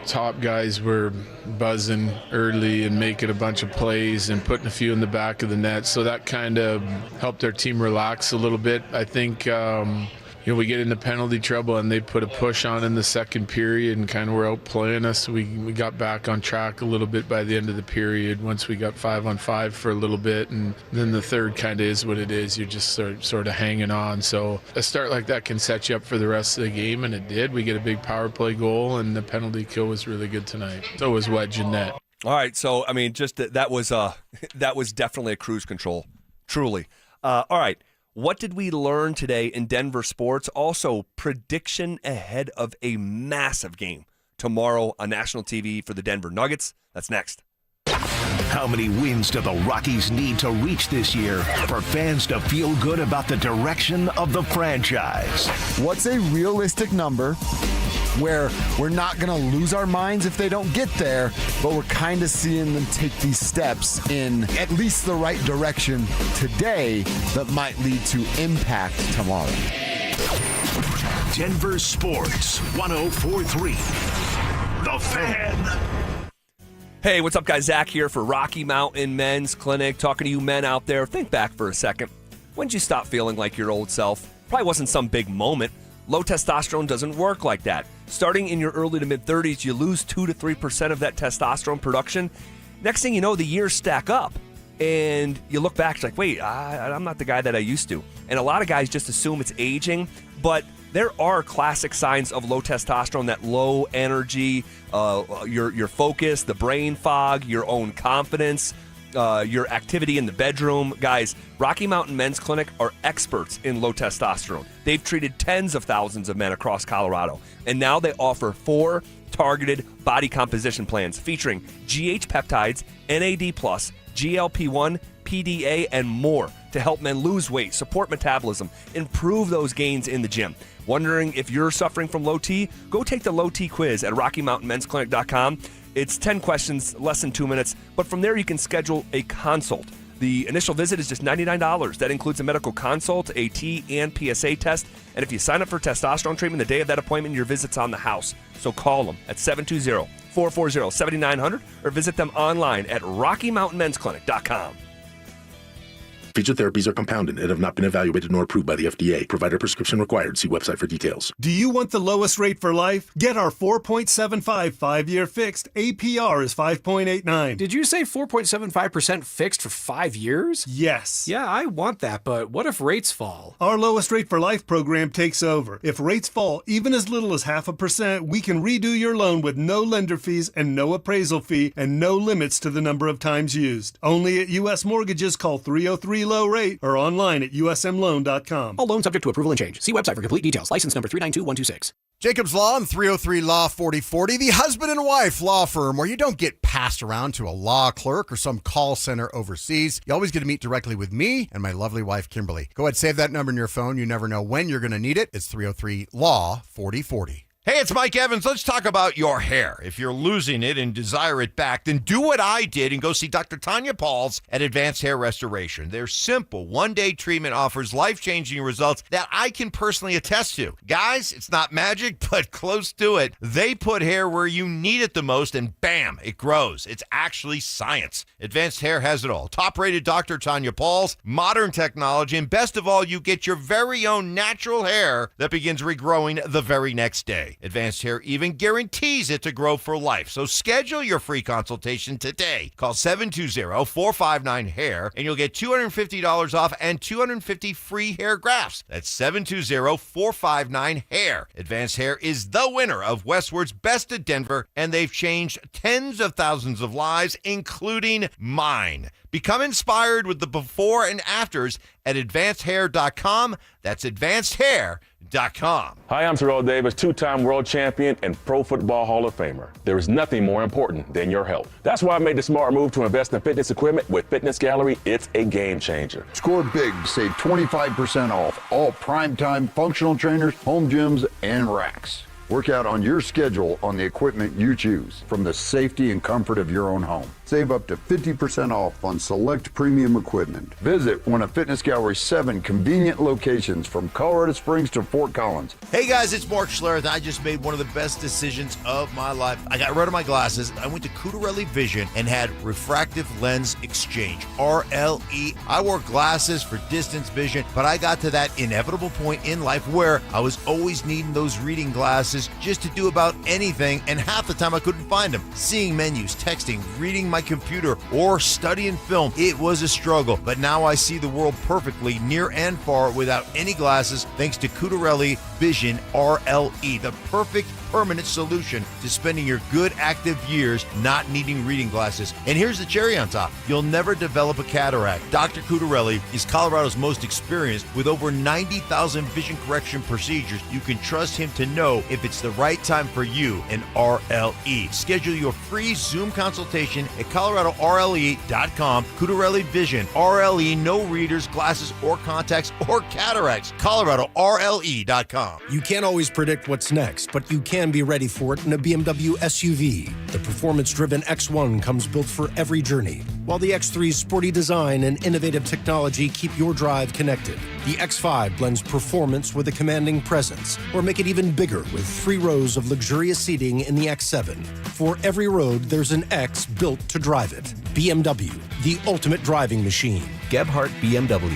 Top guys were buzzing early and making a bunch of plays and putting a few in the back of the net. So that kind of helped their team relax a little bit. I think we get into penalty trouble, and they put a push on in the second period and kind of were outplaying us. We got back on track a little bit by the end of the period once we got 5-on-5 for a little bit, and then the third kind of is what it is. You're just sort of hanging on. So a start like that can set you up for the rest of the game, and it did. We get a big power play goal, and the penalty kill was really good tonight. So was Wedge and net. All right, so, I mean, just that was definitely a cruise control, truly. All right. What did we learn today in Denver sports? Also, prediction ahead of a massive game tomorrow on national TV for the Denver Nuggets. That's next. How many wins do the Rockies need to reach this year for fans to feel good about the direction of the franchise? What's a realistic number where we're not going to lose our minds if they don't get there, but we're kind of seeing them take these steps in at least the right direction today that might lead to impact tomorrow? Denver Sports 104.3. The Fan. Hey, what's up, guys? Zach here for Rocky Mountain Men's Clinic. Talking to you men out there. Think back for a second. When did you stop feeling like your old self? Probably wasn't some big moment. Low testosterone doesn't work like that. Starting in your early to mid-30s, you lose 2 to 3% of that testosterone production. Next thing you know, the years stack up. And you look back, it's like, wait, I'm not the guy that I used to. And a lot of guys just assume it's aging. But there are classic signs of low testosterone, that low energy, your focus, the brain fog, your own confidence, your activity in the bedroom. Guys, Rocky Mountain Men's Clinic are experts in low testosterone. They've treated tens of thousands of men across Colorado, and now they offer 4 targeted body composition plans featuring GH peptides, NAD+, GLP-1, PDA, and more to help men lose weight, support metabolism, improve those gains in the gym. Wondering if you're suffering from low T? Go take the low T quiz at RockyMountainMen'sClinic.com. It's 10 questions, less than 2 minutes, but from there you can schedule a consult. The initial visit is just $99. That includes a medical consult, a T and PSA test, and if you sign up for testosterone treatment the day of that appointment, your visit's on the house. So call them at 720-440-7900 or visit them online at RockyMountainMen'sClinic.com. Featured therapies are compounded and have not been evaluated nor approved by the FDA. Provider prescription required. See website for details. Do you want the lowest rate for life? Get our 4.75 5-year fixed. APR is 5.89. Did you say 4.75% fixed for 5 years? Yes. Yeah, I want that, but what if rates fall? Our lowest rate for life program takes over. If rates fall even as little as 0.5%, we can redo your loan with no lender fees and no appraisal fee and no limits to the number of times used. Only at U.S. Mortgages. Call 303-LOW-RATE or online at usmloan.com. All loans subject to approval and change. See website for complete details. License number 392126. Jacobs Law and 303 Law 4040, the husband and wife law firm where you don't get passed around to a law clerk or some call center overseas. You always get to meet directly with me and my lovely wife, Kimberly. Go ahead, save that number in your phone. You never know when you're going to need it. It's 303 Law 4040. Hey, it's Mike Evans. Let's talk about your hair. If you're losing it and desire it back, then do what I did and go see Dr. Tanya Pauls at Advanced Hair Restoration. Their simple one-day treatment offers life-changing results that I can personally attest to. Guys, it's not magic, but close to it. They put hair where you need it the most, and bam, it grows. It's actually science. Advanced Hair has it all. Top-rated Dr. Tanya Pauls, modern technology, and best of all, you get your very own natural hair that begins regrowing the very next day. Advanced Hair even guarantees it to grow for life. So schedule your free consultation today. Call 720-459-HAIR and you'll get $250 off and 250 free hair grafts. That's 720-459-HAIR. Advanced Hair is the winner of Westward's Best of Denver, and they've changed tens of thousands of lives, including mine. Become inspired with the before and afters at advancedhair.com. That's advancedhair.com. Hi, I'm Terrell Davis, two-time world champion and Pro Football Hall of Famer. There is nothing more important than your health. That's why I made the smart move to invest in fitness equipment with Fitness Gallery. It's a game changer. Score big, save 25% off all primetime functional trainers, home gyms, and racks. Work out on your schedule on the equipment you choose from the safety and comfort of your own home. Save up to 50% off on select premium equipment. Visit one of Fitness Gallery's 7 convenient locations from Colorado Springs to Fort Collins. Hey guys, it's Mark Schlereth. I just made one of the best decisions of my life. I got rid of my glasses. I went to Cutarelli Vision and had refractive lens exchange, RLE. I wore glasses for distance vision, but I got to that inevitable point in life where I was always needing those reading glasses just to do about anything, and half the time I couldn't find them. Seeing menus, texting, reading my computer, or studying film, it was a struggle, but now I see the world perfectly near and far without any glasses thanks to Cutarelli Vision RLE, the perfect permanent solution to spending your good active years not needing reading glasses. And here's the cherry on top. You'll never develop a cataract. Dr. Cutarelli is Colorado's most experienced with over 90,000 vision correction procedures. You can trust him to know if it's the right time for you and RLE. Schedule your free Zoom consultation at coloradorle.com. Cutarelli Vision RLE, no readers, glasses, or contacts, or cataracts. coloradorle.com. You can't always predict what's next, but you can be ready for it in a BMW SUV. The performance-driven X1 comes built for every journey, while the X3's sporty design and innovative technology keep your drive connected. The X5 blends performance with a commanding presence, or make it even bigger with 3 rows of luxurious seating in the X7. For every road, there's an X built to drive it. BMW, the ultimate driving machine. Gebhardt BMW,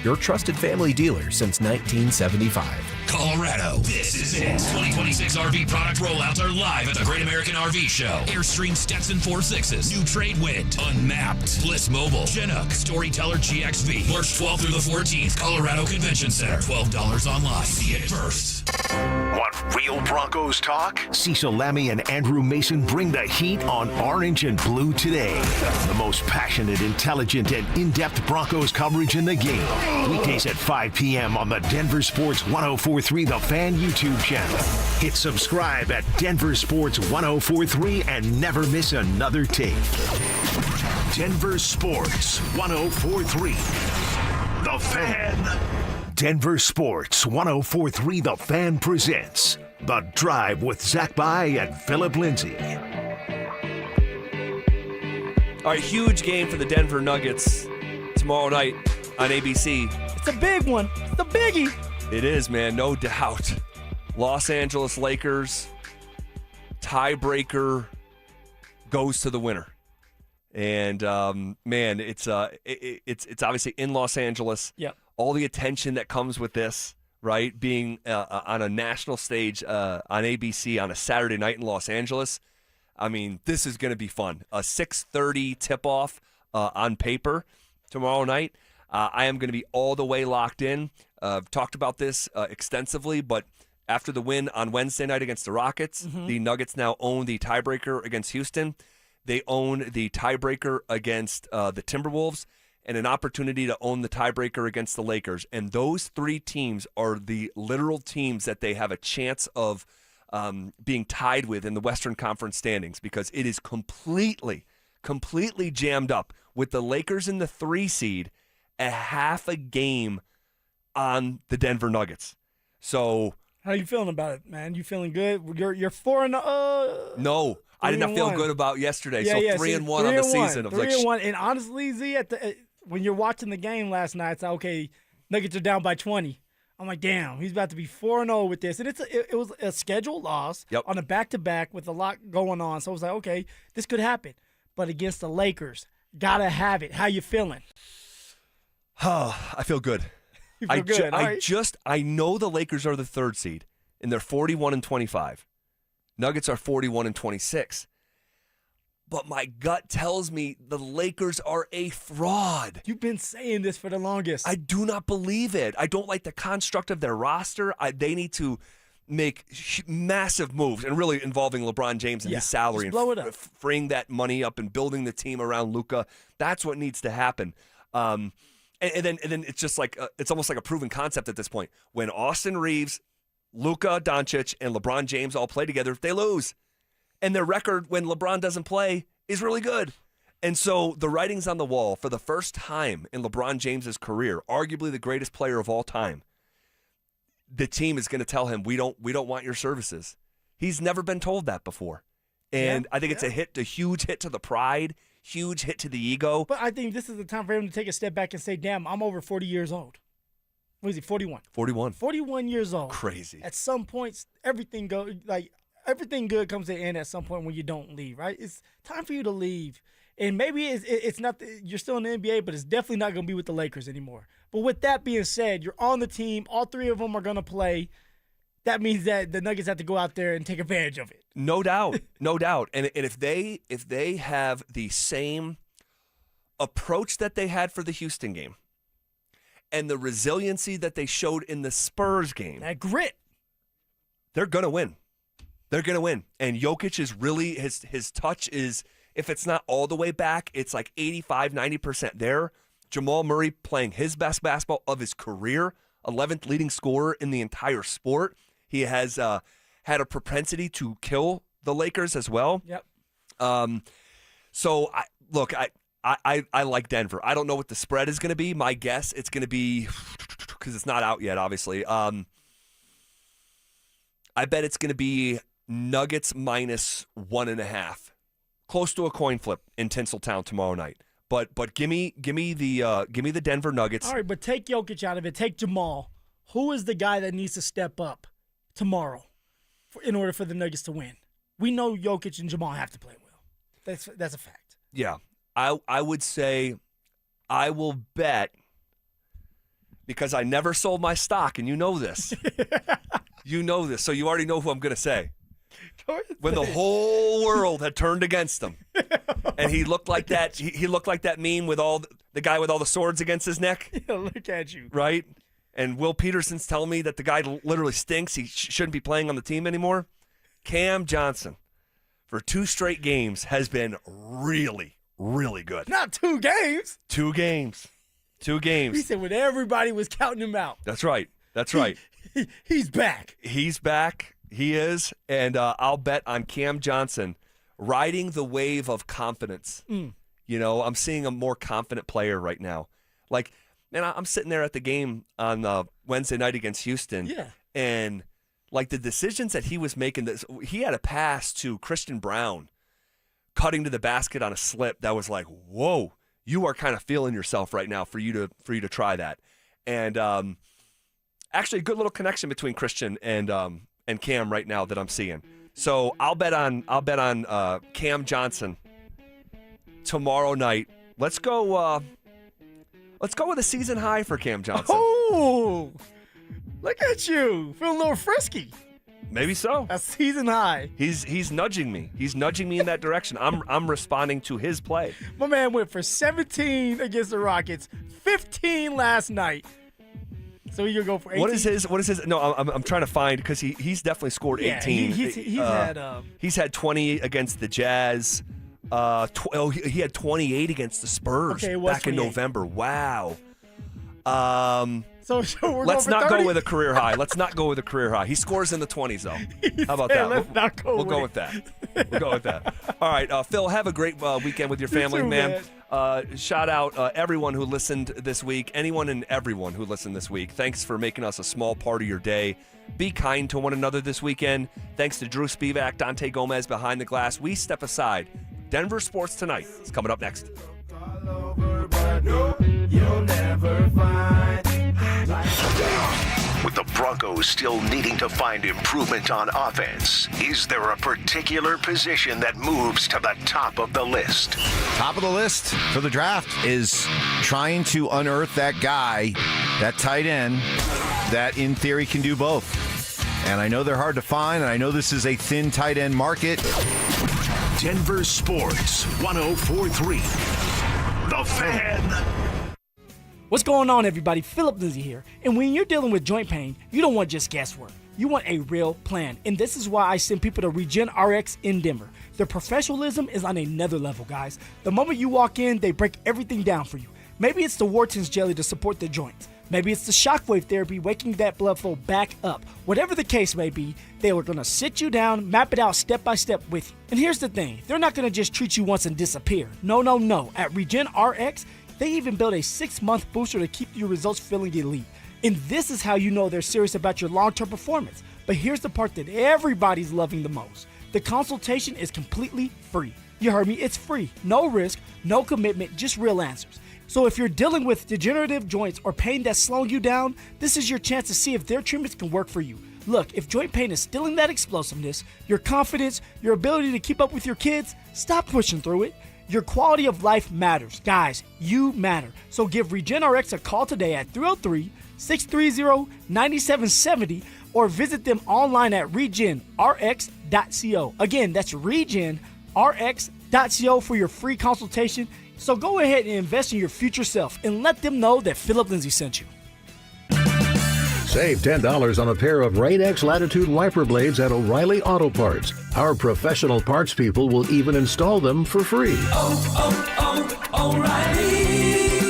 your trusted family dealer since 1975. Colorado, this is it. 2026 RV product rollouts are live at the Great American RV Show. Airstream Stetson 4.6s, New Trade Wind, Unmapped, Bliss Mobile, Chinook, Storyteller GXV. March 12th through the 14th, Colorado Convention Center. $12 online. See it first. Want real Broncos talk? Cecil Lammey and Andrew Mason bring the heat on Orange and Blue today. The most passionate, intelligent, and in-depth Broncos coverage in the game. Weekdays at 5 p.m. on the Denver Sports 104.3 The Fan YouTube channel. Hit subscribe at Denver Sports 104.3 and never miss another tape. Denver Sports 104.3 The Fan. Denver Sports 104.3 The Fan presents The Drive with Zach By and Phillip Lindsay. All right, huge game for the Denver Nuggets tomorrow night on ABC. It's a big one. It's the biggie. It is, man, no doubt. Los Angeles Lakers, tiebreaker goes to the winner. And man, it's obviously in Los Angeles. Yep. All the attention that comes with this, right? Being on a national stage on ABC on a Saturday night in Los Angeles. I mean, this is going to be fun. A 6:30 tip-off on paper tomorrow night. I am going to be all the way locked in. I've talked about this extensively, but after the win on Wednesday night against the Rockets, the Nuggets now own the tiebreaker against Houston. They own the tiebreaker against the Timberwolves and an opportunity to own the tiebreaker against the Lakers. And those three teams are the literal teams that they have a chance of being tied with in the Western Conference standings, because it is completely jammed up with the Lakers in the 3 seed, a half a game on the Denver Nuggets. So how you feeling about it, man? You feeling good? You're 4-0. No, I did not feel good about yesterday. So 3-1 on the season. 3-1. And honestly, Z, when you're watching the game last night, it's like, okay, Nuggets are down by 20. I'm like, damn, he's about to be 4-0 with this. And it was a scheduled loss on a back-to-back with a lot going on. So I was like, okay, this could happen. But against the Lakers, gotta have it. How you feeling? I feel good. You feel good. I know the Lakers are the 3rd seed, and they're 41-25. Nuggets are 41-26. But my gut tells me the Lakers are a fraud. You've been saying this for the longest. I do not believe it. I don't like the construct of their roster. They need to make massive moves, and really involving LeBron James and his salary, blow it up. freeing that money up and building the team around Luka. That's what needs to happen. And then it's just like it's almost like a proven concept at this point. When Austin Reeves, Luka Doncic, and LeBron James all play together, they lose. And their record when LeBron doesn't play is really good. And so the writing's on the wall. For the first time in LeBron James's career, arguably the greatest player of all time, the team is going to tell him, we don't want your services. He's never been told that before. And I think it's a huge hit to the pride, huge hit to the ego. But I think this is the time for him to take a step back and say, damn, I'm over 40 years old. What is he, 41? 41 years old. Crazy. At some points, everything good comes to an end at some point when you don't leave, right? It's time for you to leave. And maybe it's not you're still in the NBA, but it's definitely not going to be with the Lakers anymore. But with that being said, you're on the team. All 3 of them are going to play. That means that the Nuggets have to go out there and take advantage of it. No doubt. No doubt. And if they have the same approach that they had for the Houston game and the resiliency that they showed in the Spurs game, that grit, they're going to win. They're going to win. And Jokic is really, his touch is, if it's not all the way back, it's like 85, 90% there. Jamal Murray playing his best basketball of his career, 11th leading scorer in the entire sport. He has had a propensity to kill the Lakers as well. Yep. So, I like Denver. I don't know what the spread is going to be. My guess, it's going to be, because it's not out yet, obviously. I bet it's going to be Nuggets minus 1.5. Close to a coin flip in Tinseltown tomorrow night. But give me the Denver Nuggets. All right, but take Jokic out of it. Take Jamal. Who is the guy that needs to step up tomorrow in order for the Nuggets to win? We know Jokic and Jamal have to play well. That's a fact. Yeah. I would say I will bet, because I never sold my stock, and you know this. You know this, so you already know who I'm going to say. When the whole world had turned against him, and he looked like that. He looked like that meme with all the guy with all the swords against his neck. Yeah, look at you. Right? And Will Peterson's telling me that the guy literally stinks. He shouldn't be playing on the team anymore. Cam Johnson, for 2 straight games, has been really, really good. Not 2 games. 2 games. 2 games. He said when everybody was counting him out. That's right. That's right. He's back. He's back. He is. And I'll bet on Cam Johnson riding the wave of confidence. You know, I'm seeing a more confident player right now. Like, man, I'm sitting there at the game on Wednesday night against Houston. Yeah. And, like, the decisions that he was making, he had a pass to Christian Brown cutting to the basket on a slip that was like, whoa, you are kind of feeling yourself right now for you to try that. And actually, a good little connection between Christian and Cam right now that I'm seeing. So I'll bet on Cam Johnson tomorrow night. Let's go with a season high for Cam Johnson. Oh, look at you. Feeling a little frisky. Maybe so. A season high. He's nudging me. He's nudging me in that direction. I'm responding to his play. My man went for 17 against the Rockets, 15 last night. So you'll go for 18. What is his? No, I'm trying to find because he's definitely scored 18. He's had 20 against the Jazz. He had 28 against the Spurs back in November. Wow. So let's not go with a career high. Let's not go with a career high. He scores in the 20s though. How about that? We'll go with that. We'll go with that. All right, Phil, have a great weekend with your family, too, man. Shout out everyone who listened this week, anyone and everyone who listened this week. Thanks for making us a small part of your day. Be kind to one another this weekend. Thanks to Drew Spivak, Dante Gomez behind the glass. We step aside. Denver Sports Tonight is coming up next. With the Broncos still needing to find improvement on offense, is there a particular position that moves to the top of the list? Top of the list for the draft is trying to unearth that guy, that tight end, that in theory can do both. And I know they're hard to find, and I know this is a thin tight end market. Denver Sports 104.3. The Fan. What's going on, everybody? Phillip Lindsay here. And when you're dealing with joint pain, you don't want just guesswork. You want a real plan. And this is why I send people to Regen RX in Denver. Their professionalism is on another level, guys. The moment you walk in, they break everything down for you. Maybe it's the Wharton's jelly to support the joints. Maybe it's the shockwave therapy waking that blood flow back up. Whatever the case may be, they are going to sit you down, map it out step by step with you. And here's the thing. They're not going to just treat you once and disappear. No. At Regen RX, they even build a 6-month booster to keep your results feeling elite. And this is how you know they're serious about your long-term performance. But here's the part that everybody's loving the most. The consultation is completely free. You heard me, it's free. No risk, no commitment, just real answers. So if you're dealing with degenerative joints or pain that's slowing you down, this is your chance to see if their treatments can work for you. Look, if joint pain is stealing that explosiveness, your confidence, your ability to keep up with your kids, stop pushing through it. Your quality of life matters. Guys, you matter. So give RegenRx a call today at 303-630-9770 or visit them online at regenrx.co. Again, that's regenrx.co for your free consultation. So go ahead and invest in your future self and let them know that Phillip Lindsay sent you. Save $10 on a pair of Rain-X Latitude wiper blades at O'Reilly Auto Parts. Our professional parts people will even install them for free. O'Reilly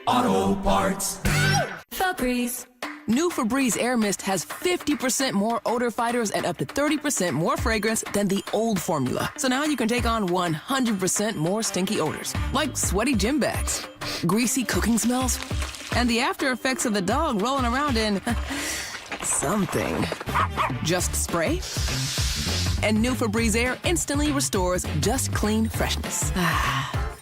Auto Parts. Febreze. New Febreze Air Mist has 50% more odor fighters and up to 30% more fragrance than the old formula. So now you can take on 100% more stinky odors, like sweaty gym bags, greasy cooking smells, and the after effects of the dog rolling around in something. Just spray, and new Febreze Air instantly restores just clean freshness.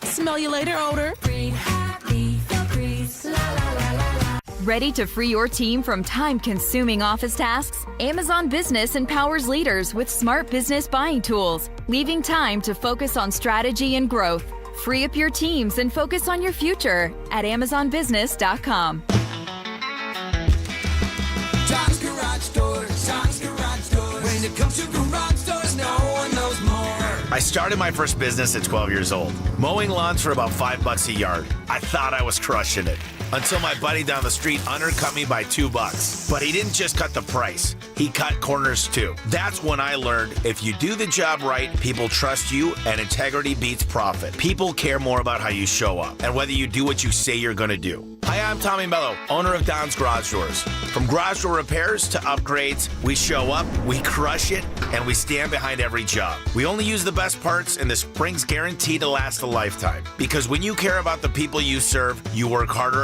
Smell you later, odor. Breathe happy Febreze. La la la la la. Ready to free your team from time-consuming office tasks? Amazon Business empowers leaders with smart business buying tools, leaving time to focus on strategy and growth. Free up your teams and focus on your future at AmazonBusiness.com. Tom's Garage Doors. Tom's Garage Doors. When it comes to garage doors, no one knows more. I started my first business at 12 years old, mowing lawns for about $5 a yard. I thought I was crushing it. Until my buddy down the street undercut me by $2. But he didn't just cut the price, he cut corners too. That's when I learned if you do the job right, people trust you, and integrity beats profit. People care more about how you show up and whether you do what you say you're gonna do. Hi, I'm Tommy Mello, owner of Don's Garage Doors. From garage door repairs to upgrades, we show up, we crush it, and we stand behind every job. We only use the best parts, and the spring's guaranteed to last a lifetime. Because when you care about the people you serve, you work harder